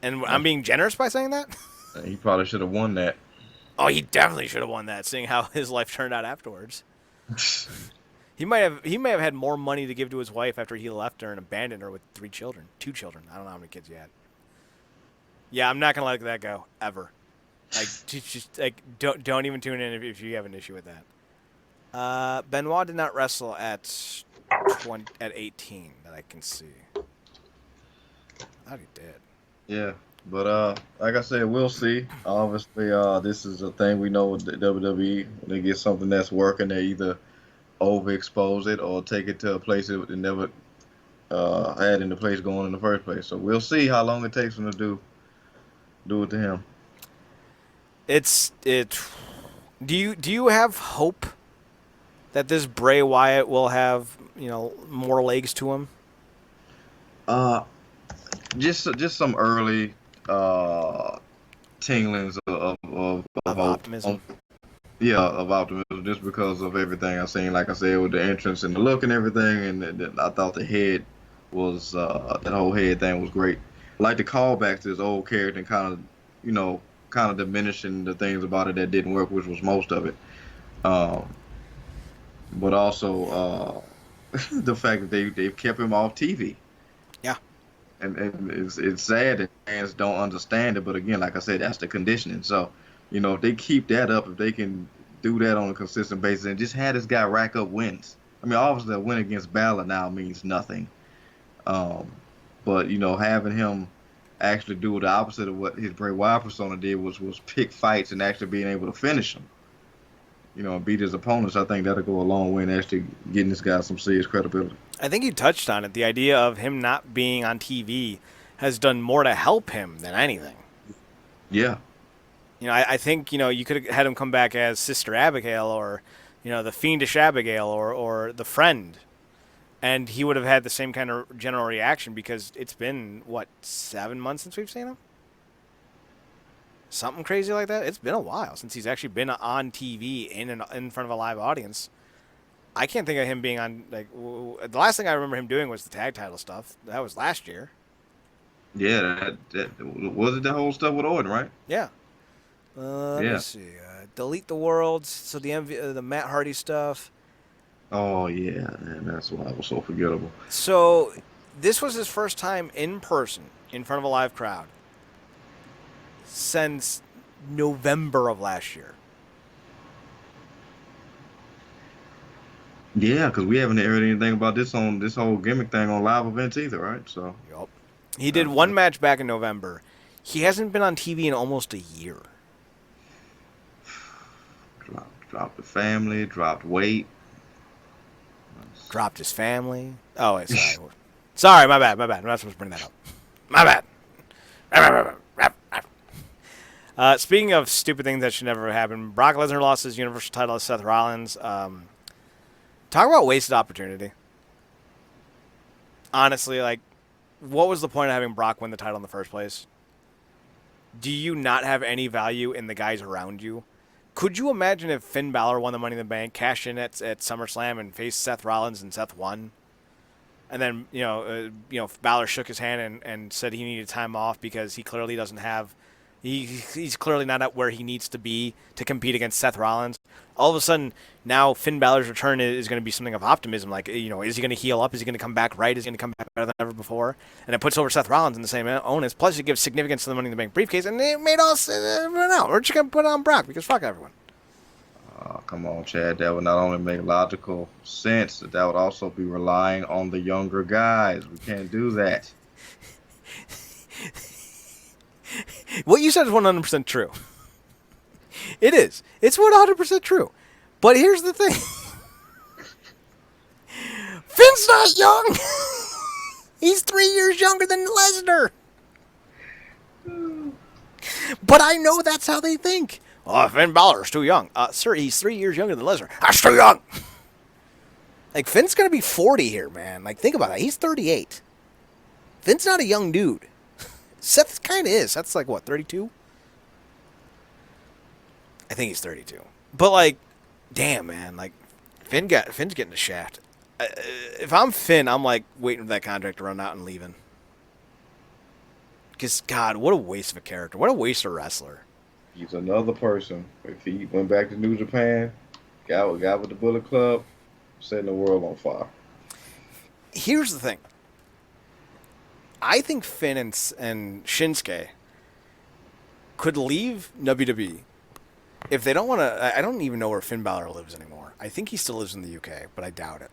And I'm being generous by saying that? He probably should have won that. Oh, he definitely should have won that, seeing how his life turned out afterwards. He might have had more money to give to his wife after he left her and abandoned her with 2 children. I don't know how many kids he had. Yeah, I'm not gonna let that go ever. Like, just like don't even tune in if you have an issue with that. Benoit did not wrestle at 18 that I can see. I thought he did. Yeah, but like I said, we'll see. Obviously, this is a thing we know with the WWE. When they get something that's working, they either overexpose it or take it to a place it never had in the place going in the first place. So we'll see how long it takes them to do it to him. Do you have hope that this Bray Wyatt will have, more legs to him? Just some early tinglings of optimism. Of optimism, just because of everything I've seen. Like I said, with the entrance and the look and everything, and I thought the head was that whole head thing was great. I like the callback to his old character and kind of diminishing the things about it that didn't work, which was most of it. But also the fact that they've kept him off TV. Yeah. And it's sad that fans don't understand it, but again, like I said, that's the conditioning. So, if they keep that up, if they can do that on a consistent basis and just have this guy rack up wins. I mean, obviously a win against Balor now means nothing. But, having him actually do the opposite of what his Bray Wyatt persona did was pick fights and actually being able to finish them. beat his opponents, I think that'll go a long way in actually getting this guy some serious credibility. I think you touched on it. The idea of him not being on TV has done more to help him than anything. Yeah. I think, you could have had him come back as Sister Abigail or, the Fiendish Abigail or the Friend. And he would have had the same kind of general reaction because it's been, 7 months since we've seen him? Something crazy like that? It's been a while since he's actually been on TV in front of a live audience. I can't think of him being on, the last thing I remember him doing was the tag title stuff. That was last year. Yeah, that was it the whole stuff with Orton, right? Yeah. Let me see. Delete the Worlds. So the Matt Hardy stuff. Oh, yeah, man, that's why it was so forgettable. So this was his first time in person in front of a live crowd since November of last year. Yeah, because we haven't heard anything about this whole gimmick thing on live events either, right? So. Yep. He did one match back in November. He hasn't been on TV in almost a year. Dropped the family, dropped weight. Dropped his family. Oh, wait, sorry. Sorry, my bad. I'm not supposed to bring that up. My bad. Speaking of stupid things that should never happen, Brock Lesnar lost his Universal title to Seth Rollins. Talk about wasted opportunity. Honestly, what was the point of having Brock win the title in the first place? Do you not have any value in the guys around you? Could you imagine if Finn Balor won the Money in the Bank, cashed in at SummerSlam, and faced Seth Rollins, and Seth won? And then, Balor shook his hand and said he needed time off because he clearly doesn't have... He's clearly not at where he needs to be to compete against Seth Rollins. All of a sudden, now Finn Balor's return is going to be something of optimism. Is he going to heal up? Is he going to come back right? Is he going to come back better than ever before? And it puts over Seth Rollins in the same onus. Plus, it gives significance to the Money in the Bank briefcase. And it made us, we're just going to put it on Brock because fuck everyone. Oh, come on, Chad. That would not only make logical sense, that would also be relying on the younger guys. We can't do that. What you said is 100% true. It is. It's 100% true. But here's the thing. Finn's not young. He's 3 years younger than Lesnar. But I know that's how they think. Oh, Finn Balor's too young. Sir, he's 3 years younger than Lesnar. That's too young. Finn's going to be 40 here, man. Think about that. He's 38. Finn's not a young dude. Seth kind of is. Seth's 32? I think he's 32. But, damn, man. Finn's getting the shaft. If I'm Finn, I'm, waiting for that contract to run out and leaving. Because, God, what a waste of a character. What a waste of a wrestler. He's another person. If he went back to New Japan, got with the Bullet Club, setting the world on fire. Here's the thing. I think Finn and Shinsuke could leave WWE if they don't want to. I don't even know where Finn Balor lives anymore. I think he still lives in the UK, but I doubt it.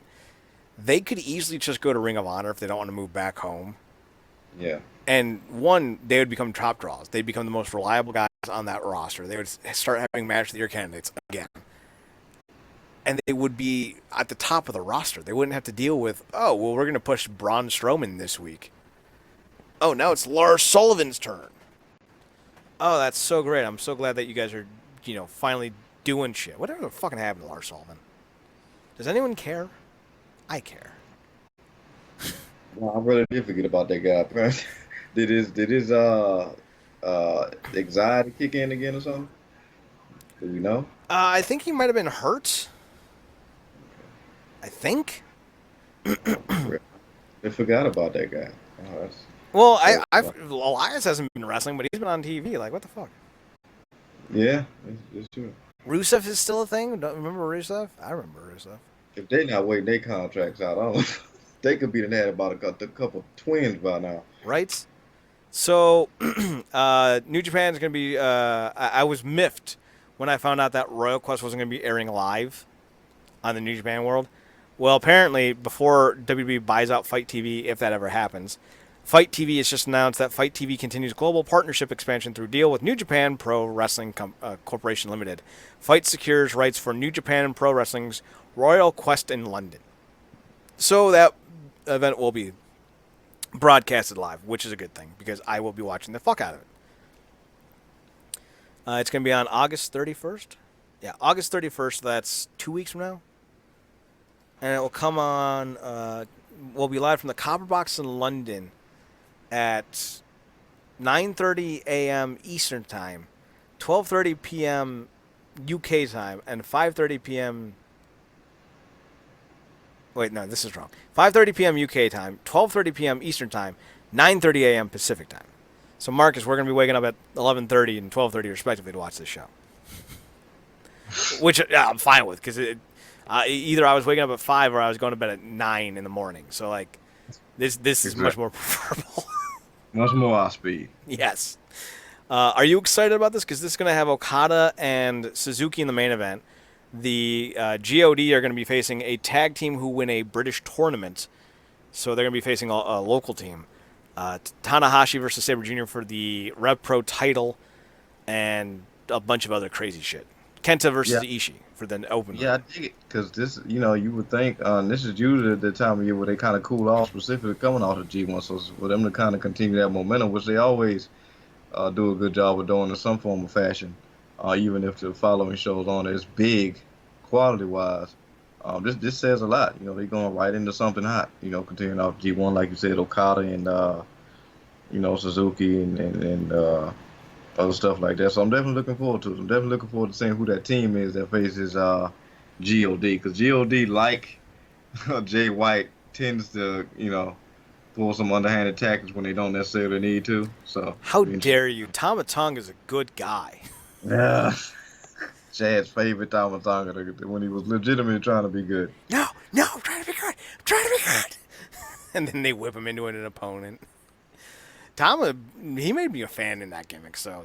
They could easily just go to Ring of Honor if they don't want to move back home. Yeah. And they would become top draws. They'd become the most reliable guys on that roster. They would start having matches with your candidates again. And they would be at the top of the roster. They wouldn't have to deal with, we're going to push Braun Strowman this week. Oh, now it's Lars Sullivan's turn. Oh, that's so great. I'm so glad that you guys are, finally doing shit. Whatever the fucking happened to Lars Sullivan? Does anyone care? I care. Well, I really did forget about that guy. Did his anxiety kick in again or something? Do we know? I think he might have been hurt. I think. I forgot about that guy. Oh, well, Elias hasn't been wrestling, but he's been on TV. What the fuck? Yeah, it's true. Rusev is still a thing? Don't remember Rusev? I remember Rusev. If they're not waiting their contracts out, I don't know. They could be had about a couple twins by now. Right? So, New Japan is going to be... I was miffed when I found out that Royal Quest wasn't going to be airing live on the New Japan World. Well, apparently, before WWE buys out Fight TV, if that ever happens, Fight TV has just announced that Fight TV continues global partnership expansion through deal with New Japan Pro Wrestling Corporation Limited. Fight secures rights for New Japan Pro Wrestling's Royal Quest in London. So that event will be broadcasted live, which is a good thing because I will be watching the fuck out of it. It's going to be on August 31st. Yeah, August 31st. That's 2 weeks from now. And it will come on, we'll be live from the Copper Box in London at 9:30 a.m. Eastern Time, 12:30 p.m. UK time, and 5:30 p.m. Wait, no, this is wrong. 5:30 p.m. UK time, 12:30 p.m. Eastern Time, 9:30 a.m. Pacific Time. So, Marcus, we're going to be waking up at 11:30 and 12:30 respectively to watch this show. Which I'm fine with, because either I was waking up at 5 or I was going to bed at 9 in the morning. So, like, this is much more preferable. Much more our speed. Yes. Are you excited about this? Because this is going to have Okada and Suzuki in the main event. The GOD are going to be facing a tag team who win a British tournament. So they're going to be facing a local team. Tanahashi versus Sabre Jr. for the Rev Pro title and a bunch of other crazy shit. Kenta versus Ishii for the open. Yeah, I dig it, because this, you would think this is usually the time of year where they kind of cool off, specifically coming off the G1. So for them to kind of continue that momentum, which they always do a good job of doing in some form of fashion, even if the following shows on is big, quality-wise. This says a lot. They're going right into something hot. Continuing off G1, like you said, Okada and Suzuki and other stuff like that. So I'm definitely looking forward to it. I'm definitely looking forward to seeing who that team is that faces GOD. Because GOD, like Jay White, tends to, pull some underhanded tactics when they don't necessarily need to. So how dare you? Tama Tonga is a good guy. Yeah. Chad's favorite Tama Tonga when he was legitimately trying to be good. No, I'm trying to be good. I'm trying to be good. And then they whip him into an opponent. Tama, he made me a fan in that gimmick, so,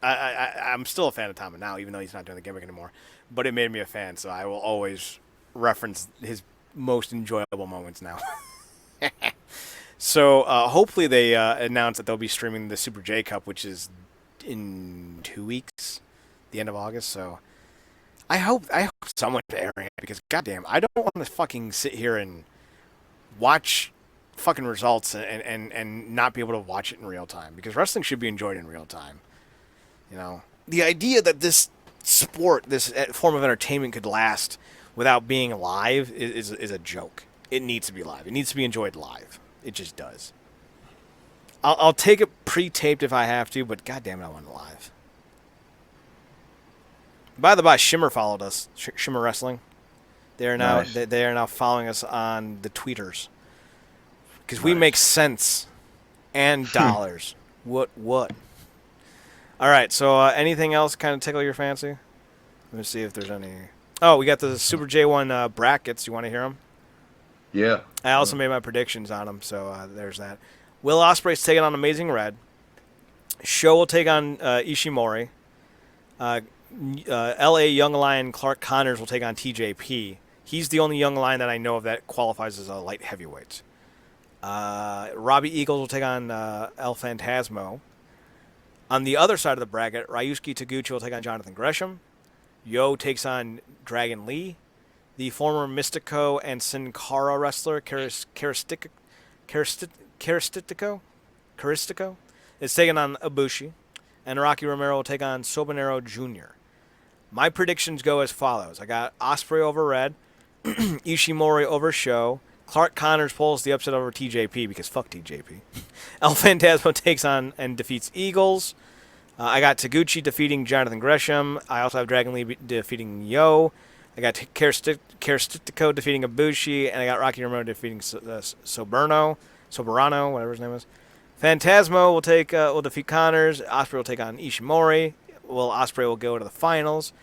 I'm still a fan of Tama now, even though he's not doing the gimmick anymore. But it made me a fan, so I will always reference his most enjoyable moments now. So, hopefully they announce that they'll be streaming the Super J Cup, which is in 2 weeks, the end of August, so I hope someone's airing it, because goddamn, I don't want to fucking sit here and watch fucking results and not be able to watch it in real time, because wrestling should be enjoyed in real time. The idea that this sport, this form of entertainment, could last without being live is a joke. It needs to be live. It needs to be enjoyed live. It just does. I'll take it pre-taped if I have to, but goddamn it, I want it live. By the by, Shimmer followed us. Shimmer Wrestling. They are now Nice. they are now following us on the tweeters. Because we make sense and dollars. What? All right, so anything else kind of tickle your fancy? Let me see if there's any. Oh, we got the Super J1 brackets. You want to hear them? Yeah. I also made my predictions on them, so there's that. Will Ospreay's taking on Amazing Red. Sho will take on Ishimori. L.A. Young Lion Clark Connors will take on TJP. He's the only Young Lion that I know of that qualifies as a light heavyweight. Robbie Eagles will take on El Phantasmo. On the other side of the bracket, Ryusuke Taguchi will take on Jonathan Gresham. Yo takes on Dragon Lee. The former Mystico and Sin Cara wrestler, Caristico, is taking on Ibushi. And Rocky Romero will take on Sobanero Jr. My predictions go as follows. I got Ospreay over Red, Ishimori over Sho. Clark Connors pulls the upset over TJP because fuck TJP. El Phantasmo takes on and defeats Eagles. I got Taguchi defeating Jonathan Gresham. I also have Dragon Lee defeating Yo. I got Caristico defeating Ibushi, and I got Rocky Romero defeating Soberano, whatever his name is. Phantasmo will defeat Connors. Ospreay will take on Ishimori. Ospreay will go to the finals.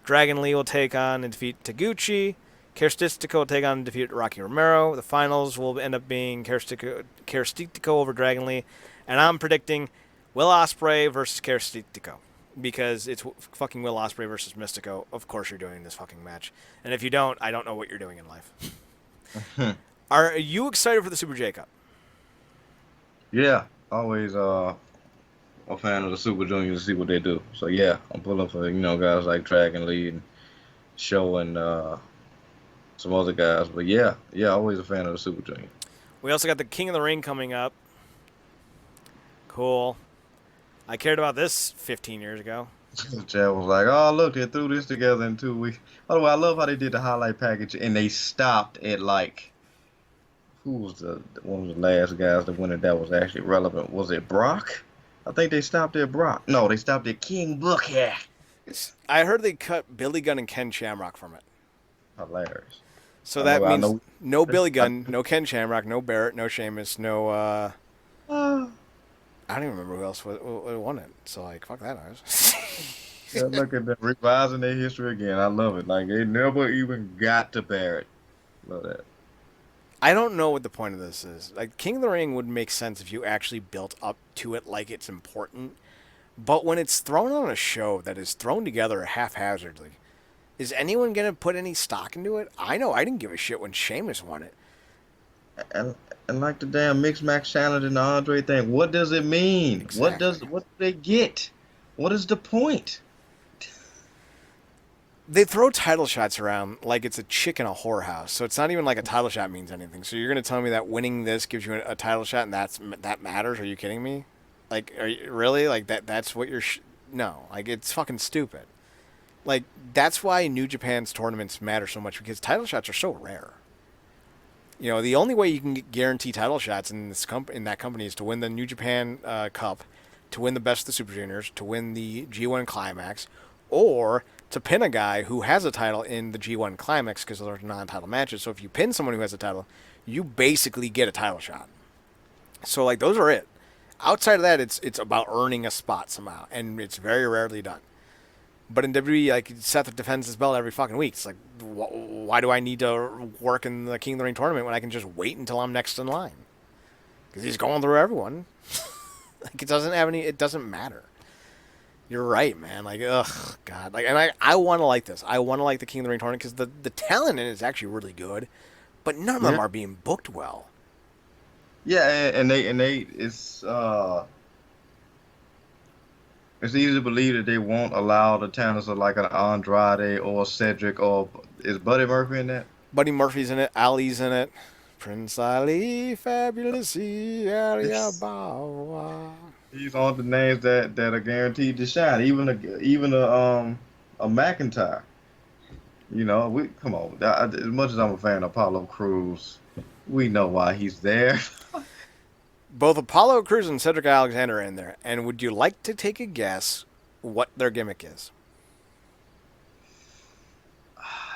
Dragon Lee will take on and defeat Taguchi. Caristico will take on and defeat Rocky Romero. The finals will end up being Caristico over Dragon Lee. And I'm predicting Will Ospreay versus Caristico. Because it's fucking Will Ospreay versus Mystico. Of course you're doing this fucking match. And if you don't, I don't know what you're doing in life. Are you excited for the Super J Cup? Yeah, always a fan of the Super Juniors to see what they do. So yeah, I'm pulling for guys like Track and Lee and Show and some other guys. But yeah, always a fan of the Super Juniors. We also got the King of the Ring coming up. Cool. I cared about this 15 years ago. Chad was like, "Oh look, they threw this together in 2 weeks." By the way, I love how they did the highlight package and they stopped at like who was the one of the last guys that went that was actually relevant? Was it Brock? I think they stopped at Brock. No, they stopped at King Booker. I heard they cut Billy Gunn and Ken Shamrock from it. Hilarious. So I that know. I means know. no Billy Gunn, no Ken Shamrock, no Barrett, no Sheamus, no. I don't even remember who else won it. So like, fuck that noise. Yeah, look at them revising their history again. I love it. Like they never even got to Barrett. Love that. I don't know what the point of this is. Like King of the Ring would make sense if you actually built up to it like it's important. But when it's thrown on a show that is thrown together haphazardly, is anyone gonna put any stock into it? I know I didn't give a shit when Sheamus won it. And and like the damn mixed match challenge and the Andre thing. What does it mean? Exactly. What do they get? What is the point? They throw title shots around like it's a chick in a whorehouse. So it's not even like a title shot means anything. So you're gonna tell me that winning this gives you a title shot and that matters? Are you kidding me? Like, are you really like that? That's what you're. No, like it's fucking stupid. Like that's why New Japan's tournaments matter so much because title shots are so rare. You know, the only way you can guarantee title shots in in that company is to win the New Japan Cup, to win the Best of the Super Juniors, to win the G1 Climax, or to pin a guy who has a title in the G1 Climax because those are non-title matches. So if you pin someone who has a title, you basically get a title shot. So like those are it. Outside of that, it's about earning a spot somehow, and it's very rarely done. But in WWE, like Seth defends his belt every fucking week. It's like, why do I need to work in the King of the Ring tournament when I can just wait until I'm next in line? Because he's going through everyone. Like it doesn't have any. It doesn't matter. You're right, man. Like, ugh, God. Like, and I want to like this. I want to like the King of the Ring tournament because the talent in it is actually really good, but none of them Yeah. are being booked well. Yeah, and they it's easy to believe that they won't allow the talents of like an Andrade or Cedric or is Buddy Murphy in that? Buddy Murphy's in it. Ali's in it. Prince Ali, fabulous, area It's, bow. he's on the names that are guaranteed to shine. Even a McIntyre. We come on. As much as I'm a fan of Apollo Cruz, we know why he's there. Both Apollo Crews and Cedric Alexander are in there. And would you like to take a guess what their gimmick is?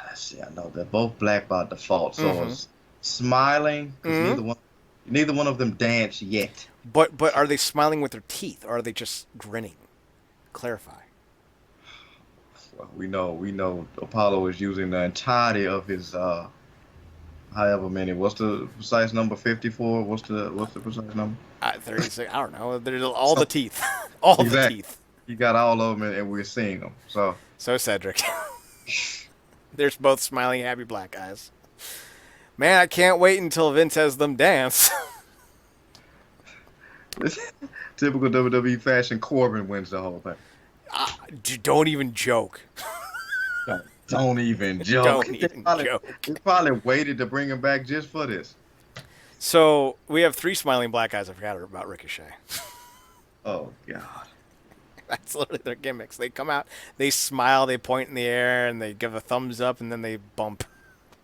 Let's see. I know they're both black by default, so Mm-hmm. it's smiling because Mm-hmm. neither one of them dance yet. But are they smiling with their teeth or are they just grinning? Clarify. Well, we know Apollo is using the entirety of his however many. What's the precise number? 54. What's the precise number? 36. I don't know. There's all the So, teeth. All the exactly. teeth. You got all of them, and we're seeing them. So So Cedric. There's both smiling, happy black guys. Man, I can't wait until Vince has them dance. typical WWE fashion. Corbin wins the whole thing. Don't even joke. Don't even joke. Don't even joke. They probably waited to bring him back just for this. So we have three smiling black guys. I forgot about Ricochet. Oh God. That's literally their gimmicks. They come out, they smile, they point in the air, and they give a thumbs up, and then they bump.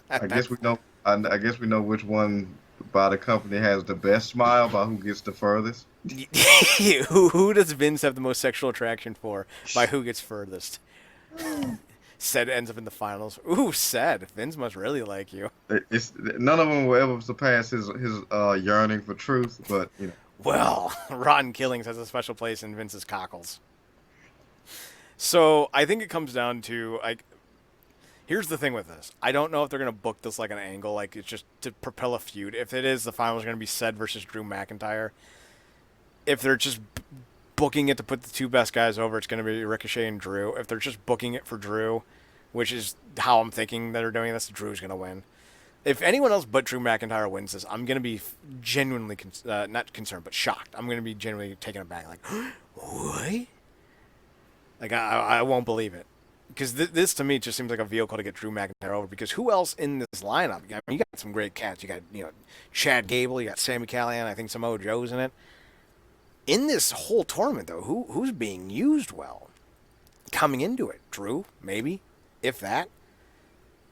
I guess we know. I guess we know which one by the company has the best smile by who gets the furthest. who does Vince have the most sexual attraction for? By who gets furthest? Said ends up in the finals. Ooh, said Vince must really like you. It's none of them will ever surpass his yearning for truth, but Well, Rotten Killings has a special place in Vince's cockles. So I think it comes down to like. Here's the thing with this. I don't know if they're gonna book this like an angle, like it's just to propel a feud. If it is, the finals are gonna be Ced versus Drew McIntyre. If they're just booking it to put the two best guys over, it's gonna be Ricochet and Drew. If they're just booking it for Drew, which is how I'm thinking that they're doing this, Drew's gonna win. If anyone else but Drew McIntyre wins this, I'm gonna be genuinely not concerned, but shocked. I'm gonna be genuinely taken aback. Like, what? Like I won't believe it. Because this to me just seems like a vehicle to get Drew McIntyre over. Because who else in this lineup? I mean, you got some great cats. You got Chad Gable. You got Sami Callihan. I think Samoa Joe's in it. In this whole tournament, though, who's being used well coming into it? Drew, maybe, if that.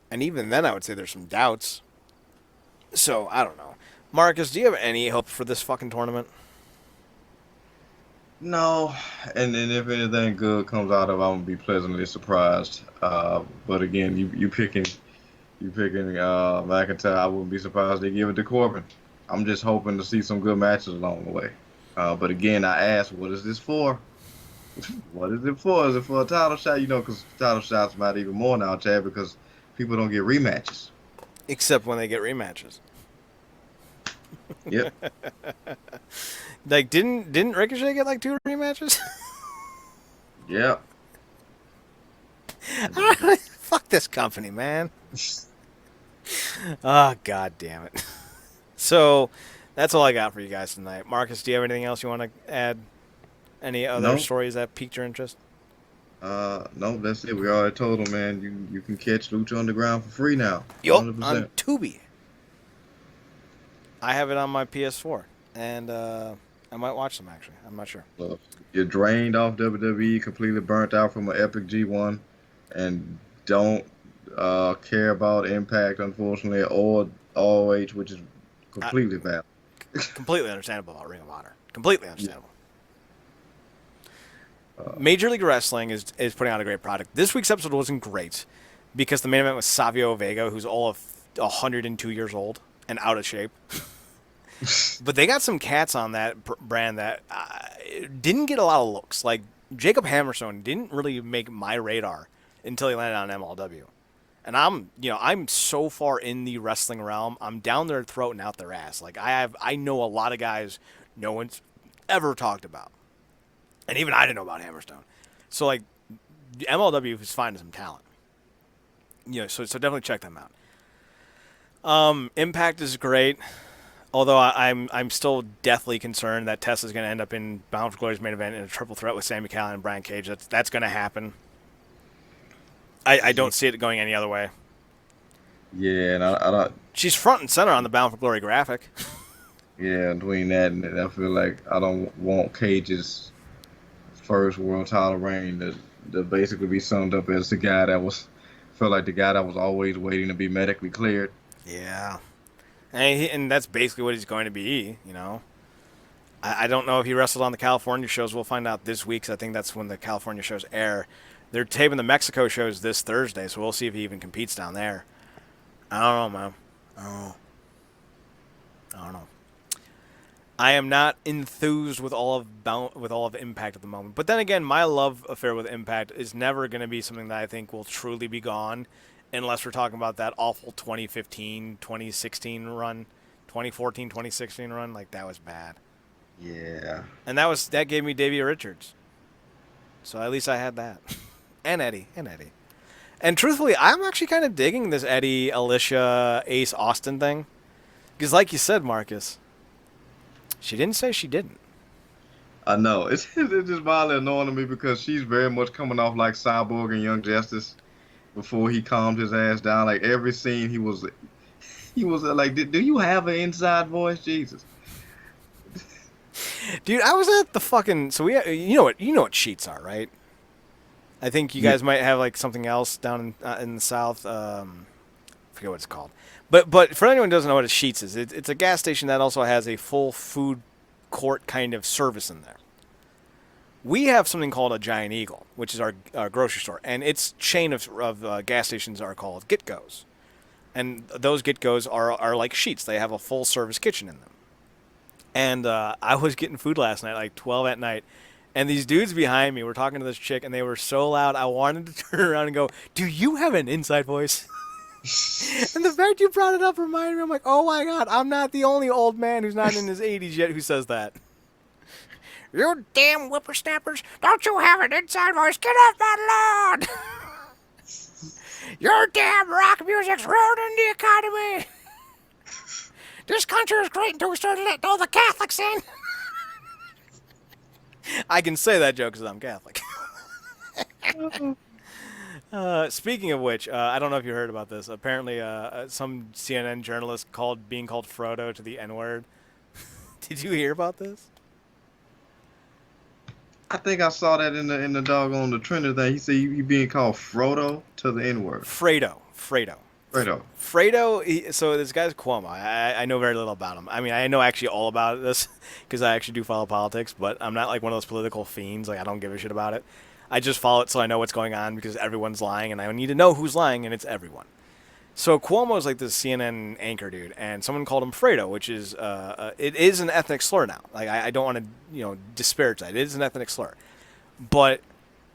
And even then, I would say there's some doubts. So I don't know. Marcus, do you have any hope for this fucking tournament? No, and then if anything good comes out of it, I'm gonna be pleasantly surprised. But again, you picking McIntyre. I wouldn't be surprised they give it to Corbin. I'm just hoping to see some good matches along the way. But again, I ask, what is this for? What is it for? Is it for a title shot? Because title shots matter even more now, Chad, because people don't get rematches. Except when they get rematches. Yep. Like, didn't Ricochet get like 2 rematches? Yep. Fuck this company, man. Oh, god damn it. So, that's all I got for you guys tonight. Marcus, do you have anything else you want to add? Any other No. stories that piqued your interest? No, that's it. We already told them, man. You can catch Lucha Underground for free now. Yup, 100%. on Tubi. I have it on my PS4, and I might watch them, actually. I'm not sure. So, you're drained off WWE, completely burnt out from an epic G1, and don't care about Impact, unfortunately, or ROH, which is completely valid. Completely understandable about Ring of Honor. Completely understandable. Yeah. Major League Wrestling is putting out a great product. This week's episode wasn't great because the main event was Savio Vega, who's all of 102 years old and out of shape. But they got some cats on that brand that didn't get a lot of looks. Like Jacob Hammerstone didn't really make my radar until he landed on MLW. And I'm so far in the wrestling realm. I'm down their throat and out their ass. Like I know a lot of guys no one's ever talked about. And even I didn't know about Hammerstone. So like MLW is finding some talent. So definitely check them out. Impact is great. Although I'm still deathly concerned that Tessa's going to end up in Bound for Glory's main event in a triple threat with Sami Callihan and Brian Cage. That's going to happen. I don't see it going any other way. Yeah, and I don't. She's front and center on the Bound for Glory graphic. Yeah, between that and I feel like I don't want Cage's first world title reign to basically be summed up as the guy that was always waiting to be medically cleared. Yeah. And that's basically what he's going to be, I don't know if he wrestled on the California shows. We'll find out this week, 'cause I think that's when the California shows air. They're taping the Mexico shows this Thursday, so we'll see if he even competes down there. I don't know, man. I don't know. I am not enthused with all of Impact at the moment. But then again, my love affair with Impact is never going to be something that I think will truly be gone unless we're talking about that awful 2015, 2016 run, 2014, 2016 run. Like, that was bad. Yeah. And that gave me Davey Richards. So at least I had that. And Eddie. And truthfully, I'm actually kind of digging this Eddie, Alicia, Ace Austin thing. Because like you said, Marcus, she didn't say she didn't. I know. It's just mildly annoying to me because she's very much coming off like Cyborg and Young Justice before he calmed his ass down. Like every scene he was like, do you have an inside voice? Jesus. Dude, I was at the fucking you know what sheets are, right? I think you guys might have like something else down in the south. I forget what it's called. But for anyone who doesn't know what a Sheetz is, it's a gas station that also has a full food court kind of service in there. We have something called a Giant Eagle, which is our grocery store, and its chain of gas stations are called Get Go's, and those Get Go's are like Sheetz. They have a full service kitchen in them. And I was getting food last night, like 12 at night, and these dudes behind me were talking to this chick, and they were so loud, I wanted to turn around and go, "Do you have an inside voice?" And the fact you brought it up reminded me, I'm like, oh my god, I'm not the only old man who's not in his 80s yet who says that. You damn whippersnappers, don't you have an inside voice? Get off my lawn! Your damn rock music's ruining the economy! This country was great until we started letting all the Catholics in. I can say that joke because I'm Catholic. Speaking of which, I don't know if you heard about this. Apparently, some CNN journalist being called Frodo to the N-word. Did you hear about this? I think I saw that in the doggone the Trinity thing. He said you being called Frodo to the N-word. Fredo. Fredo. So this guy's Cuomo. I know very little about him. I mean, I know actually all about this because I actually do follow politics, but I'm not like one of those political fiends. Like, I don't give a shit about it. I just follow it so I know what's going on because everyone's lying, and I need to know who's lying, and it's everyone. So Cuomo is like this CNN anchor dude, and someone called him Fredo, which is it is an ethnic slur now. Like, I don't want to disparage that. It is an ethnic slur, but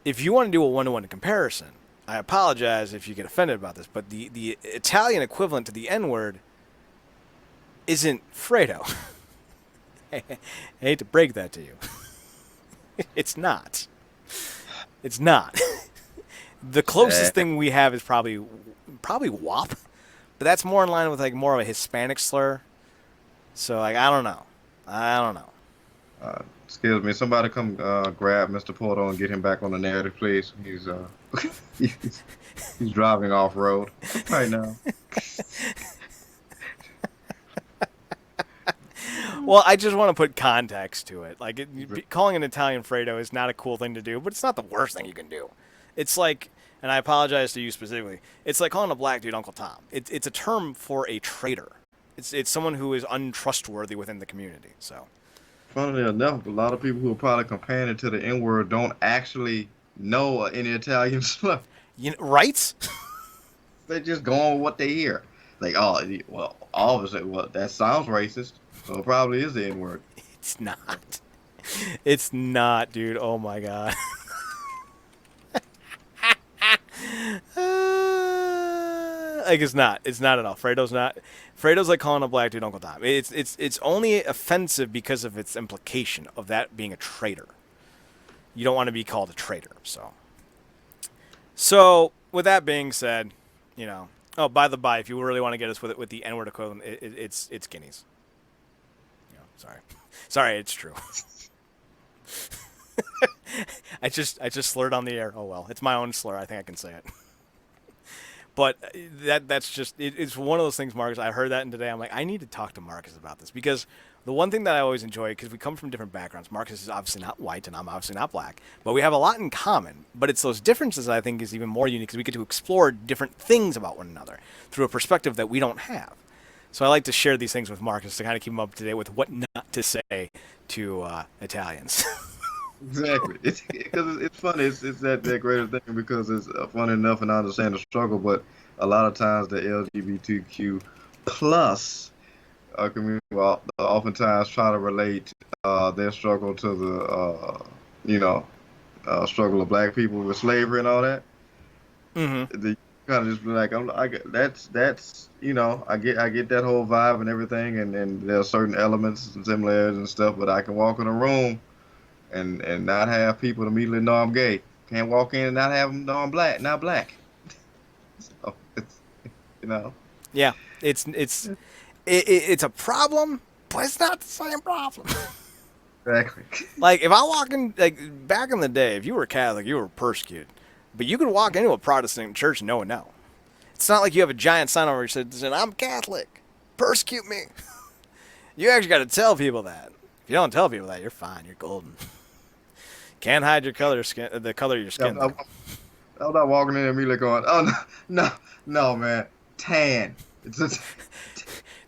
if you want to do a one-to-one comparison, I apologize if you get offended about this, but the Italian equivalent to the N-word isn't Fredo. I hate to break that to you. It's not. It's not. The closest thing we have is probably WAP, but that's more in line with like more of a Hispanic slur. So like I don't know. Excuse me, somebody come grab Mr. Porto and get him back on the narrative, please. He's he's driving off road right now. Well, I just want to put context to it. Like, calling an Italian Fredo is not a cool thing to do, but it's not the worst thing you can do. It's like, and I apologize to you specifically, it's like calling a black dude Uncle Tom. It's a term for a traitor. It's someone who is untrustworthy within the community. So, funnily enough, a lot of people who are probably comparing it to the N-word don't actually know any Italian slur. Right? They just go on with what they hear. Like, oh, well, obviously, well, that sounds racist. So it probably is the N-word. It's not. It's not, dude. Oh my god. Like it's not. It's not at all. Fredo's not. Fredo's like calling a black dude Uncle Tom. It's only offensive because of its implication of that being a traitor. You don't want to be called a traitor. So with that being said, Oh, by the by, if you really want to get us with the N-word equivalent, it's guineas. Sorry, it's true. I just slurred on the air. Oh well, it's my own slur. I think I can say it. But that's just it's one of those things, Marcus. I heard that, and today I'm like, I need to talk to Marcus about this because the one thing that I always enjoy, because we come from different backgrounds. Marcus is obviously not white, and I'm obviously not black, but we have a lot in common. But it's those differences that I think is even more unique because we get to explore different things about one another through a perspective that we don't have. So I like to share these things with Marcus to kind of keep him up to date with what not to say to Italians. Exactly. It's funny. It's that greater thing because it's funny enough, and I understand the struggle, but a lot of times the LGBTQ plus community will oftentimes try to relate their struggle to the struggle of black people with slavery and all that. Mm-hmm. The kind of just be like, that's I get that whole vibe and everything, and there are certain elements and similarities and stuff, but I can walk in a room and not have people immediately know I'm gay. Can't walk in and not have them know I'm not black. So it's. Yeah, it's a problem, but it's not the same problem. Exactly. Like if I walk in, like back in the day, if you were Catholic, you were persecuted, but you could walk into a Protestant church and no one know. It's not like you have a giant sign over your saying, "I'm Catholic, persecute me." You actually got to tell people that. If you don't tell people that, you're fine. You're golden. Can't hide the color of your skin. I'm not walking in and immediately going, "Oh no, man, tan."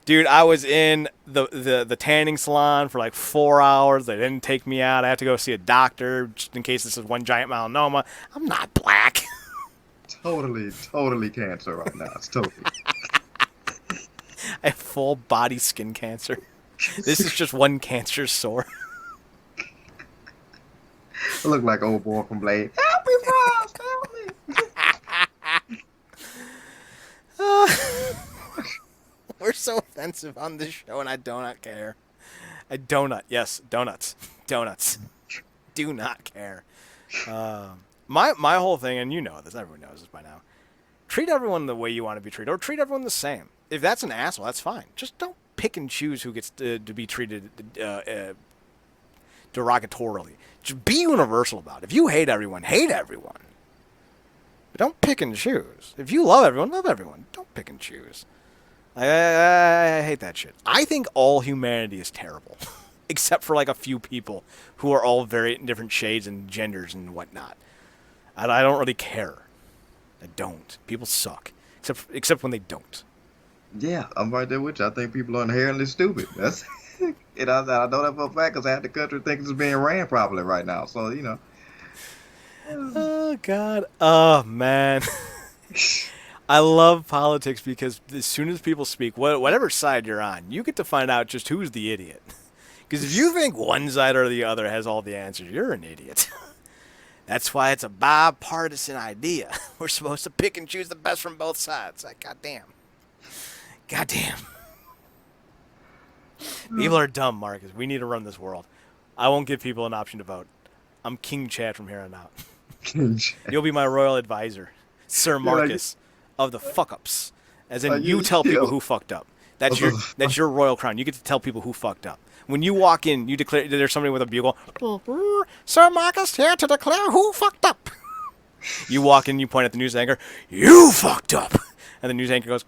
Dude, I was in the tanning salon for like 4 hours. They didn't take me out. I had to go see a doctor just in case this is one giant melanoma. I'm not black. Totally cancer right now. It's totally. I have full body skin cancer. This is just one cancer sore. I look like old boy from Blade. Help me, Frost! Help me! We're so offensive on this show, and I do not care. Yes, donuts. Do not care. My whole thing, and you know this, everyone knows this by now. Treat everyone the way you want to be treated, or treat everyone the same. If that's an asshole, that's fine. Just don't pick and choose who gets to be treated derogatorily. Just be universal about it. If you hate everyone, hate everyone. But don't pick and choose. If you love everyone, love everyone. Don't pick and choose. I hate that shit. I think all humanity is terrible. Except for like a few people who are all very different shades and genders and whatnot. I don't really care. I don't. People suck. Except when they don't. Yeah, I'm right there with you. I think people are inherently stupid. That's I know that for a fact because half the country thinks it's being ran properly right now. So, you know. Oh, God. Oh, man. I love politics because as soon as people speak, whatever side you're on, you get to find out just who's the idiot. Because if you think one side or the other has all the answers, you're an idiot. That's why it's a bipartisan idea. We're supposed to pick and choose the best from both sides. Like, goddamn. Goddamn. People are dumb, Marcus. We need to run this world. I won't give people an option to vote. I'm King Chad from here on out. You'll be my royal advisor, Sir Marcus of the fuck-ups. As in, you tell people who fucked up. That's your royal crown. You get to tell people who fucked up. When you walk in, you declare there's somebody with a bugle. Sir Marcus here to declare who fucked up. You walk in, you point at the news anchor. You fucked up. And the news anchor goes,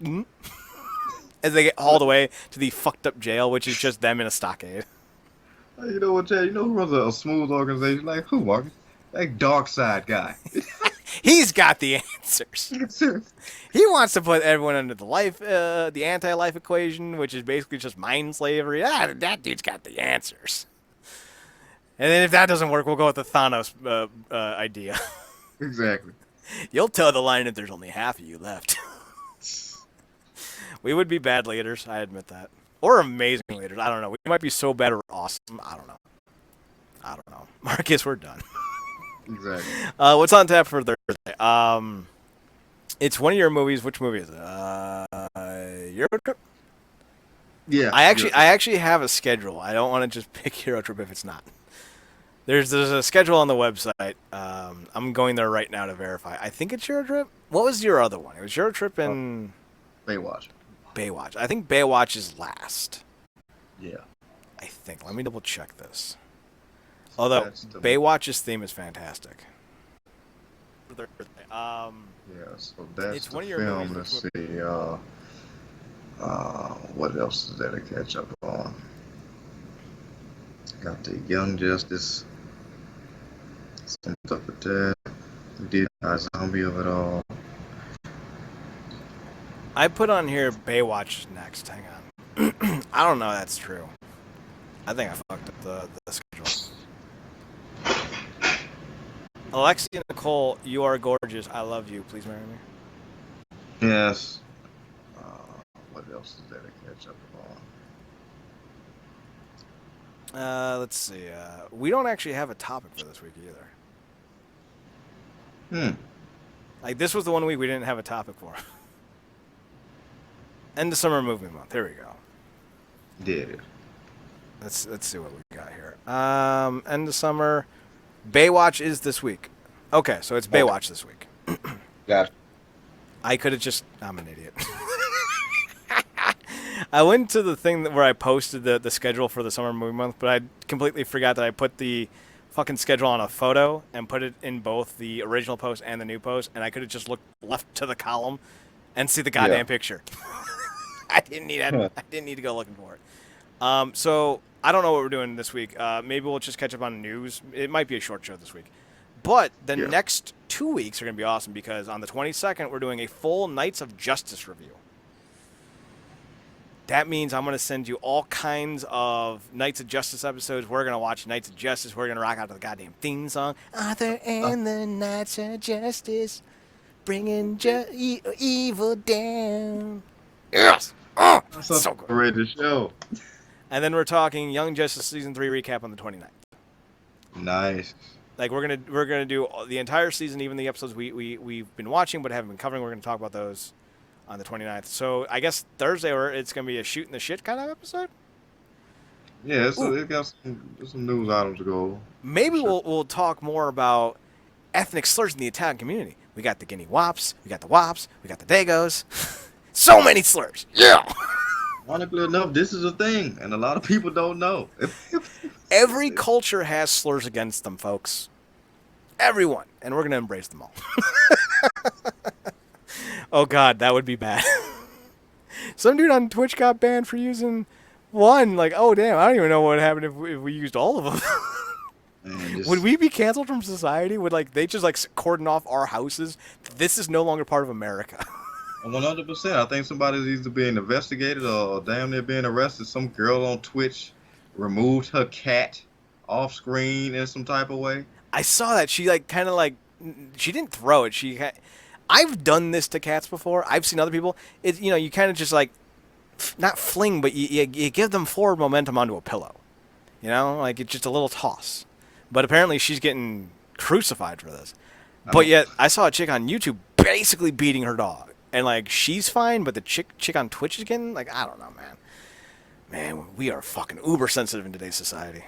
as they get hauled away to the fucked up jail, which is just them in a stockade. You know what, Chad? You know who runs a smooth organization? Like who, Marcus? Like dark side guy. He's got the answers. He wants to put everyone under the anti-life equation, which is basically just mind slavery. That dude's got the answers. And then if that doesn't work, we'll go with the Thanos idea. Exactly. You'll toe the line if there's only half of you left. We would be bad leaders, I admit that. Or amazing leaders. I don't know. We might be so bad or awesome. I don't know. Marcus, we're done. Exactly. What's on tap for Thursday? It's one of your movies. Which movie is it? Euro Trip? Yeah. I actually have a schedule. I don't want to just pick Euro Trip if it's not. There's a schedule on the website. I'm going there right now to verify. I think it's Euro Trip. What was your other one? It was Euro Trip and Baywatch. I think Baywatch is last. Yeah. I think. Let me double check this. Although Baywatch's theme is fantastic. Yeah, so that's it's the one of your film. movies. Let's see. What else is there to catch up on? Got the Young Justice. Some stuff with that. We did a zombie of it all. I put on here Baywatch next. Hang on. I don't know if that's true. I think I fucked up the schedule. Alexi and Nicole, you are gorgeous. I love you. Please marry me. Yes. What else is there to catch up on? Let's see. We don't actually have a topic for this week either. Like, this was the one week we didn't have a topic for. End of summer movie month. Here we go. Yeah. Let's see what we got here. End of summer. Baywatch is this week. Okay, so it's Baywatch this week. Gotcha. I could have just... I'm an idiot. I went to the thing where I posted the schedule for the summer movie month, but I completely forgot that I put the fucking schedule on a photo and put it in both the original post and the new post, and I could have just looked left to the column and see the goddamn picture. I didn't need to go looking for it. So I don't know what we're doing this week. Maybe we'll just catch up on news. It might be a short show this week. But the next 2 weeks are going to be awesome because on the 22nd, we're doing a full Knights of Justice review. That means I'm going to send you all kinds of Knights of Justice episodes. We're going to watch Knights of Justice. We're going to rock out to the goddamn theme song. Arthur and the Knights of Justice, bringing evil down. Yes! Oh, so good. Ready to show. And then we're talking Young Justice Season 3 recap on the 29th. Nice. Like, we're gonna do the entire season, even the episodes we've been watching but haven't been covering. We're going to talk about those on the 29th. So I guess Thursday it's going to be a shoot in the shit kind of episode? Yeah, so it got some news items to go. Maybe we'll talk more about ethnic slurs in the Italian community. We got the Guinea Wops, we got the Wops, we got the Dagos. So many slurs. Yeah. Ironically enough, this is a thing, and a lot of people don't know. Every culture has slurs against them, folks. Everyone. And we're going to embrace them all. Oh, God, that would be bad. Some dude on Twitch got banned for using one. Like, oh, damn, I don't even know what would happen if we used all of them. Man, Would we be canceled from society? Would, like, they just, like, cordon off our houses? This is no longer part of America. 100%. I think somebody's either being investigated or damn near being arrested. Some girl on Twitch removed her cat off screen in some type of way. I saw that. She, like, kind of, like, she didn't throw it. I've done this to cats before. I've seen other people. You kind of just, like, not fling, but you give them forward momentum onto a pillow. Like, it's just a little toss. But apparently she's getting crucified for this. But yet, I saw a chick on YouTube basically beating her dog. And, like, she's fine, but the chick on Twitch is getting, like, I don't know, man. Man, we are fucking uber sensitive in today's society.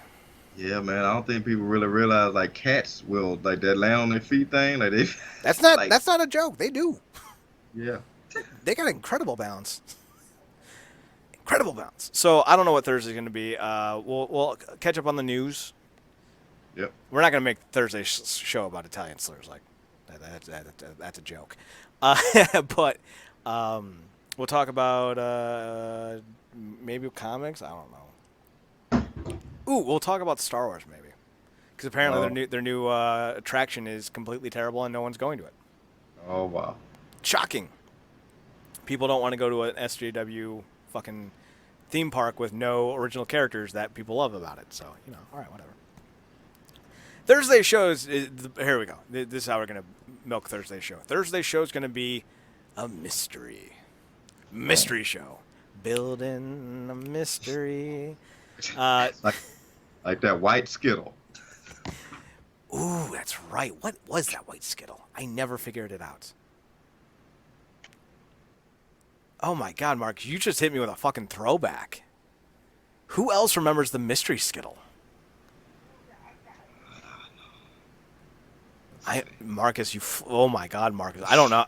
Yeah, man. I don't think people really realize, like, cats will, like, that lay on their feet thing. Like, they. That's not Like, that's not a joke. They do. yeah. They got incredible balance. Incredible balance. So I don't know what Thursday's going to be. We'll catch up on the news. Yep. We're not going to make Thursday's show about Italian slurs. Like that's a joke. But we'll talk about maybe comics. I don't know. Ooh, we'll talk about Star Wars maybe, because apparently their new attraction is completely terrible and no one's going to it. Oh, wow. Shocking. People don't want to go to an SJW fucking theme park with no original characters that people love about it. So, all right, whatever. Thursday shows, here we go. This is how we're going to milk Thursday's show. Thursday's show is going to be a mystery. Mystery show. Building a mystery. Like that white Skittle. Ooh, that's right. What was that white Skittle? I never figured it out. Oh my God, Mark, you just hit me with a fucking throwback. Who else remembers the mystery Skittle? Marcus, oh my God, Marcus, I don't know.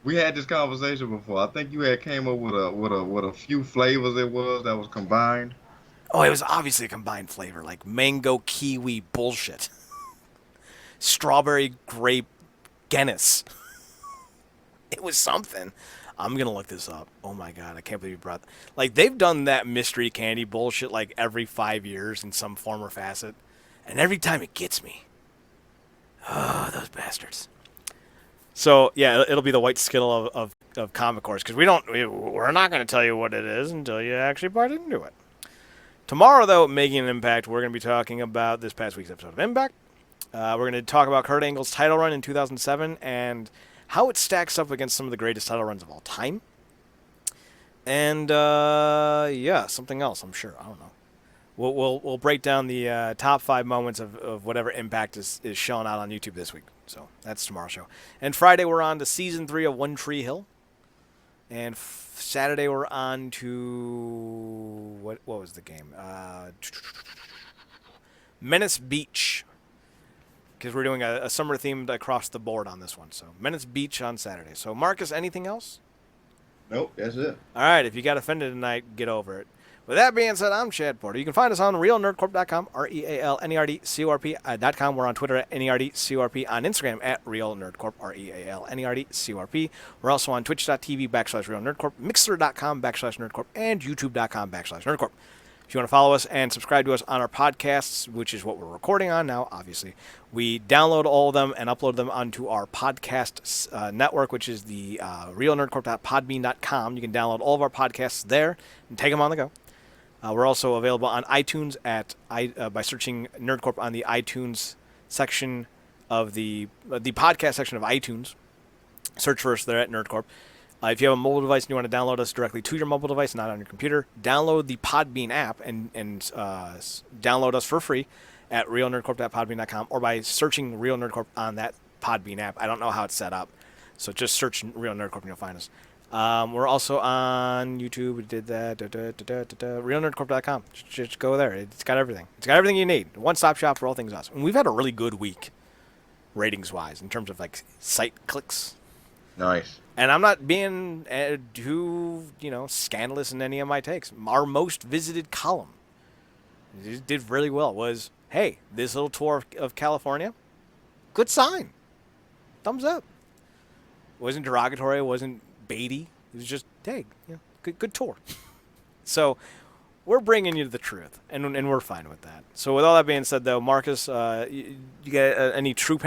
We had this conversation before. I think you had came up with a few flavors that was combined. Oh, it was obviously a combined flavor, like mango kiwi bullshit. Strawberry grape Guinness. It was something. I'm going to look this up. Oh my God, I can't believe you brought... Like, they've done that mystery candy bullshit like every 5 years in some form or facet. And every time it gets me. Oh, those bastards. So, yeah, it'll be the white Skittle of ComicCorp, because we're not going to tell you what it is until you actually part into it. Tomorrow, though, making an impact, we're going to be talking about this past week's episode of Impact. We're going to talk about Kurt Angle's title run in 2007 and how it stacks up against some of the greatest title runs of all time. And, yeah, something else, I'm sure. I don't know. We'll break down the top 5 moments of whatever Impact is shown out on YouTube this week. So that's tomorrow's show. And Friday, we're on to Season 3 of One Tree Hill. And Saturday, we're on to... What was the game? Menace Beach. Because we're doing a summer themed across the board on this one. So Menace Beach on Saturday. So Marcus, anything else? Nope, that's it. All right, if you got offended tonight, get over it. With that being said, I'm Chad Porter. You can find us on realnerdcorp.com, RealNerdCorp.com. We're on Twitter at NERDCORP, on Instagram at realnerdcorp, RealNerdCorp. We're also on twitch.tv/realnerdcorp, mixer.com/nerdcorp, and youtube.com/nerdcorp. If you want to follow us and subscribe to us on our podcasts, which is what we're recording on now, obviously, we download all of them and upload them onto our podcast network, which is the realnerdcorp.podbean.com. You can download all of our podcasts there and take them on the go. We're also available on iTunes by searching Nerdcorp on the iTunes section of the podcast section of iTunes. Search for us there at Nerdcorp. If you have a mobile device and you want to download us directly to your mobile device, not on your computer, download the Podbean app and download us for free at realnerdcorp.podbean.com or by searching Real Nerdcorp on that Podbean app. I don't know how it's set up, so just search Real Nerdcorp and you'll find us. We're also on YouTube. We did that. RealNerdCorp.com. Just go there. It's got everything. It's got everything you need. One-stop shop for all things us. And we've had a really good week, ratings-wise, in terms of like site clicks. Nice. And I'm not being too, scandalous in any of my takes. Our most visited column, it did really well, was, hey, this little tour of California, good sign. Thumbs up. It wasn't derogatory. It wasn't baity. It was just, hey, good tour. So we're bringing you the truth, and we're fine with that. So with all that being said, though, Marcus, you got any troop